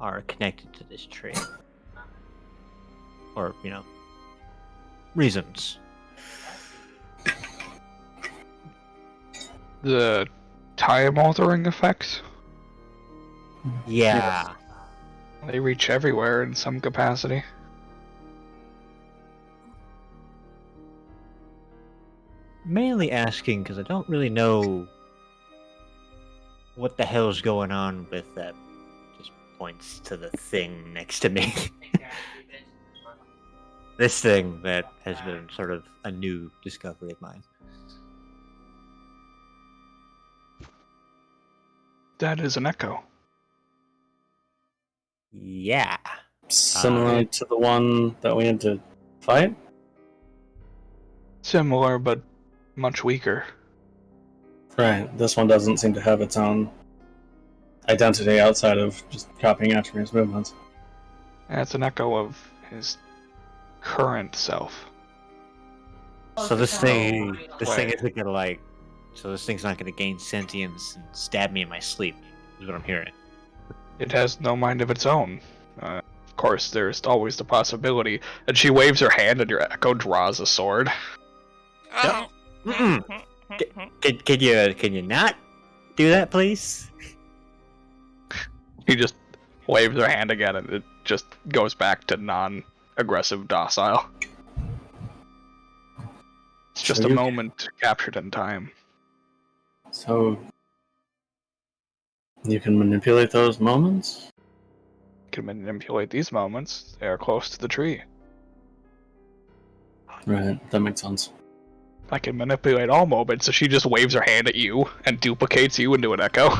are connected to this tree, or you know, reasons. The time altering effects, Yeah. they reach everywhere in some capacity. Mainly asking because I don't really know what the hell's going on with that. Just points to the thing next to me. This thing that has been sort of a new discovery of mine. That is an echo. Yeah. Similar to the one that we had to fight? Similar, but much weaker. Right, this one doesn't seem to have its own identity outside of just copying Atromir's movements. And it's an echo of his current self. So this thing Wait. isn't gonna like. So this thing's not gonna gain sentience and stab me in my sleep. Is what I'm hearing. It has no mind of its own. Of course, there's always the possibility. And she waves her hand, and your echo draws a sword. Oh, Can you not do that, please? He just waves her hand again, and it just goes back to non-aggressive docile. It's just So a you- moment captured in time. So you can manipulate those moments? You can manipulate these moments. They are close to the tree. Right, that makes sense. I can manipulate all moments, so she just waves her hand at you and duplicates you into an echo.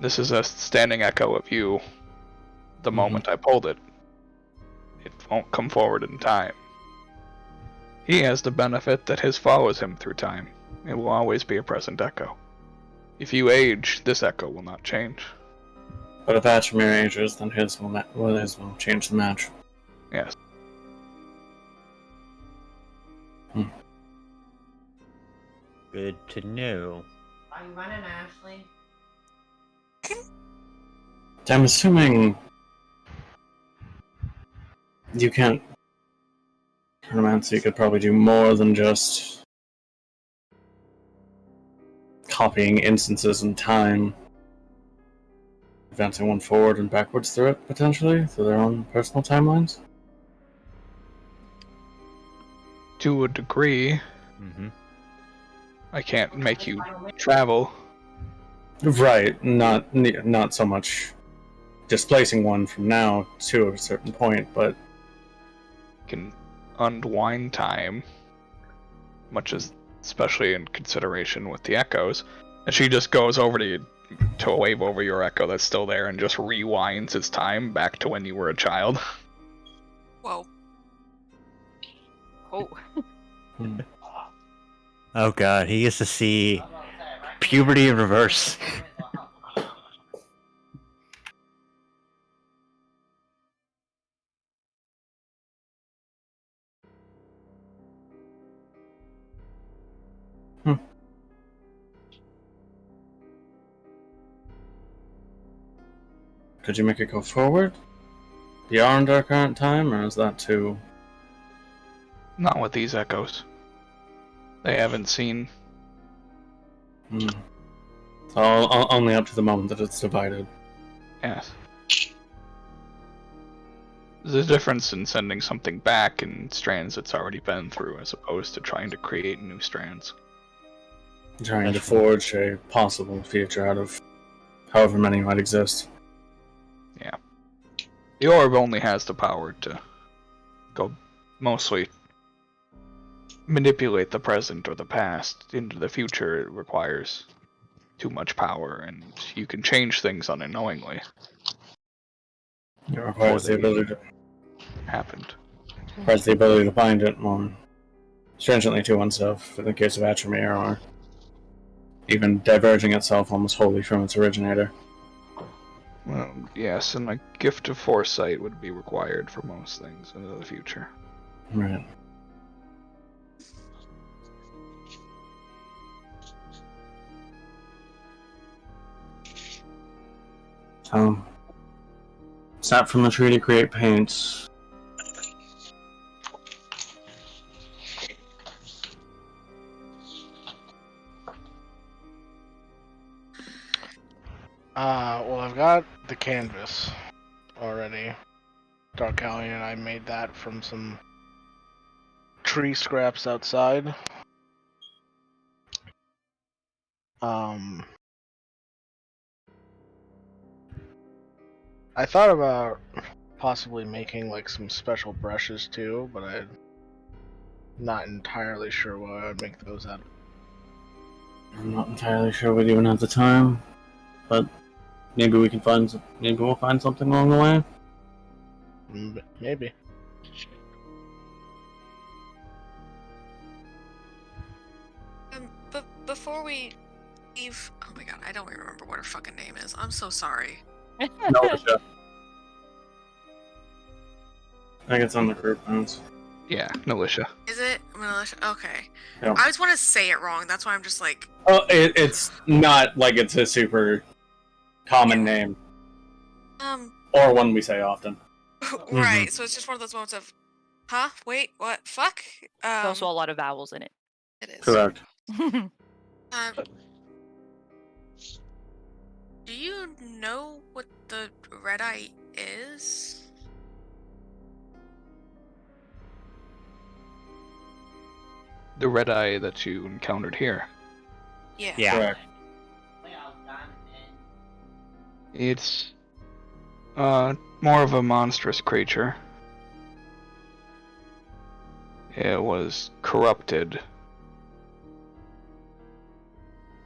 This is a standing echo of you. The moment I pulled it, it won't come forward in time. He has the benefit that his follows him through time. It will always be a present echo. If you age, this echo will not change. But if Atromir ages, then his will change the match. Yes. Good to know. Are you running, Ashley? I'm assuming you can't chronomancy. You could probably do more than just copying instances in time, advancing one forward and backwards through it, potentially, through their own personal timelines. To a degree, Mm-hmm. I can't make you travel. Right, not so much displacing one from now to a certain point, but Can unwind time, much as, especially in consideration with the echoes. And she just goes over to you to wave over your echo that's still there and just rewinds its time back to when you were a child. whoa. Oh. Oh god, he gets to see puberty in reverse. Could you make it go forward? Beyond our current time, or is that too... Not with these echoes. They haven't seen. So only up to the moment that it's divided. Yes. There's a difference in sending something back in strands it's already been through, as opposed to trying to create new strands. Trying to forge a possible future out of however many might exist. Yeah. The orb only has the power to go mostly manipulate the present or the past. Into the future, it requires too much power, and you can change things unknowingly. It requires the ability to bind it more stringently to oneself, in the case of Atramir, or even diverging itself almost wholly from its originator. Well, yes, and a gift of foresight would be required for most things into the future. Right. So, sap from the tree to create paints. Well, I've got the canvas already. Dark Alley and I made that from some tree scraps outside. I thought about possibly making like some special brushes too, but I'm not entirely sure what I would make those out of. I'm not entirely sure we'd even have the time, but maybe we can find. Maybe we'll find something along the way. Maybe. But before we leave, oh my god, I don't even remember what her fucking name is. I'm so sorry. No, I think it's on the group notes. Yeah, Militia. Is it Militia? Okay. Yeah. I always want to say it wrong. That's why I'm just like. Oh, it's not like it's a super common name, or one we say often. Right. So it's just one of those moments of, huh? Wait, what? Fuck. There's also a lot of vowels in it. It is. Correct. Do you know what the red eye is? The red eye that you encountered here. Yeah. Correct. It's more of a monstrous creature. It was corrupted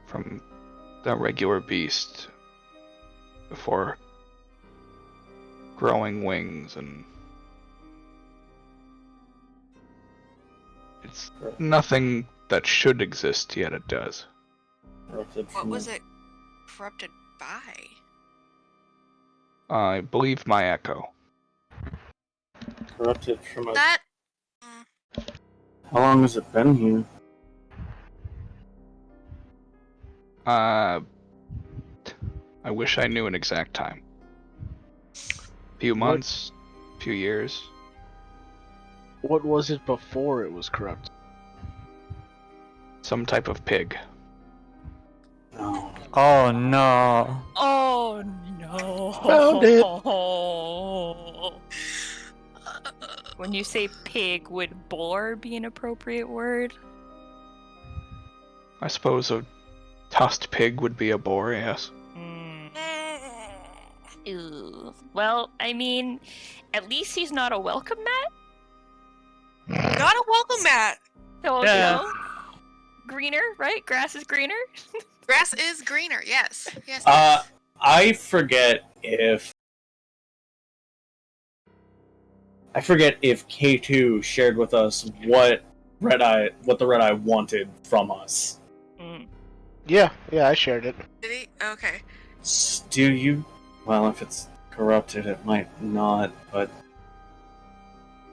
from the regular beast before growing wings, and it's nothing that should exist, yet it does. What was it corrupted by? I believe my echo. Corrupted from a... That. How long has it been here? I wish I knew an exact time. Few months, few years. What was it before it was corrupted? Some type of pig. No. Oh no. Oh no. Found it. When you say pig, would boar be an appropriate word? I suppose a tusked pig would be a boar, yes. Ew. Well, I mean, at least he's not a welcome mat. Not a welcome mat. So, Yeah. you know, greener, right? Grass is greener. Grass is greener. Yes. Yes. I forget if K2 shared with us what the Red Eye wanted from us. Yeah, I shared it. Did he? Okay. Do you? Well, if it's corrupted, it might not, but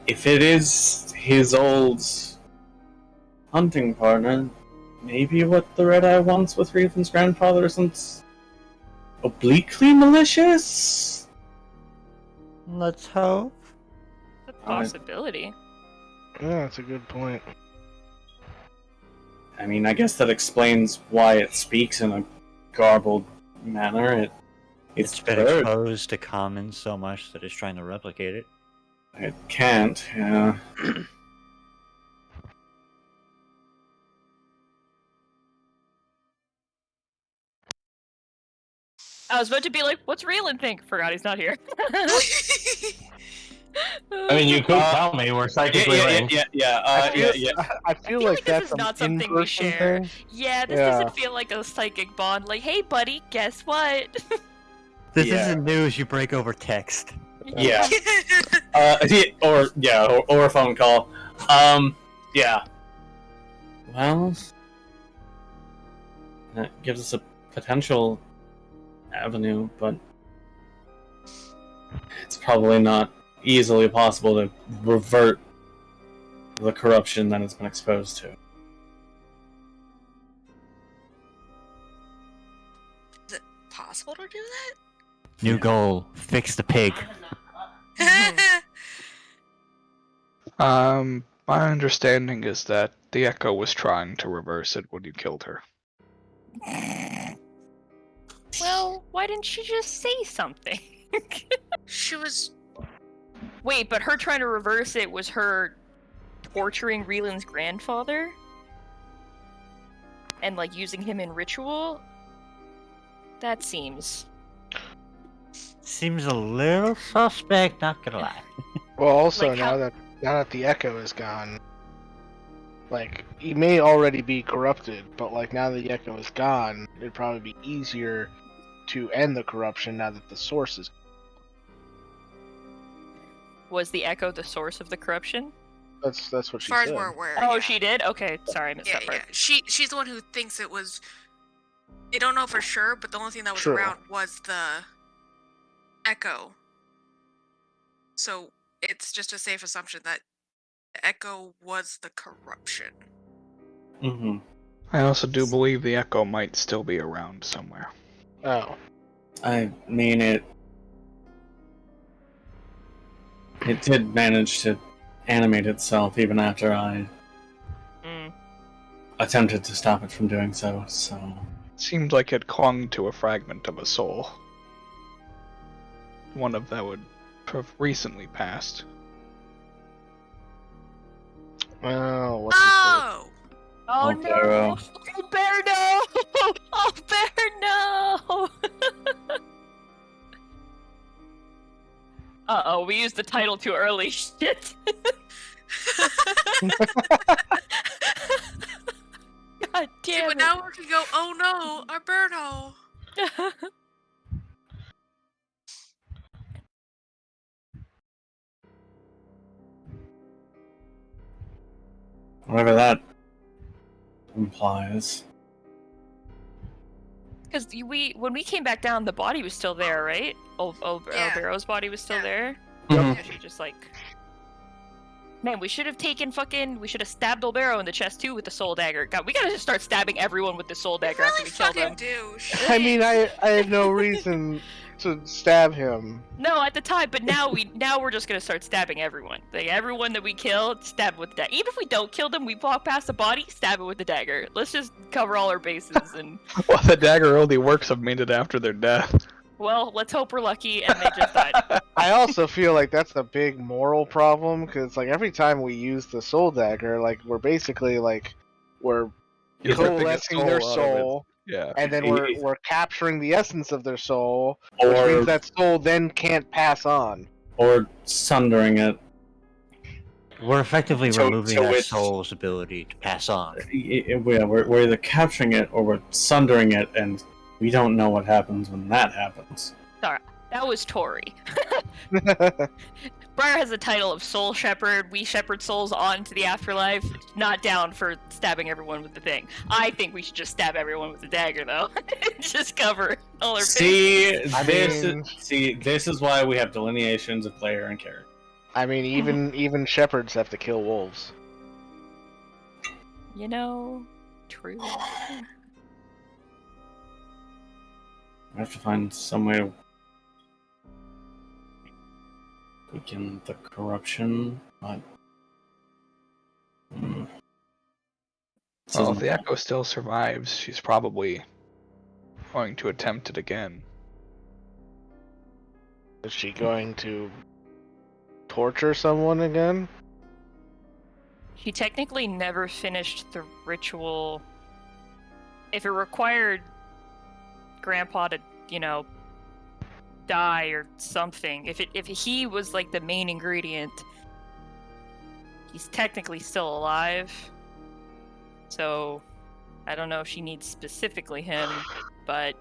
if it is his old hunting partner, maybe what the Red Eye wants with Reethan's grandfather isn't obliquely malicious? Let's hope. It's a possibility. Yeah, that's a good point. I mean, I guess that explains why it speaks in a garbled manner. It's been bird. exposed to common so much that it's trying to replicate it. It can't, yeah. I was about to be like, what's Raylan think? Forgot he's not here. I mean, you could tell me we're psychically linked. I feel like this that's is not something we in-person share. thing. Yeah, this Yeah. doesn't feel like a psychic bond. Like, hey, buddy, guess what? This Yeah. isn't news you break over text. Yeah. Or a phone call. Yeah. Well, that gives us a potential avenue, but it's probably not easily possible to revert the corruption that it's been exposed to. Is it possible to do that? New goal: fix the pig. My understanding is that the Echo was trying to reverse it when you killed her. Well, why didn't she just say something? She was. Wait, but her trying to reverse it was her torturing Reelan's grandfather? And, like, using him in ritual? That seems... Seems a little suspect, not gonna lie. Well, also Like now how- that the Echo is gone, like he may already be corrupted, but like now that the Echo is gone, it'd probably be easier to end the corruption now that the source is. Was the Echo the source of the corruption? That's what As she far as said. we're aware. Oh, yeah. she did? Okay, sorry, I missed Yeah, that part. yeah. She's the one who thinks it was. They don't know for sure, but the only thing that was True. around was the Echo. So it's just a safe assumption that the Echo was the corruption. Mm-hmm. I also do believe the Echo might still be around somewhere. Oh, I mean, it did manage to animate itself even after I Mm. attempted to stop it from doing so, so... It seemed like it clung to a fragment of a soul. One of that would have recently passed. oh, what's his Oh! Oh, Oh, no! Barrow. Oh, Bear, no! Oh, Bear, no! Uh-oh, we used the title too early. Shit. God See, damn but it. now we can go, oh no, Alberto! Whatever that implies. Because when we came back down, the body was still there, right? Yeah. Barrow's body was still Yeah. there. Mhm. Yeah, she just like, man, we should have stabbed Old Barrow in the chest too with the soul dagger. God, we gotta just start stabbing everyone with the soul dagger after Really we kill them. fucking do. I mean, I had no reason to stab him. No, at the time, but now we're just gonna start stabbing everyone. Like everyone that we kill, stab with the dagger. Even if we don't kill them, we walk past the body, stab it with the dagger. Let's just cover all our bases and Well, the dagger only works a minute after their death. well, let's hope we're lucky and they just died. I also feel like that's a big moral problem because like every time we use the soul dagger, like we're basically like we're You're ripping a coalescing their soul out of it. soul, Yeah. and then we're capturing the essence of their soul, which Or, means that soul then can't pass on. or sundering it. We're effectively So- removing so that it's- soul's ability to pass on. We're either capturing it or we're sundering it, and we don't know what happens when that happens. That was Tori. Briar has the title of Soul Shepherd. We shepherd souls on to the afterlife. Not down for stabbing everyone with the thing. I think we should just stab everyone with the dagger, though. Just cover all our bases. This is why we have delineations of player and character. I mean, even shepherds have to kill wolves. You know, true. I have to find some way to Weaken the corruption. What? Well, if the echo still survives, she's probably going to attempt it again. Is she going to torture someone again? He technically never finished the ritual. If it required Grandpa to, die or something, if he was like the main ingredient, he's technically still alive. So I don't know if she needs specifically him, but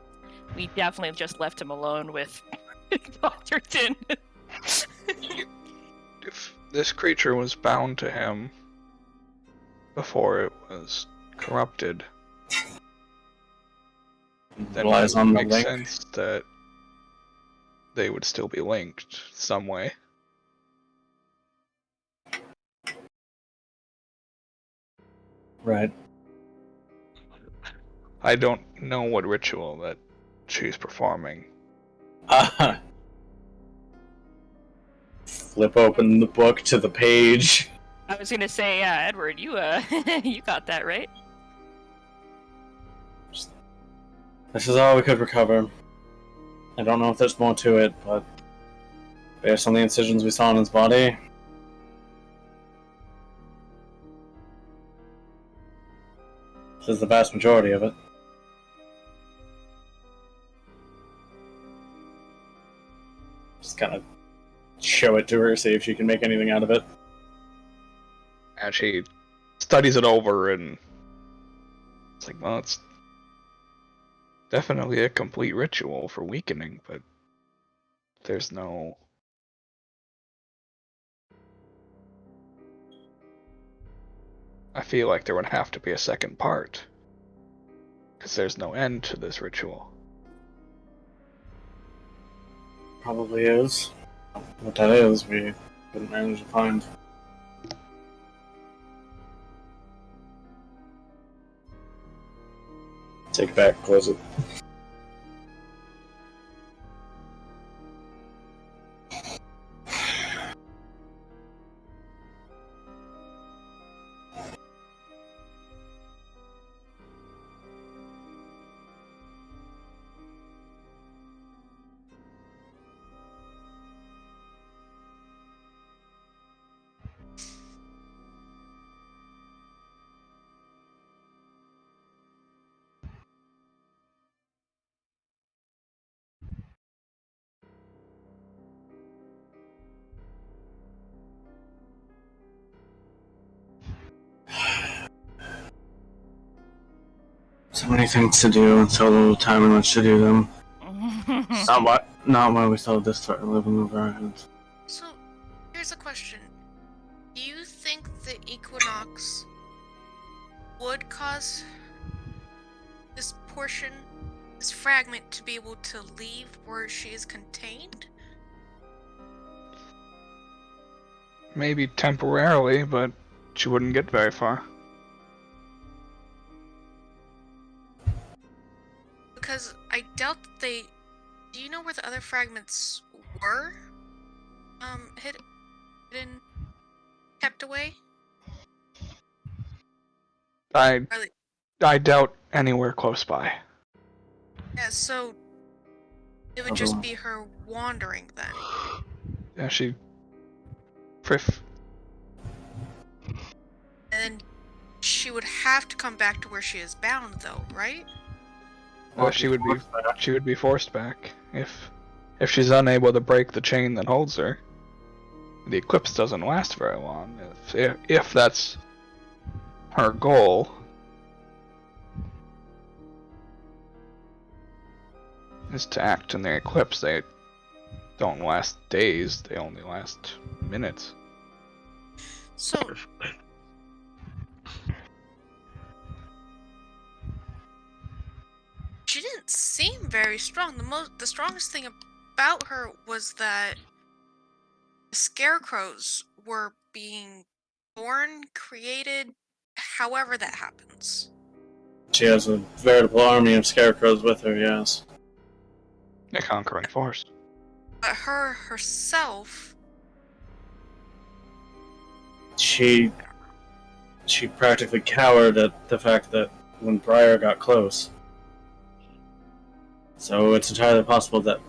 we definitely just left him alone with Dr. Tin. If this creature was bound to him before it was corrupted, then Relies it on would the make link. sense that they would still be linked some way. Right. I don't know what ritual that she's performing. Flip open the book to the page. I was gonna say, Edward, you you got that right. This is all we could recover. I don't know if there's more to it, but based on the incisions we saw in his body, this is the vast majority of it. Just kind of show it to her, see if she can make anything out of it. And she studies it over, and it's like, well, it's definitely a complete ritual for weakening, but there's no... I feel like there would have to be a second part, because there's no end to this ritual. Probably is. What that is, we couldn't manage to find. Take it back, close it. So many things to do and so little time in which to do them. Not why we still this start living over our heads. So, here's a question. Do you think the equinox would cause this portion, this fragment, to be able to leave where she is contained? Maybe temporarily, but she wouldn't get very far. Because I doubt that they... Do you know where the other fragments were? Hidden... kept away? I Are they... doubt anywhere close by. Yeah, so... It would just be her wandering then. Yeah, she... And then she would have to come back to where she is bound, though, right? Well, she would be forced back if she's unable to break the chain that holds her. The eclipse doesn't last very long. If that's her goal, is to act in the eclipse. They don't last days; they only last minutes. So... She didn't seem very strong. The strongest thing about her was that the scarecrows were being born, created, however that happens. She has a veritable army of scarecrows with her, yes. A conquering force. But her herself she practically cowered at the fact that when Briar got close. So it's entirely possible that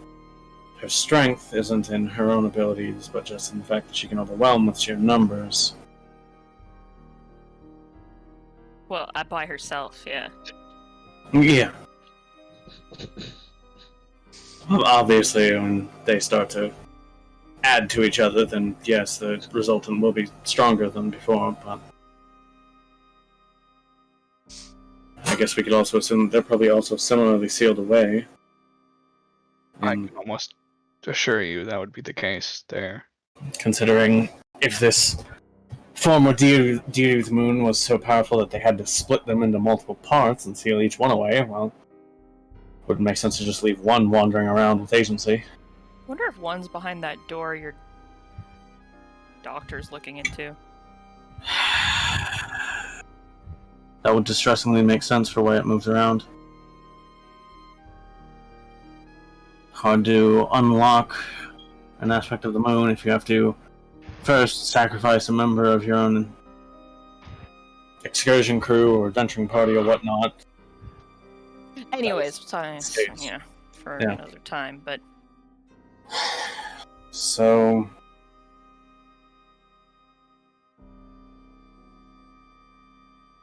her strength isn't in her own abilities, but just in the fact that she can overwhelm with sheer numbers. Well, by herself, yeah. Yeah. Well, obviously, when they start to add to each other, then yes, the resultant will be stronger than before, but I guess we could also assume that they're probably also similarly sealed away. I can almost assure you that would be the case there. Considering if this former deity of the moon was so powerful that they had to split them into multiple parts and seal each one away, well, it wouldn't make sense to just leave one wandering around with agency. I wonder if one's behind that door your doctor's looking into. That would distressingly make sense for the way it moves around. Hard to unlock an aspect of the moon if you have to first sacrifice a member of your own excursion crew or adventuring party or whatnot. Anyways, science, yeah, for another time, but... So...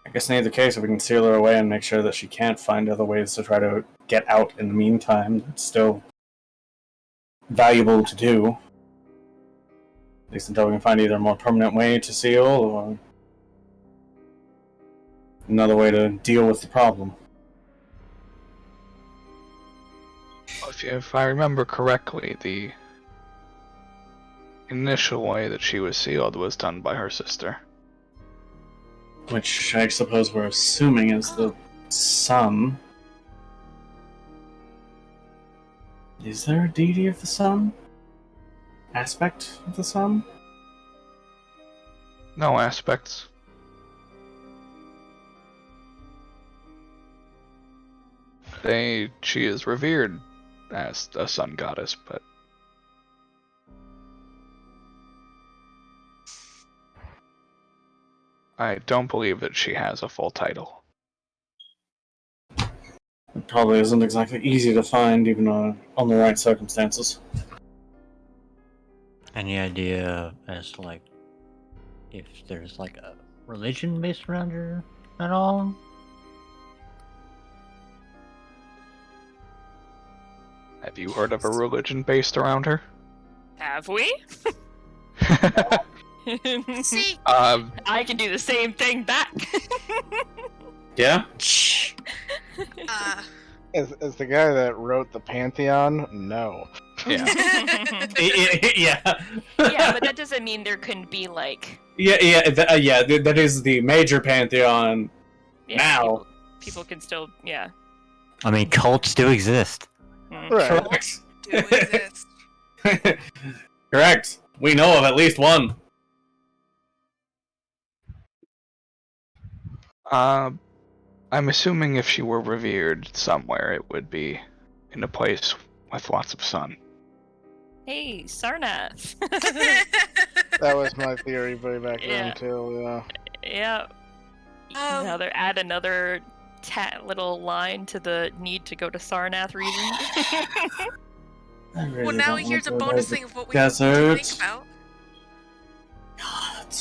I guess in either case, if we can seal her away and make sure that she can't find other ways to try to get out in the meantime, it's still valuable to do. At least until we can find either a more permanent way to seal or another way to deal with the problem. If I remember correctly, the initial way that she was sealed was done by her sister. Which I suppose we're assuming is the sun. Is there a deity of the sun? Aspect of the sun? No aspects. She is revered as a sun goddess, but I don't believe that she has a full title. It probably isn't exactly easy to find, even on the right circumstances. Any idea as to, like, if there's, like, a religion based around her at all? Have you heard of a religion based around her? Have we? See? I can do the same thing back. Yeah? As the guy that wrote the Pantheon, no. Yeah. Yeah. Yeah, but that doesn't mean there couldn't be, like... That is the major pantheon now. People can still, yeah. I mean, cults do exist. Right. Correct. Do exist. Correct. We know of at least one. I'm assuming if she were revered somewhere, it would be in a place with lots of sun. Hey, Sarnath. That was my theory way back then, too, yeah. Yeah. Now they're add another little line to the need to go to Sarnath region. Well, now here's a bonus thing of what we Desert. need to think about. God.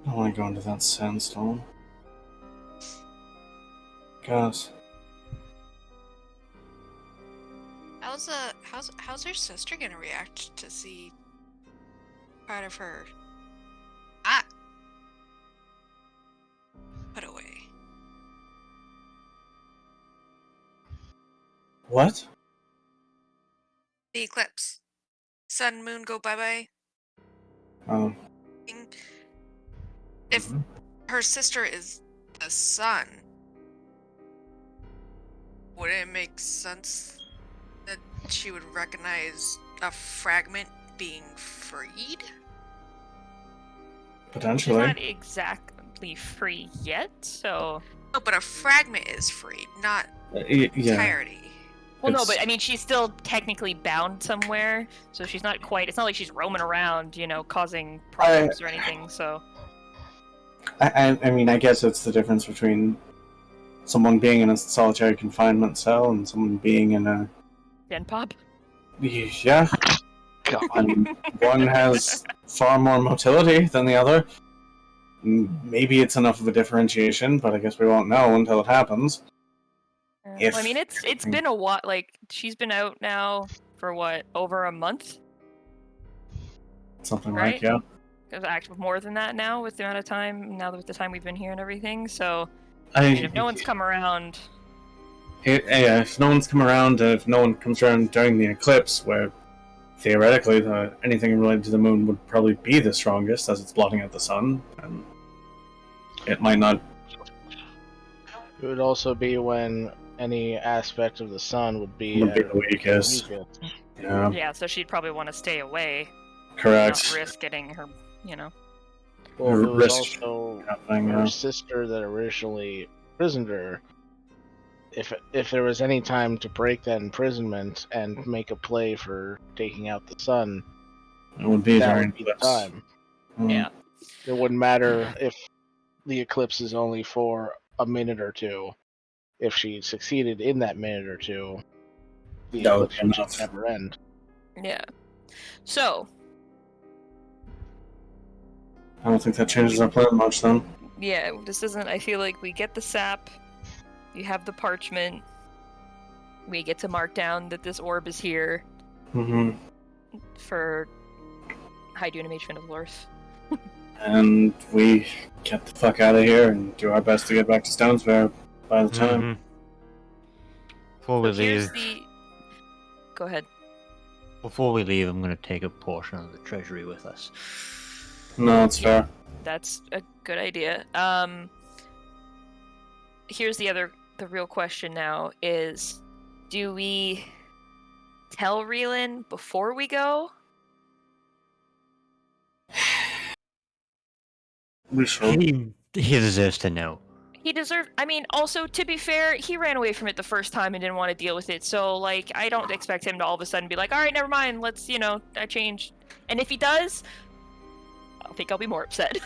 I don't want to go into that sandstorm. Gosh. How's her sister gonna react to see part of her put away? What? The eclipse. Sun, moon go bye-bye. If her sister is the sun, would it make sense that she would recognize a fragment being freed? Potentially. She's not exactly free yet, so... No, but a fragment is freed, not Yeah. entirety. Well, no, It's- but I mean, she's still technically bound somewhere, so she's not quite. It's not like she's roaming around, causing problems or anything. So. I mean, I guess it's the difference between someone being in a solitary confinement cell and someone being in a... Den pop. Yeah. I mean, one has far more motility than the other. Maybe it's enough of a differentiation, but I guess we won't know until it happens. Well, I mean, it's been a while. Like, she's been out now for what, over a month? Something right? like, yeah. Actually, more than that now with the amount of time, with the time we've been here and everything. So, I mean, if no one's come around. If no one's come around, if no one comes around during the eclipse, where theoretically anything related to the moon would probably be the strongest as it's blotting out the sun, and it might not. It would also be when any aspect of the sun would be the weakest. Yeah. Yeah, so she'd probably want to stay away. Correct. Not risk getting her, Well, it was Risk also happening, her yeah. sister that originally imprisoned her. If there was any time to break that imprisonment and make a play for taking out the sun, It would be that during would be the eclipse. time. Yeah. It wouldn't matter if the eclipse is only for a minute or two. If she succeeded in that minute or two, the That would eclipse be would enough. just never end. Yeah. So, I don't think that changes our plan much then. yeah, this isn't. I feel like we get the sap, you have the parchment, we get to mark down that this orb is here Mm-hmm. for High Dunimation of Lorth. And we get the fuck out of here and do our best to get back to Stonesbear by the time. Mhm. Before we Here's leave, the. Go ahead. before we leave, I'm going to take a portion of the treasury with us. No, it's fair. That's a good idea. Here's the real question now is, do we tell Reelin before we go? We should. He deserves to know. He deserved. I mean, also to be fair, he ran away from it the first time and didn't want to deal with it. So, like, I don't expect him to all of a sudden be like, "All right, never mind. Let's, I changed." And if he does, I think I'll be more upset.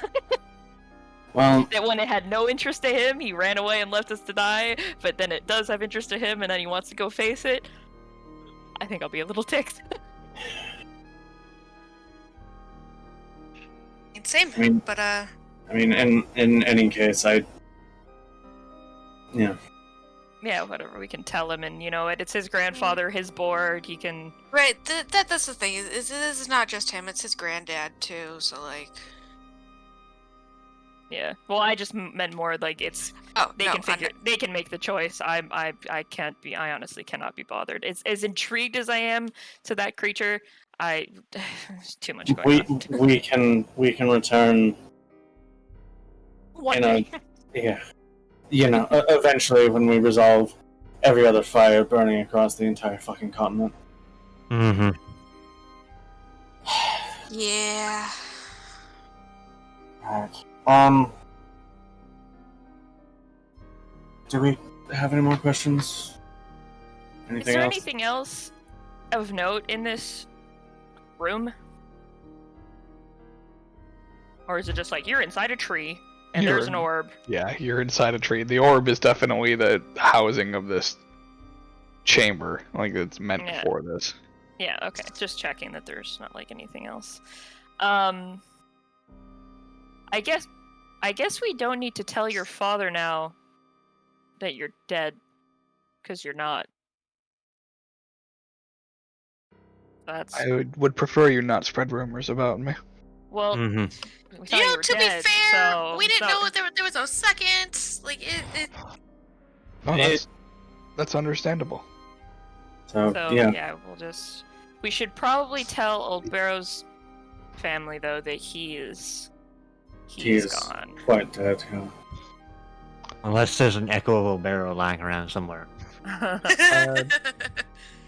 Well, That when it had no interest to him, he ran away and left us to die. But then it does have interest to him, and then he wants to go face it. I think I'll be a little ticked. Same, I mean- but I mean, in any case, yeah. Yeah, whatever. We can tell him, and it's his grandfather, his board. He can. right. That's the thing. Is this is not just him. It's his granddad too. So like. Yeah. Well, I just meant more like it's. Oh They no, can figure. They can make the choice. I can't be. I honestly cannot be bothered. As intrigued as I am to that creature, there's too much going on. We can return. One in a- day. Yeah. Eventually when we resolve every other fire burning across the entire fucking continent. Mm-hmm. Yeah. Alright. Do we have any more questions? Is Anything there else? anything else of note in this room? Or is it just like you're inside a tree and You're there's an in- orb? Yeah, you're inside a tree. The orb is definitely the housing of this chamber. Like, it's meant Yeah. for this. Yeah, okay. Just checking that there's not like anything else. I guess we don't need to tell your father now that you're dead, because you're not. That's I would prefer you not spread rumors about me. well. Mm-hmm. We thought you were To dead, be fair, so we didn't so- know there was no seconds. Like it. Oh, It- that's understandable. So, So yeah. we'll just. We should probably tell Old Barrow's family though that He he's is gone. quite dead, yeah. Unless there's an echo of a barrel lying around somewhere.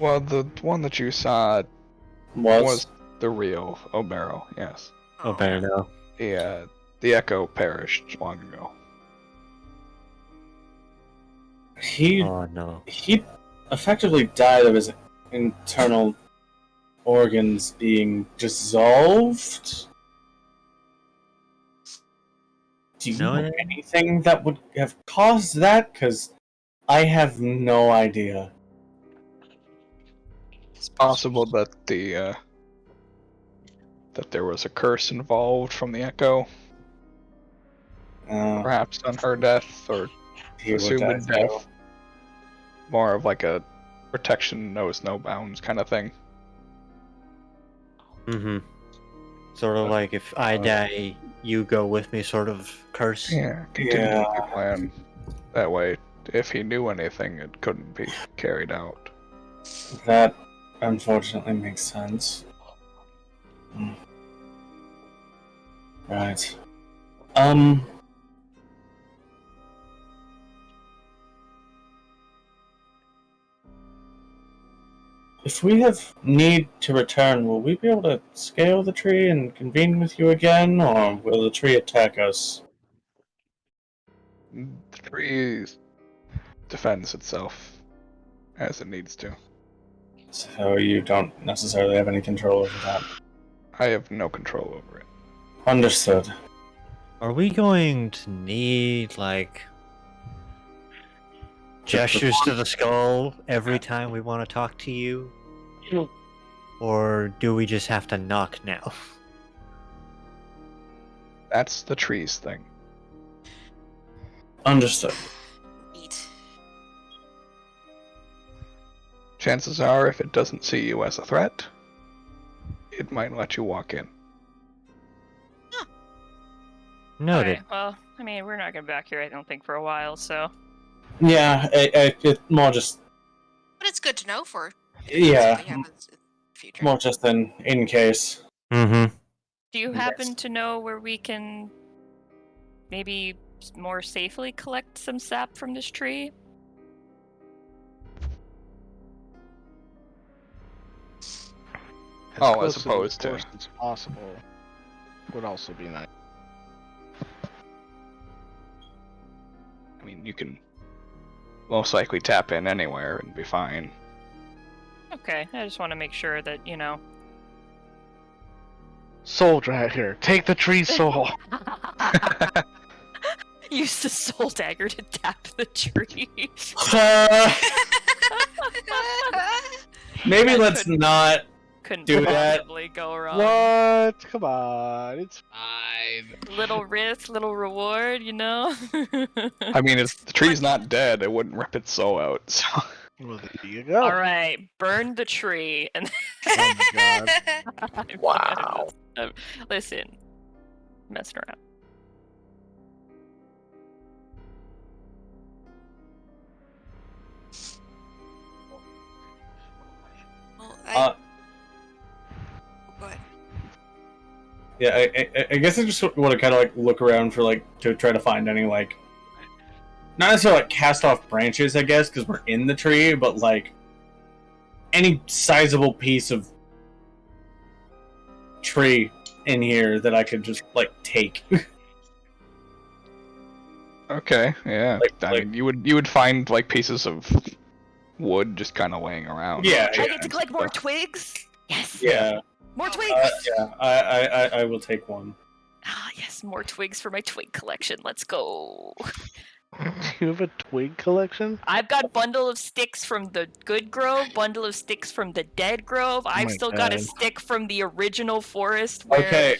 Well, the one that you saw was the real Obero, yes. Oh, barrel. The echo perished long ago. He Oh no. he effectively died of his internal organs being dissolved. Do you know anything that would have caused that? Because I have no idea. It's possible that that there was a curse involved from the echo, perhaps on her death or assumed death. More of like a protection knows no bounds kind of thing. Mm-hmm. Sort of like if I die, you go with me, sort of curse. Yeah, contingency plan. That way, if he knew anything, it couldn't be carried out. That unfortunately makes sense. Right. If we have need to return, will we be able to scale the tree and convene with you again, or will the tree attack us? The tree defends itself as it needs to. So you don't necessarily have any control over that. I have no control over it. Understood. Are we going to need, like, gestures to the skull every time we want to talk to you? Or do we just have to knock now? That's the tree's thing. Understood. Neat. Chances are, if it doesn't see you as a threat, it might let you walk in. Noted. Okay, well, I mean, we're not going to be back here, I don't think, for a while, so... Yeah, it's more just... But it's good to know for Yeah, something happens in the future. more just in case. Mm-hmm. Do you happen to know where we can maybe more safely collect some sap from this tree? As opposed to... as possible would also be nice. I mean, you can most likely tap in anywhere and be fine. Okay, I just want to make sure that, you know... Soul Dragger, take the tree soul! Use the soul dagger to tap the tree. Maybe That let's not couldn't do that. possibly go wrong. What? Come on, it's fine. Little risk, little reward, you know? I mean, if the tree's not dead, it wouldn't rip its soul out, so... Well, there you go. Alright, burn the tree. And Oh my god. Wow. Listen, messing around. Well, go ahead. Yeah, I guess I just want to kind of like look around for like to try to find any like not necessarily like cast off branches, I guess, because we're in the tree, but like any sizable piece of tree in here that I could just like take. Okay, yeah. I mean, you would find like pieces of wood just kind of laying around. Yeah, I get to collect more twigs? Yes! Yeah. More twigs! Yeah, I will take one. Ah, yes, more twigs for my twig collection. Let's go. You have a twig collection? I've got bundle of sticks from the good grove, bundle of sticks from the dead grove. I've my still got a God. stick from the original forest where Okay.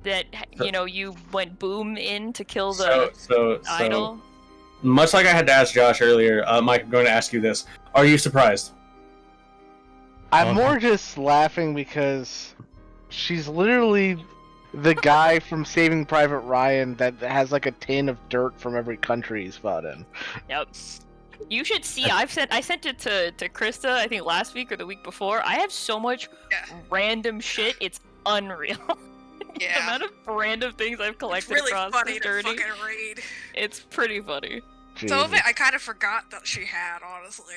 that you know you went boom in to kill the So idol. much like I had to ask Josh earlier, Mike, I'm going to ask you this: are you surprised? I'm more just laughing because she's literally the guy from Saving Private Ryan that has like a tin of dirt from every country he's fought in. Yep. You should see. I sent it to Krista. I think last week or the week before. I have so much random shit. It's unreal. The Yeah. amount of random things I've It's collected really across funny this to journey. fucking read. It's pretty funny. Some of Jesus. it I kind of forgot that she had, honestly.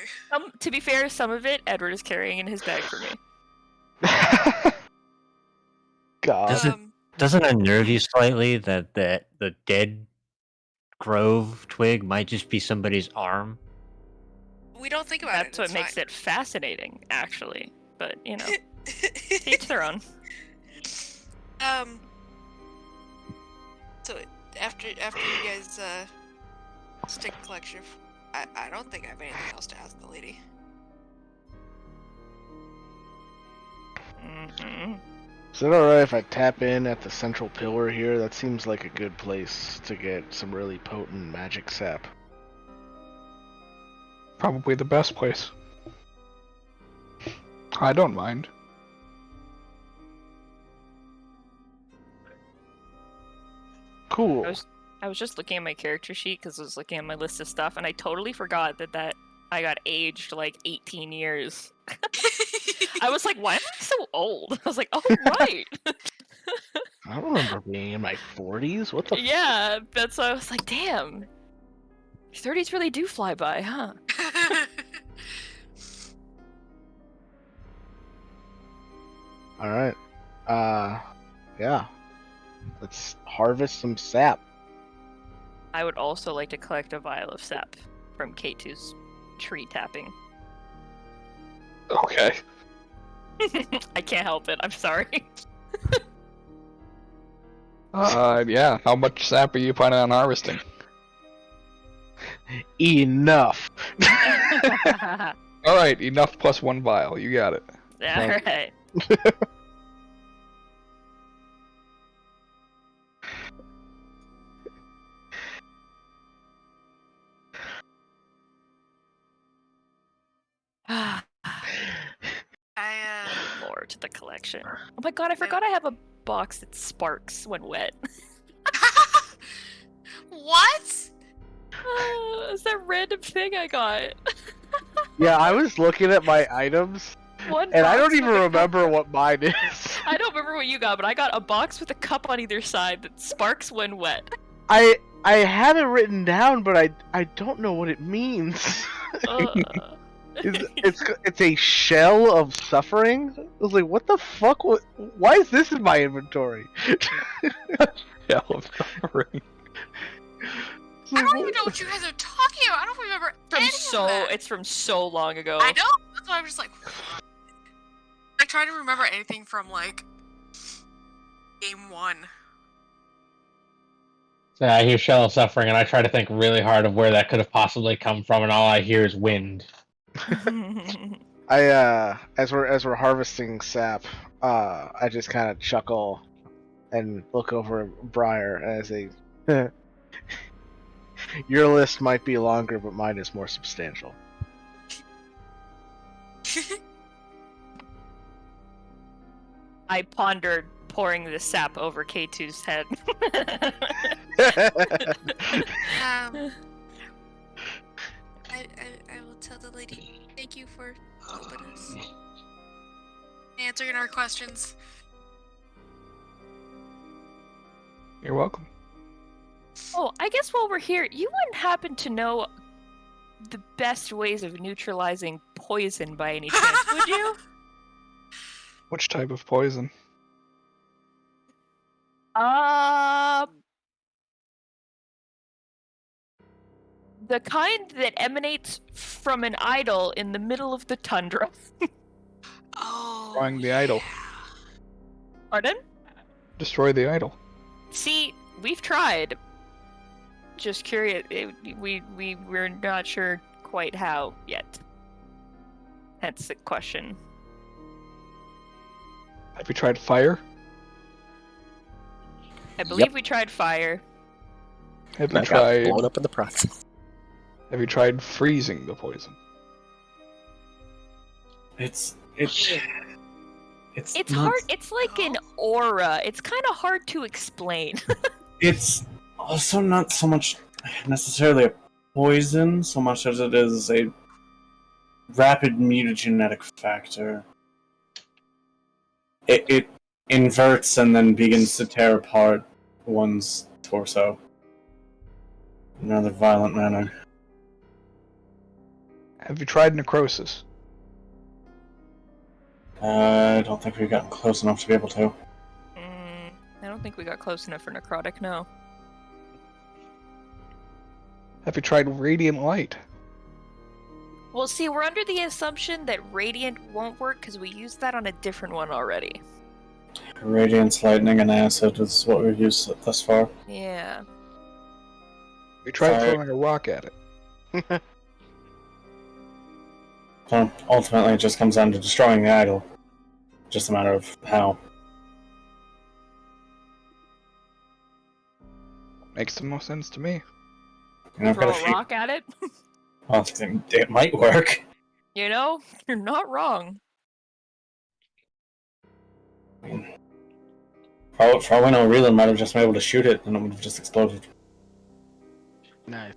To be fair, some of it Edward is carrying in his bag for me. God. Doesn't it unnerve you slightly that the dead grove twig might just be somebody's arm? We don't think about That's it. what makes it fascinating, actually. But, you know, each their own. So after you guys stick collection, I don't think I have anything else to ask the lady. Is it alright if I tap in at the central pillar here? That seems like a good place to get some really potent magic sap. Probably the best place. I don't mind. Cool. I was just looking at my character sheet because I was looking at my list of stuff, and I totally forgot that I got aged like 18 years. I was like, why am I so old? I was like, oh, right. I don't remember being in my 40s. What the Yeah, that's why I was like, damn. 30s really do fly by, huh? Alright. Yeah. Let's harvest some sap. I would also like to collect a vial of sap from K2's tree tapping. Okay. I can't help it, I'm sorry. Yeah. How much sap are you planning on harvesting? Enough. Alright, enough plus 1 vial. You got it. Alright. More to the collection. Oh my god, I forgot I have a box that sparks when wet. What? It's that random thing I got. Yeah, I was looking at my items, and I don't even remember what mine is. I don't remember what you got, but I got a box with a cup on either side that sparks when wet. I have it written down, but I don't know what it means. It's a shell of suffering. I was like, what the fuck? Why is this in my inventory? Shell of suffering. I don't even know what you guys are talking about. I don't remember any of that. It's from so long ago. I know. That's why I'm just like. I try to remember anything from like game 1. Yeah, I hear Shell of Suffering, and I try to think really hard of where that could have possibly come from, and all I hear is wind. As we're harvesting sap, I just kind of chuckle and look over at Briar and I say, "Your list might be longer, but mine is more substantial." I pondered pouring the sap over K2's head. I will tell the lady, thank you for helping us. Answering our questions. You're welcome. Oh, I guess while we're here, you wouldn't happen to know the best ways of neutralizing poison by any chance, would you? Which type of poison? The kind that emanates from an idol in the middle of the tundra. Oh. Destroying the idol. Pardon? Destroy the idol. See, we've tried. Just curious. We're not sure quite how yet. Hence the question. Have you tried fire? I believe we tried fire. Have you I got tried? blown up in the process. Have you tried freezing the poison? It's It's not- hard. It's like an aura. It's kind of hard to explain. It's also not so much necessarily a poison, so much as it is a rapid mutagenetic factor. It inverts and then begins to tear apart one's torso in a rather violent manner. Have you tried necrosis? I don't think we've gotten close enough to be able to. I don't think we got close enough for necrotic. No. Have you tried radiant light? Well, see, we're under the assumption that Radiant won't work because we used that on a different one already. Radiance, lightning, and acid is what we've used thus far. Yeah. We tried Fire. throwing a rock at it. So ultimately, it just comes down to destroying the idol. Just a matter of how. Makes the most sense to me. And I've Throw got a a few. rock at it? Well, it might work. You know, you're not wrong. I mean, for all we know, Reelan might have just been able to shoot it, and it would have just exploded. Nice.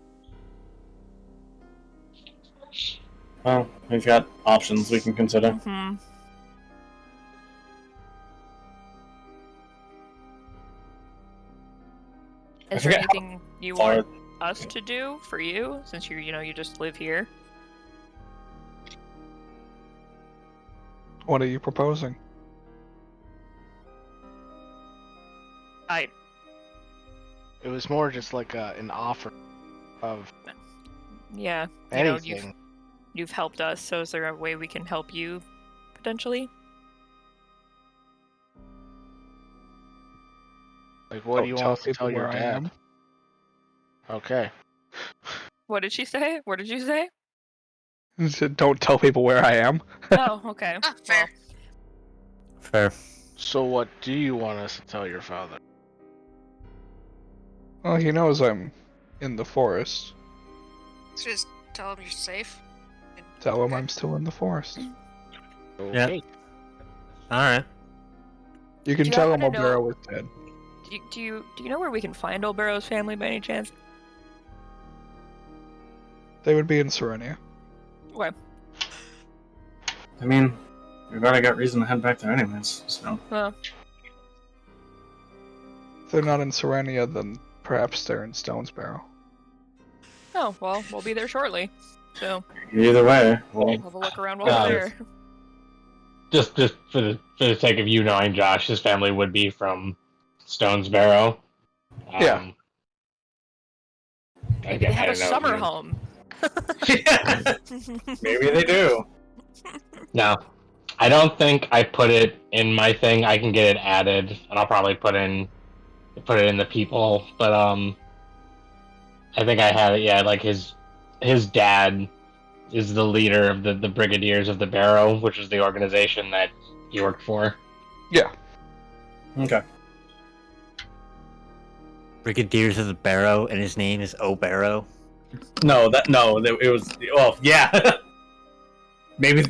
Well, we've got options we can consider. Hmm. I Is there forget how anything you far- want us to do for you, since you just live here? What are you proposing? It was more just like an offer of Yeah, anything. you've helped us, so is there a way we can help you, potentially? Like, what do you Don't want us to people tell your where I dad? am. Okay. What did she say? What did you say? He said, don't tell people where I am. Oh, okay. Ah, fair. Fair. So what do you want us to tell your father? Well, he knows I'm in the forest. So just tell him you're safe. and Tell him okay. I'm still in the forest. Yeah. Okay. Alright. You can Do you tell him happen to know- O'Barrow is dead. Do you know where we can find Old Barrow's family by any chance? They would be in Serenia. Okay. I mean, we've already got reason to head back there anyways, so... Well, If they're not in Serenia, then perhaps they're in Stonesbarrow. oh, well, we'll be there shortly. So, Either way, well, we'll have a look around while we're there. Just for the sake of you knowing Josh, his family would be from Stonesbarrow. Yeah. Maybe again, they have I a don't know if summer you- home. maybe they do. No, I don't think I put it in my thing. I can get it added, and I'll probably put it in the people. But I think I have it. Yeah, like his dad is the leader of the Brigadiers of the Barrow, which is the organization that he worked for. Yeah. Okay. Brigadiers of the Barrow, and his name is O'Barrow. No, it was. Well, yeah. maybe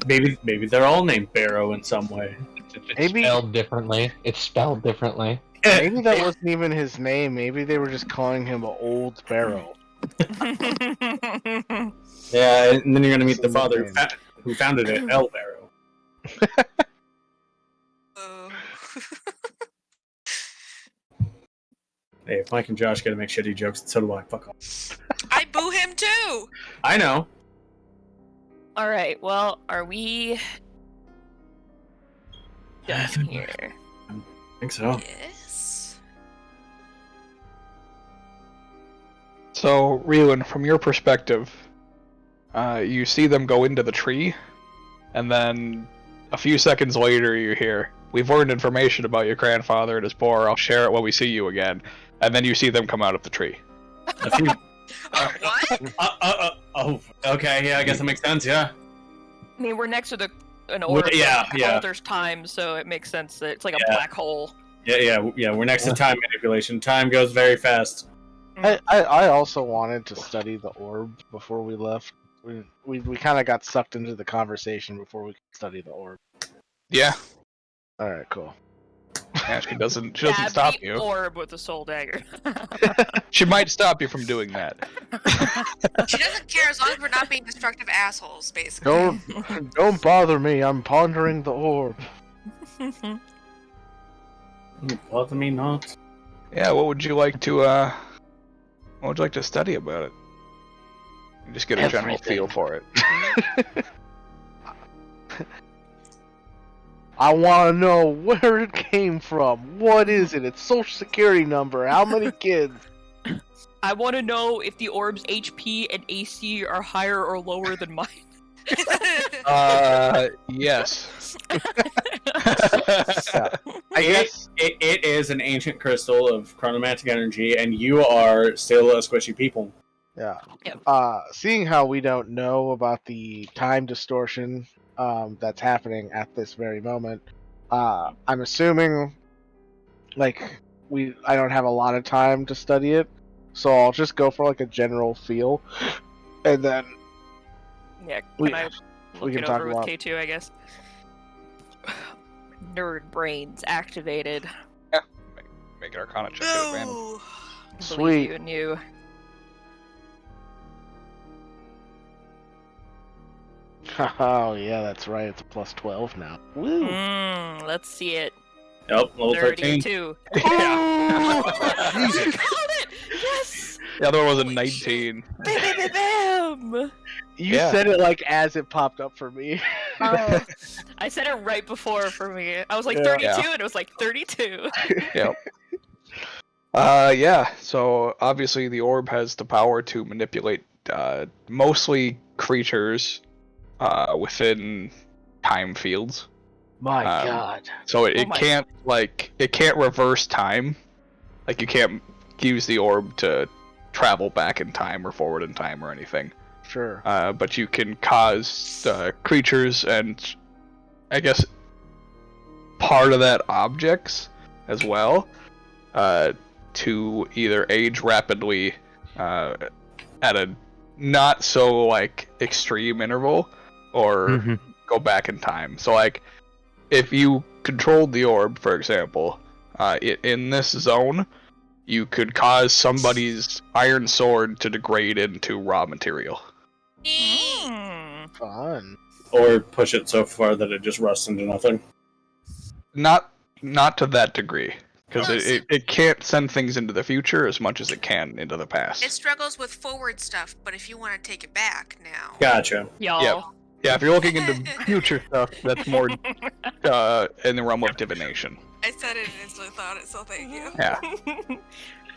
they're all named Barrow in some way. It's Maybe- spelled differently. It's spelled differently. Maybe that wasn't even his name. Maybe they were just calling him Old Barrow. Yeah, and then you're gonna meet the father Insane. who founded it, El Barrow. Oh. Hey, if Mike and Josh gotta make shitty jokes, so do I. Fuck off. I boo him too. I know. All right. Well, are we done here? I think so. Yes. So, Reelan, from your perspective, you see them go into the tree, and then a few seconds later you hear, "We've learned information about your grandfather and his poor. I'll share it when we see you again." And then you see them come out of the tree. A few... What? Oh, okay. Yeah, I guess that makes sense. Yeah. I mean, we're next to an orb. yeah, that yeah. alters time, so it makes sense that it's like a Yeah. black hole. Yeah. We're next to time manipulation. Time goes very fast. I also wanted to study the orb before we left. We kind of got sucked into the conversation before we could study the orb. Yeah. All right, cool. Yeah, she doesn't Stab stop the you. orb with a soul dagger. She might stop you from doing that. She doesn't care as long as we're not being destructive assholes, basically. Don't bother me. I'm pondering the orb. Bother me not. Yeah, what would you like to study about it? You just get a general Everything. feel for it. I want to know where it came from. What is it? Its social security number. How many kids? I want to know if the orb's HP and AC are higher or lower than mine. Yes. I guess it is an ancient crystal of chronomantic energy, and you are still a squishy people. Yeah. Yep. Seeing how we don't know about the time distortion that's happening at this very moment, I'm assuming like I don't have a lot of time to study it, so I'll just go for like a general feel, and then Yeah, we can I look can it talk over with about- K2, I guess? Nerd brains activated. Make an Arcana check at advantage. No. Believe Sweet. you and you. Oh yeah, that's right. It's a plus 12 now. Woo! Let's see it. Yep, level 13. 32. Yeah. Jesus. Got it! Yes! The other one was a Holy 19. Bam, bam, bam, bam! You Yeah. said it like as it popped up for me. Oh, I said it right before for me. I was like Yeah. 32, Yeah. and it was like 32. Yep. Yeah. So obviously the orb has the power to manipulate mostly creatures within time fields. My Um, God. So it, Oh it my- can't it can't reverse time. Like you can't use the orb to travel back in time or forward in time or anything. Sure. But you can cause creatures and I guess part of that objects as well to either age rapidly at a not so like extreme interval or go back in time. So like if you controlled the orb, for example, in this zone, you could cause somebody's iron sword to degrade into raw material. Fun. Or push it so far that it just rusts into nothing. Not to that degree, because No, it can't send things into the future as much as it can into the It past. struggles with forward stuff, but if you want to take it back now. Gotcha. Y'all. Yeah, if you're looking into future stuff, that's more in the realm of divination. I said it and instantly thought it, so thank you. Yeah.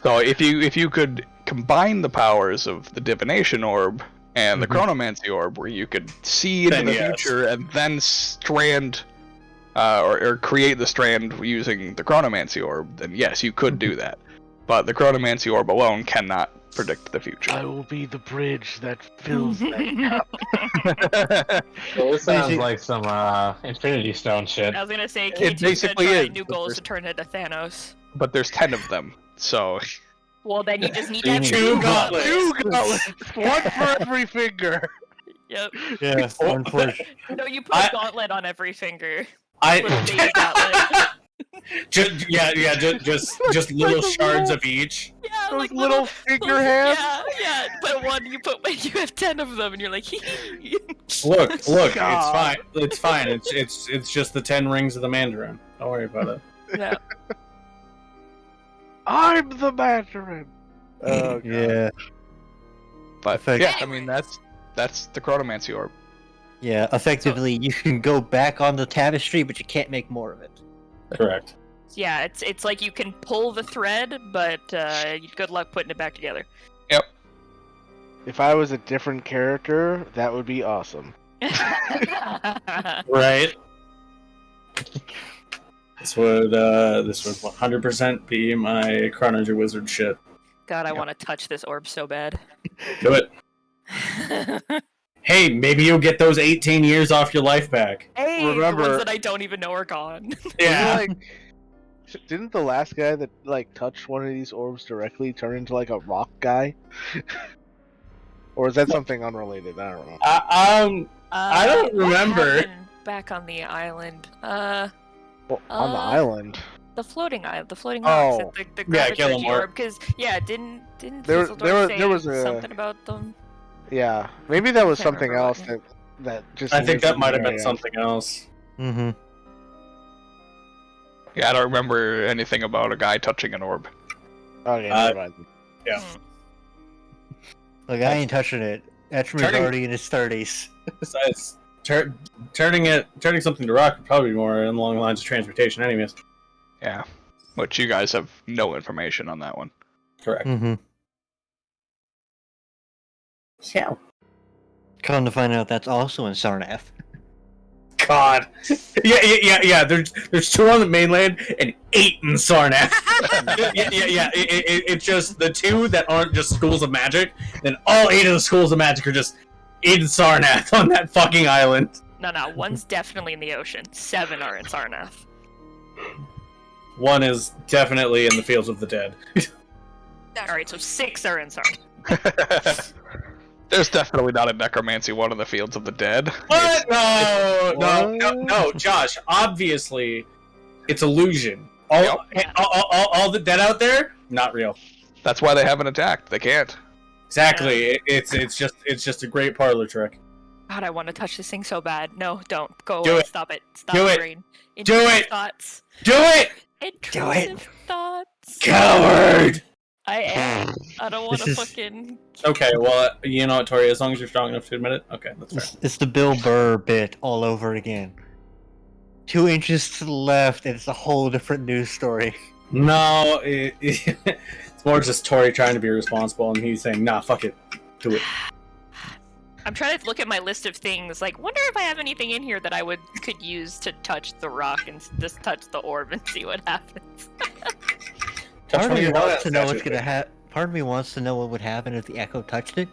So if you could combine the powers of the divination orb and the chronomancy orb, where you could see into Then the yes. future and then strand or create the strand using the chronomancy orb, then yes, you could do that. But the chronomancy orb alone cannot predict the I future. will be the bridge that fills that gap. Well, this sounds like some Infinity Stone shit. I was gonna say, It K2's gonna basically try is, new but goals there's- to turn into Thanos. But there's 10 of them, so Well, then you just need You to have need two two gauntlets. gauntlets. Two gauntlets. One for every finger. Yep. Yeah, unfortunately. No, you put I- a gauntlet on every finger. With a I baby gauntlet. just little shards of each. Yeah, Those like little finger hands. Yeah. But one you put when you have 10 of them, and you're like, hee hee. Look, it's God. fine. It's fine. It's just the 10 rings of the Mandarin. Don't worry about it. Yeah. I'm the Mandarin. Oh, God. Yeah, but Effect- yeah, I mean that's the chronomancy orb. yeah. Effectively, you can go back on the tapestry, but you can't make more of it. Correct. Yeah, it's like you can pull the thread, but good luck putting it back together. If I was a different character, that would be awesome. Right. This would 100% be my Chronology Wizard shit. God, I want to touch this orb so bad. Do it. Hey, maybe you'll get those 18 years off your life back. Hey, the Remember- ones that I don't even know are gone. Yeah. Didn't the last guy that like touched one of these orbs directly turn into like a rock guy? Or is that something unrelated? I don't know. I don't what remember. happened back on the island. Well, on the Uh, island. The floating island, the floating Oh. rocks, the Yeah, gravity Gillimore. orb. Because didn't There Tal'Dorei was say a- something about them? Yeah, maybe that was Can't something remember else what, that just. I think lives that in might the have been area. something else. Mm-hmm. Yeah, I don't remember anything about a guy touching an orb. Okay, Uh, never mind. Yeah. Like I ain't touching it. Etrimer's Turning- already in his 30s. Besides, turning something to rock would probably be more along the lines of transportation, anyways. Yeah, which you guys have no information on that one. Correct. Mm-hmm. Yeah. Come to find out, that's also in Sarnath. God. Yeah. There's 2 on the mainland and 8 in Sarnath. yeah. It's just the 2 that aren't just schools of magic, then all 8 of the schools of magic are just in Sarnath on that fucking island. No, one's definitely in the ocean. 7 are in Sarnath. 1 is definitely in the Fields of the Dead. Alright, so 6 are in Sarnath. There's definitely not a necromancy one in the Fields of the Dead. What? No, Josh. Obviously, it's illusion. All the dead out there, not real. That's why they haven't attacked. They can't. Exactly. It's just a great parlor trick. God, I want to touch this thing so bad. No, don't. Go Do away. it. Stop it. Stop Do it. it. Brain. Do Intrusive it. Thoughts. Do it! Intrusive thoughts. Coward! I am. I don't want to This is- fucking. Okay, well, you know what, Tori, as long as you're strong enough to admit it, okay, that's fair. It's the Bill Burr bit all over again. 2 inches to the left, and it's a whole different news story. No, it's more just Tori trying to be responsible, and he's saying, nah, fuck it. Do it. I'm trying to look at my list of things. Like, wonder if I have anything in here that I could use to touch the rock and just touch the orb and see what happens. Part of me wants that to know what's statue gonna thing. happen. Part of me wants to know what would happen if the Echo touched it.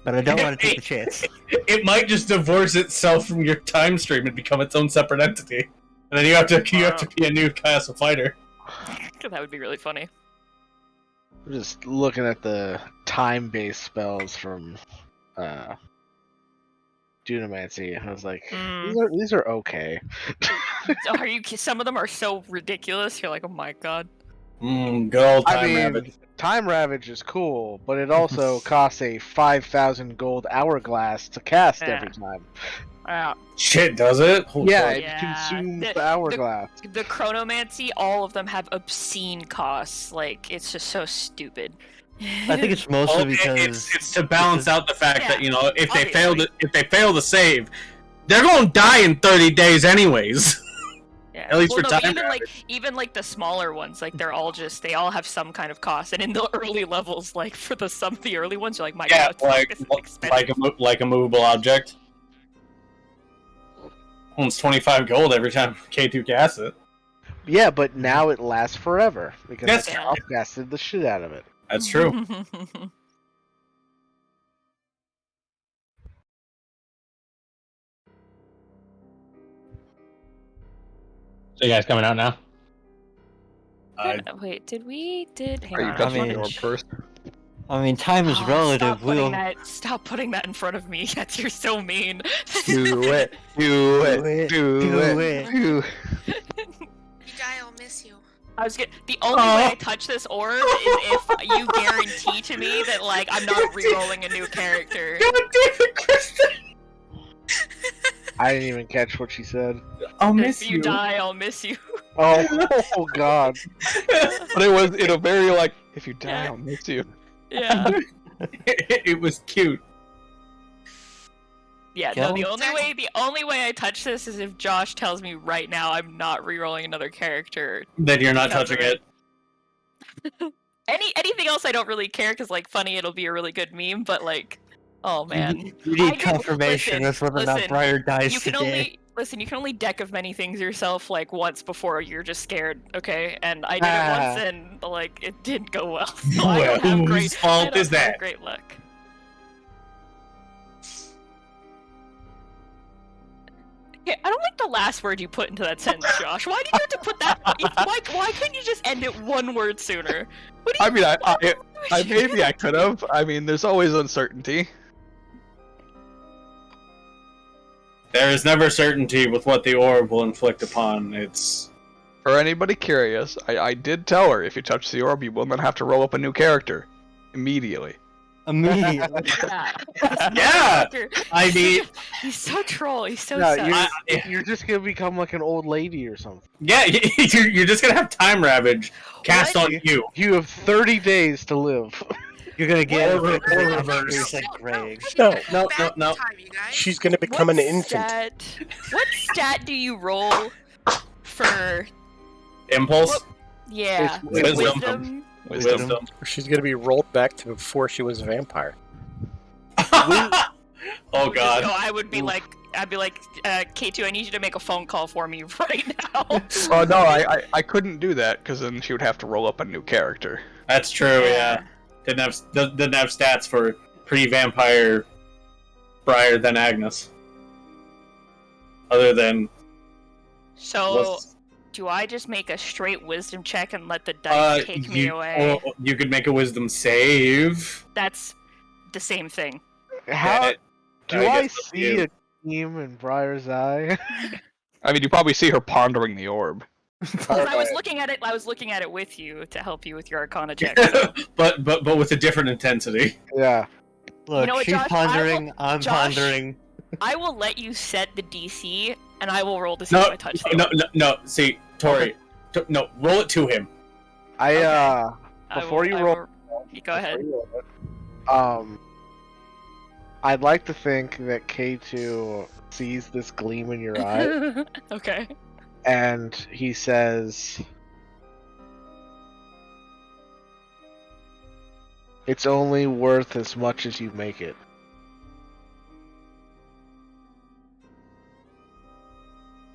But I don't want to take the chance. It might just divorce itself from your time stream and become its own separate entity. And then you have to be a new class of fighter. That would be really funny. I'm just looking at the time-based spells from Dunamancy. I was like, these are okay. Are you? Some of them are so ridiculous. You're like, oh my god. Good old time I mean, rabbit. Time Ravage is cool, but it also costs a 5,000 gold hourglass to cast every time. Shit, does it? Holy Yeah, fuck. it consumes the hourglass. The Chronomancy, all of them have obscene costs. Like, it's just so stupid. I think it's mostly because it's to balance out the fact that, you know, if they obviously. fail to save, they're gonna die in 30 days anyways. Yeah. At least well, for no, time even like the smaller ones, like they all have some kind of cost. And in the early levels, like for some of the early ones, you're like, my Yeah, god, this is expensive. like a movable object. Well, it's 25 gold every time K2 casts it. Yeah, but now it lasts forever because That's I outcasted the shit out of it. That's true. So you guys coming out now? Wait, hang Are you on. touching I mean- the orb first? I mean, time is relative. Stop putting that in front of me. You're so mean. Do it. Do it. Do it. You die, I'll miss you. The only way I touch this orb is if you guarantee to me that, like, I'm not re-rolling a new character. God damn it, Kristen! I didn't even catch what she said. I'll miss If you die, I'll miss you. Oh God. But it was very like, if you die, I'll miss you. Yeah. It was cute. Yeah, no, the only way I touch this is if Josh tells me right now I'm not re-rolling another character. Then you're not Cover touching it. Anything else I don't really care, because, like, funny, it'll be a really good meme, but, like, oh man. You need confirmation as whether or not Briar dies you can today. you can only deck of many things yourself, like, once before you're just scared, okay? And I did it once and, like, it didn't go well. So I don't have Whose fault is that? Great luck. Okay, I don't like the last word you put into that sentence, Josh. Why did you have to put that? Why couldn't you just end it one word sooner? I mean, I maybe I could have. I mean, there's always uncertainty. There is never certainty with what the orb will inflict upon its... For anybody curious, I did tell her if you touch the orb, you will not have to roll up a new character immediately. Immediately. Yeah! I mean... He's so troll. He's so No, sus. you're just gonna become like an old lady or something. Yeah, you're just gonna have Time Ravage cast on you. You have 30 days to live. You're gonna get Or like reverse. Greg. No. Time, you guys. She's gonna become an infant. What stat do you roll for? Impulse? Yeah, Wisdom. Wisdom. Wisdom. She's gonna be rolled back to before she was a vampire. Oh god. So I would be like, K2, I need you to make a phone call for me right now. Oh no, I couldn't do that because then she would have to roll up a new character. That's true. Yeah. Didn't have stats for pre-vampire Briar than Agnes. Other than. So, do I just make a straight wisdom check and let the dice take me away? Or you could make a wisdom save. That's the same thing. How do I guess that's see you. a gleam in Briar's eye? I mean, you probably see her pondering the orb. Because I was looking at it with you to help you with your Arcana check. So. but with a different intensity. Yeah. Look, You know what, she's Josh? pondering, I'm Josh, pondering. I will let you set the DC, and I will roll to see if I touch the No. See, Tori, no, roll it to him. Before you roll, go ahead. I'd like to think that K2 sees this gleam in your eye, Okay. and he says, "It's only worth as much as you make it."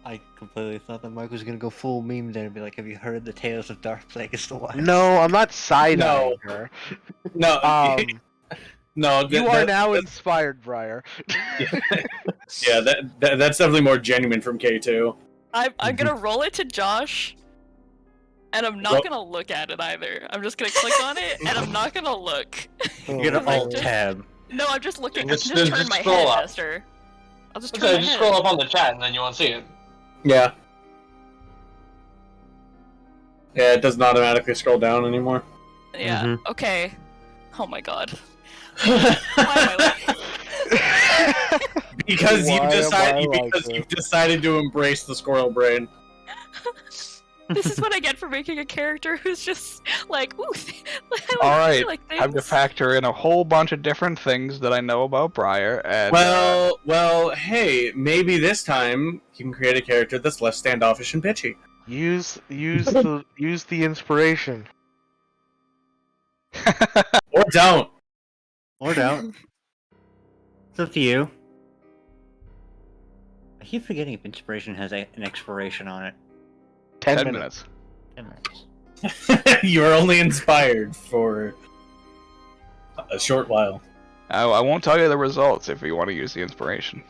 I completely thought that Mike was gonna go full meme there and be like, "Have you heard the tales of Dark Plagueis the Wise?" No, I'm not side-eyeing her. No, no. You are now inspired, Briar. Yeah, that's definitely more genuine from K2. I'm gonna roll it to Josh, and I'm not gonna look at it either. I'm just gonna click on it, and I'm not gonna look. You're gonna alt tab. No, I'm just looking. Just- I'm just turn just my scroll head, up. Esther. I'll just turn Okay, my just head. scroll up on the chat and then you won't see it. Yeah. Yeah, it doesn't automatically scroll down anymore. Yeah. Okay. Oh my god. Why am I like... Because Why am I like you've decided to embrace the squirrel brain. This is what I get for making a character who's just like, ooh. All right, like time to factor in a whole bunch of different things that I know about Briar. And Well, hey, maybe this time you can create a character that's less standoffish and bitchy. Use the inspiration. Or don't. Or don't. It's up to you. I keep forgetting if inspiration has an expiration on it. 10 minutes. 10 minutes. You are only inspired for a short while. I won't tell you the results if you want to use the inspiration.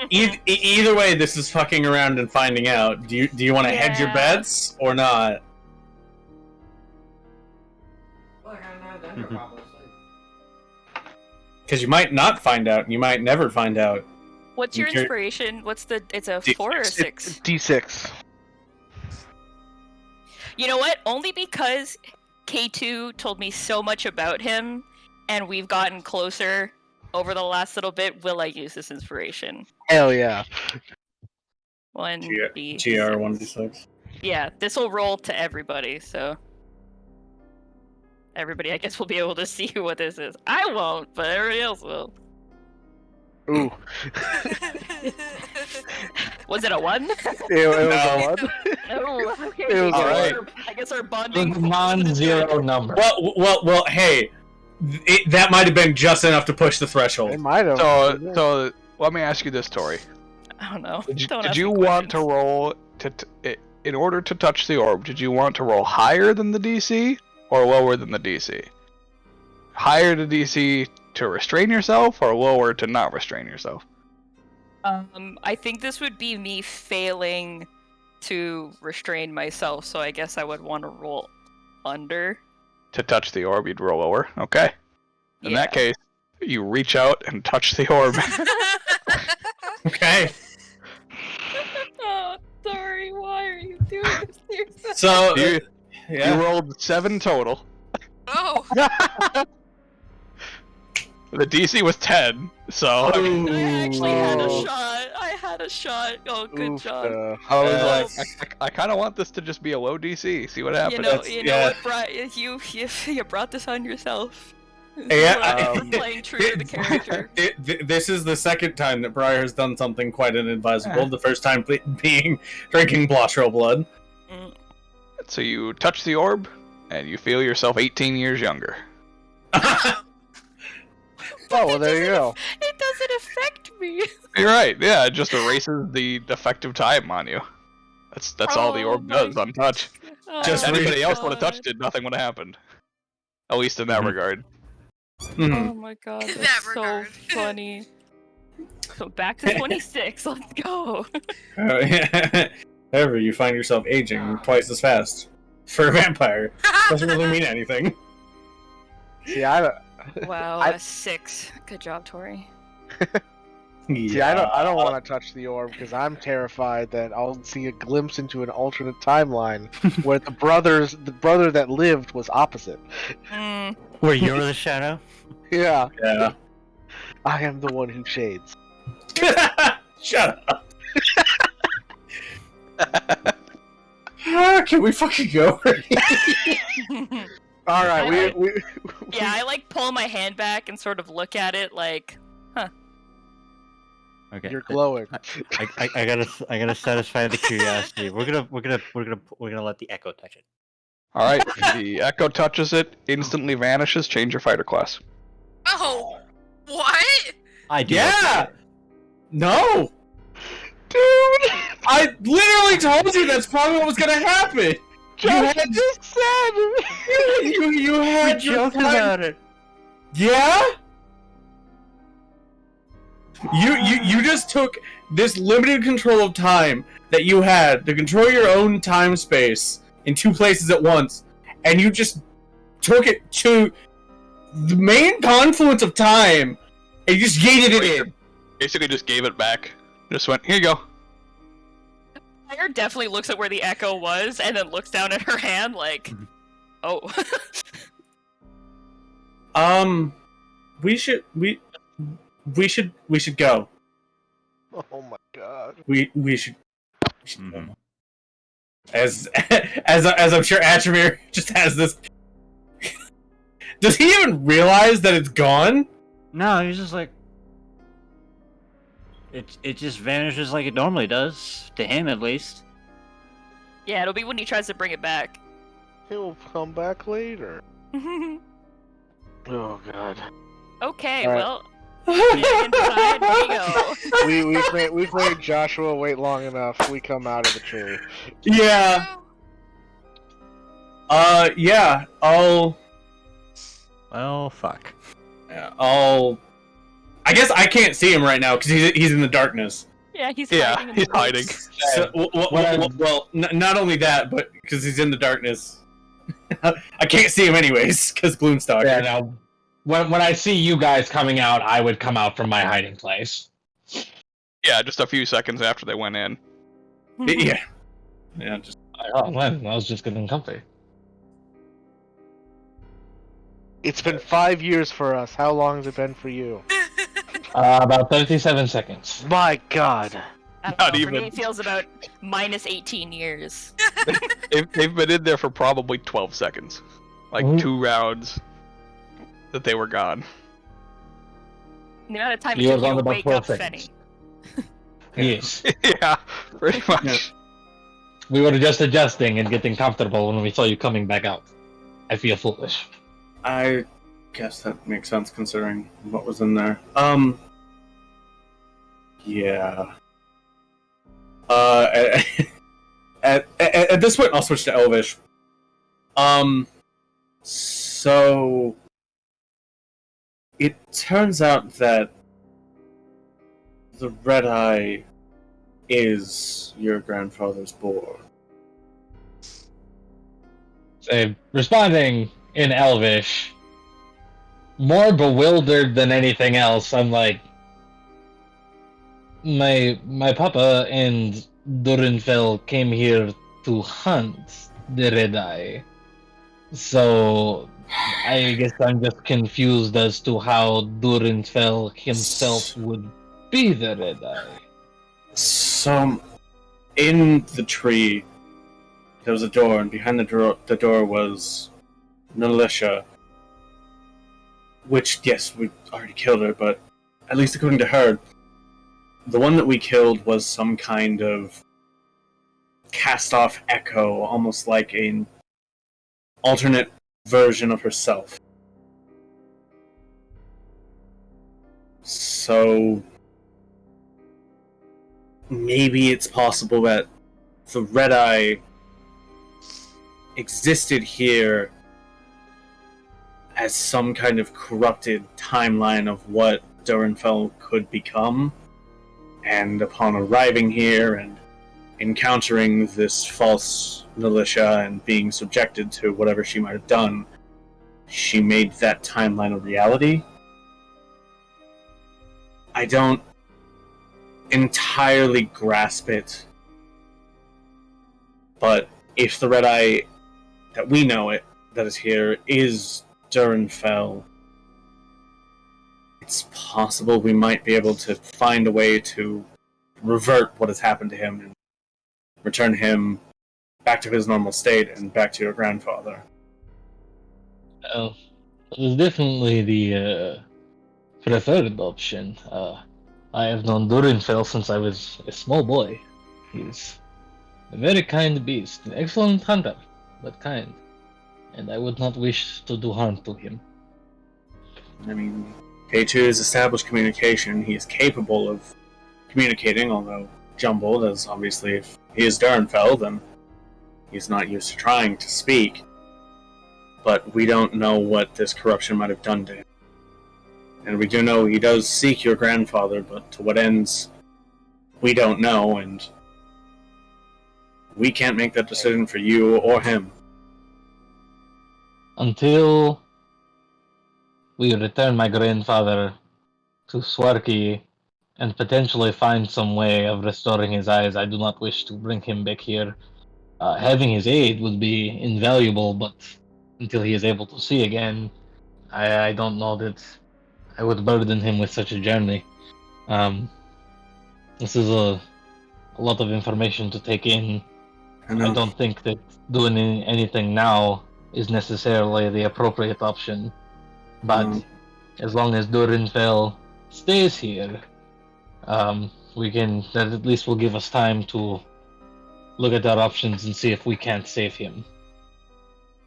Either way, this is fucking around and finding out. Do you want to hedge your bets or not? Look, I'm not done probably. Because you might not find out, and you might never find out. What's your inspiration? It's a 4 or a 6? D6. You know what? Only because K2 told me so much about him, and we've gotten closer over the last little bit, will I use this inspiration? Hell yeah. 1d6. GR 1d6. Yeah, this will roll to everybody, so... Everybody, I guess, will be able to see what this is. I won't, but everybody else will. Ooh. Was it a 1? It was a 1. Oh, okay. It was alright. I guess our bonding... Non-zero number. Well, hey, that might have been just enough to push the threshold. It might have. So let me ask you this, Tori. I don't know. Did you want to roll in order to touch the orb? Did you want to roll higher than the DC or lower than the DC? Higher to DC to restrain yourself, or lower to not restrain yourself? I think this would be me failing to restrain myself, so I guess I would want to roll under. To touch the orb, you'd roll lower. Okay. In that case, you reach out and touch the orb. Okay. Oh, sorry. Why are you doing this to yourself? So you rolled 7 total. Oh. The DC was 10, so I actually had a shot. I had a shot. Oh, good job. I was like, I kind of want this to just be a low DC. See what happens. You know what, Brian? You brought this on yourself. Yeah, Playing true to the character. This is the second time that Briar has done something quite inadvisable. The first time being drinking Blotro blood. So you touch the orb, and you feel yourself 18 years younger. Oh, well, there you go. It doesn't affect me. You're right. Yeah, it just erases the effective time on you. That's all the orb does. Untouch. Just If anybody read- else would have touched it, nothing would have happened. At least in that regard. Mhm. Oh my god, In that's that so regard. funny. So back to 26, let's go. However, you find yourself aging twice as fast. For a vampire, doesn't really mean anything. See, I don't. Wow, I- a 6. Good job, Tori. See, I don't want to touch the orb because I'm terrified that I'll see a glimpse into an alternate timeline where the brother that lived was opposite. Mm. Where you're the shadow? Yeah, Yeah. I am the one who shades. Shut up. Can we fucking go? All right, we Yeah, I like pull my hand back and sort of look at it like, Okay. you're glowing. I gotta satisfy the curiosity. We're gonna let the echo touch it. Alright, the echo touches it, instantly vanishes, change your fighter class. Oh, what? I do. Yeah! No! Dude, I literally told you that's probably what was gonna happen! just said. You We had your joked time. about it. Yeah? You just took this limited control of time that you had to control your own time space in two places at once, and you just took it to the main confluence of time and you just yeeted it in. Basically just gave it back. Just went, here you go. Fire definitely looks at where the echo was and then looks down at her hand like, oh. We should go. Oh my god. We should go. As I'm sure Atramir just has this. Does he even realize that it's gone? No, he's just like it just vanishes like it normally does, to him at least. Yeah, it'll be when he tries to bring it back. He'll come back later. Okay, Oh god. well, Alright. inside we go. We've made Joshua wait long enough. We come out of the tree. Yeah. Yeah. Well, fuck. I guess I can't see him right now because he's in the darkness. Yeah, he's Yeah, hiding. In he's the hiding. woods. Well, not only that, but because he's in the darkness, I can't see him anyways because Gloomstalker. Yeah, now, when I see you guys coming out, I would come out from my hiding place. Yeah, just a few seconds after they went in. Yeah. Just Oh man, I was just getting comfy. It's been 5 years for us. How long has it been for you? About 37 seconds. My god. I don't Not know, for me even. it feels about minus 18 years. They've been in there for probably 12 seconds. Like 2 rounds that they were gone. The amount of time it You took was you on to about wake 12 up seconds. Fenny. Yes. Yeah, pretty much. We were just adjusting and getting comfortable when we saw you coming back out. I feel foolish. I guess that makes sense considering what was in there. Yeah. At this point, I'll switch to Elvish. So it turns out that the Red Eye is your grandfather's boar. So, responding in Elvish, more bewildered than anything else, I'm like, my papa and Durinfell came here to hunt the Red Eye. So I guess I'm just confused as to how Durinfell himself would be the Red Eye. So, in the tree, there was a door, and behind the door was Nalisha. Which, yes, we already killed her, but at least according to her, the one that we killed was some kind of cast-off echo, almost like a alternate version of herself. So maybe it's possible that the Red Eye existed here as some kind of corrupted timeline of what Durinfell could become, and upon arriving here and encountering this false militia and being subjected to whatever she might have done, she made that timeline a reality. I don't entirely grasp it, but if the Red Eye that we know it that is here is Durinfell, it's possible we might be able to find a way to revert what has happened to him and return him back to his normal state and back to your grandfather. Well, it is definitely the preferred option. I have known Durinfell since I was a small boy. He's a very kind beast, an excellent hunter, but kind. And I would not wish to do harm to him. I mean, K2 has established communication. He is capable of communicating, although jumbled, as obviously if he is Durinfell, then he's not used to trying to speak. But we don't know what this corruption might have done to him. And we do know he does seek your grandfather, but to what ends, we don't know, and we can't make that decision for you or him. Until we return my grandfather to Swarky and potentially find some way of restoring his eyes, I do not wish to bring him back here. Having his aid would be invaluable, but until he is able to see again, I don't know that I would burden him with such a journey. This is a lot of information to take in. I don't think that doing anything now is necessarily the appropriate option. But as long as Durinfell stays here, that at least will give us time to look at our options and see if we can't save him.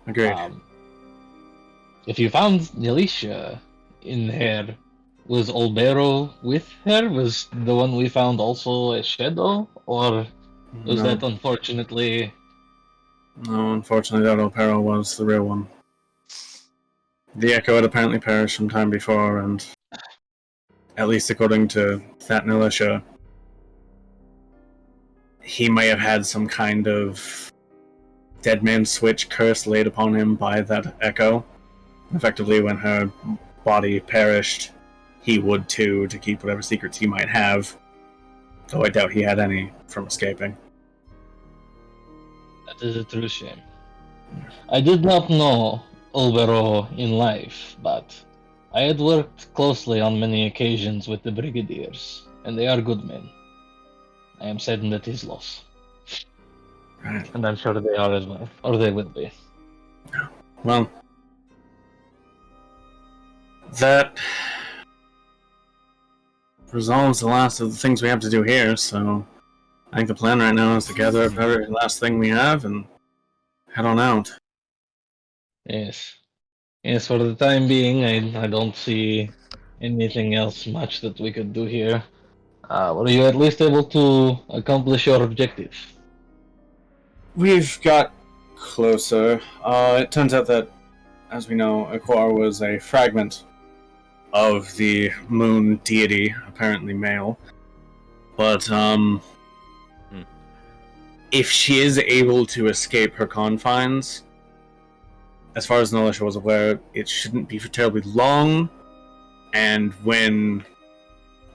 Agreed. If you found Nelisha in there, was Olbero with her? Was the one we found also a shadow? Or was that unfortunately... No, unfortunately that Olbero was the real one. The Echo had apparently perished some time before, and at least according to that militia, he may have had some kind of dead man switch curse laid upon him by that Echo. Effectively, when her body perished, he would too, to keep whatever secrets he might have, though I doubt he had any from escaping. That is a true shame. I did not know Olbero in life, but I had worked closely on many occasions with the Brigadiers, and they are good men. I am saddened at his loss. Right. And I'm sure they are as well, or they will be. Well, that resolves the last of the things we have to do here, so I think the plan right now is to gather up every last thing we have and head on out. Yes. Yes, for the time being, I don't see anything else much that we could do here. Were you at least able to accomplish your objective? We've got closer. It turns out that, as we know, Aquar was a fragment of the moon deity, apparently male. But, if she is able to escape her confines, as far as Nelisha was aware, it shouldn't be for terribly long, and when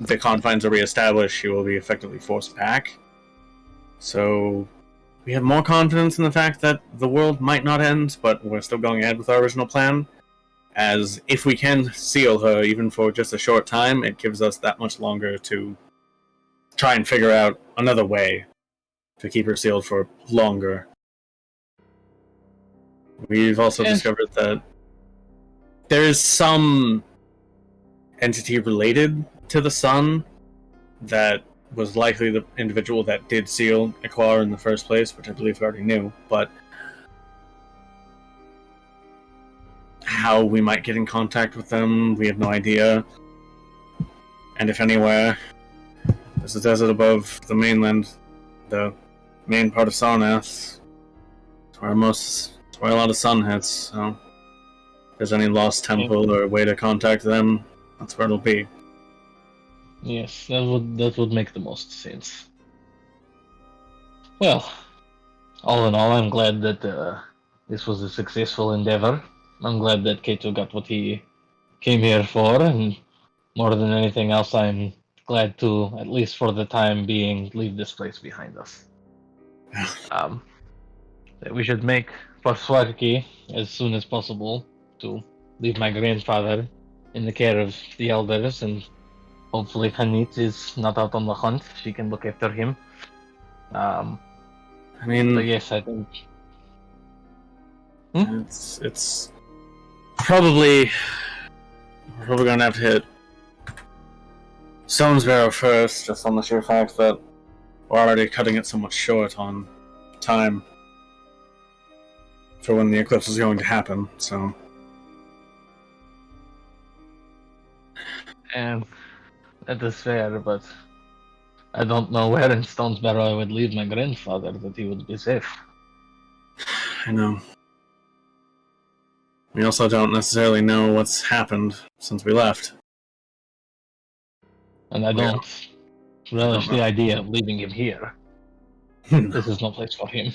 the confines are reestablished, she will be effectively forced back. So we have more confidence in the fact that the world might not end, but we're still going ahead with our original plan, as if we can seal her, even for just a short time, it gives us that much longer to try and figure out another way to keep her sealed for longer. We've also discovered that there is some entity related to the sun that was likely the individual that did seal Aquar in the first place, which I believe we already knew, but how we might get in contact with them. We have no idea. And if anywhere, there's a desert above the mainland, the main part of Sarnath. It's where a lot of sun hits. So, if there's any lost temple or way to contact them, that's where it'll be. Yes, that would make the most sense. Well, all in all, I'm glad that this was a successful endeavor. I'm glad that Kato got what he came here for, and more than anything else, I'm glad to, at least for the time being, leave this place behind us. That we should make for Swarki as soon as possible to leave my grandfather in the care of the elders, and hopefully Hanit is not out on the hunt. She can look after him. I mean, But yes, I think it's probably we're probably gonna have to hit Stonesbarrow first, just on the sheer fact that we're already cutting it so much short on time for when the eclipse is going to happen. So, and that is fair, but I don't know where in Stonesbarrow I would leave my grandfather that he would be safe. I know. We also don't necessarily know what's happened since we left. And I don't relish the idea of leaving him here. This is no place for him.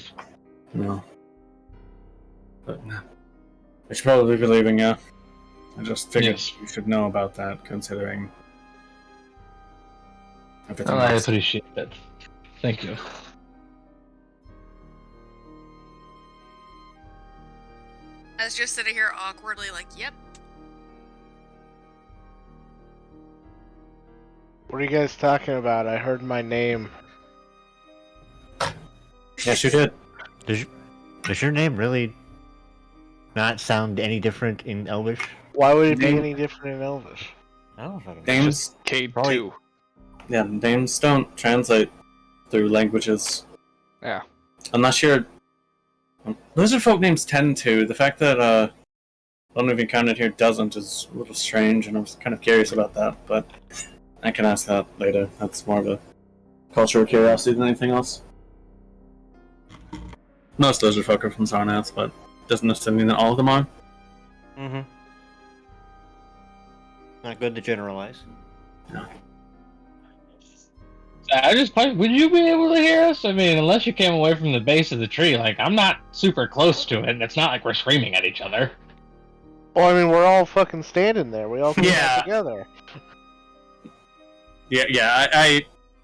No. But we should probably be leaving, yeah. I just figured you should know about that, considering everything Well, I else. appreciate that. Thank you. I was just sitting here awkwardly, like, yep. What are you guys talking about? I heard my name. Yes, you did. Does your name really not sound any different in Elvish? Why would it be any different in Elvish? I don't know. Names, K2. yeah, names don't translate through languages. Yeah. Unless you're... Lizard folk names tend to. The fact that one we've encountered here doesn't is a little strange, and I was kind of curious about that, but I can ask that later. That's more of a cultural curiosity than anything else. Most lizard folk are from Sarnath, but doesn't necessarily mean that all of them are. Mm-hmm. Not good to generalize. Would you be able to hear us? I mean, unless you came away from the base of the tree, like, I'm not super close to it, and it's not like we're screaming at each other. Well, I mean, we're all fucking standing there. We all came Yeah. together. Yeah.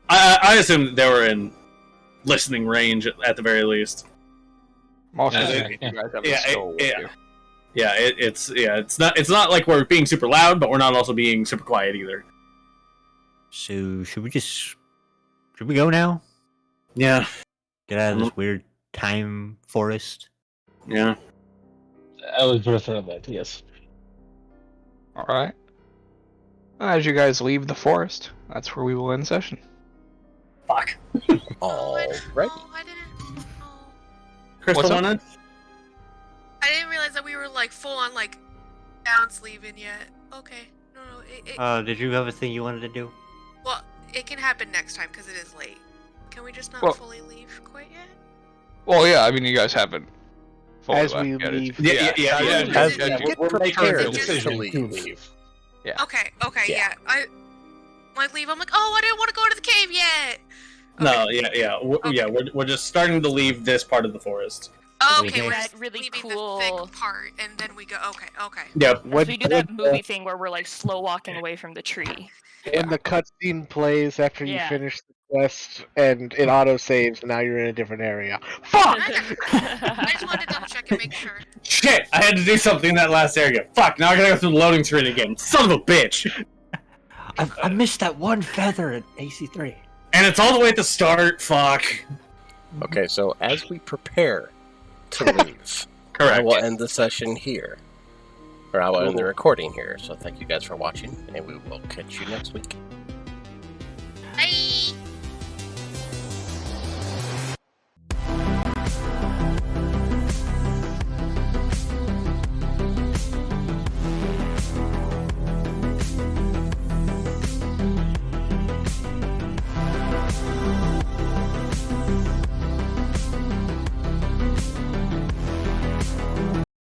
I assume that they were in listening range at the very least. Also, Yeah, you guys have yeah, a skull with you. Yeah, it's not like we're being super loud, but we're not also being super quiet either. So should we go now? Yeah. Get out of this weird time forest. Yeah. I would prefer that, yes. Alright. As you guys leave the forest, that's where we will end session. Fuck. All right. Oh, I didn't. Oh. Crystal What's up? wanted? I didn't realize that we were like full on like down sleeving yet. Okay. No. Did you have a thing you wanted to do? Well, it can happen next time because it is late. Can we just not Well- fully leave quite yet? Well, yeah, I mean, you guys haven't fully As left we yet. leave. Yeah. As Get We're prepared just- to leave. Okay, Yeah. I like leave. I'm like, oh, I didn't want to go to the cave yet. No, yeah. We're just starting to leave this part of the forest. Okay, do we're that just really leaving cool- the thick part, and then we go. Okay. Yep. As we do that movie thing where we're like slow walking away from the tree. When the cutscene plays after you Yeah. finish the quest, and it auto saves, and now you're in a different area. Fuck! I just wanted to double check and make sure. Shit! I had to do something in that last area. Fuck! Now I gotta go through the loading screen again. Son of a bitch! I missed that one feather at AC3. And it's all the way at the start. Fuck. Okay, so as we prepare to leave, I Correct. will end the session here. Or I will end the recording here. So thank you guys for watching, and we will catch you next week. Bye.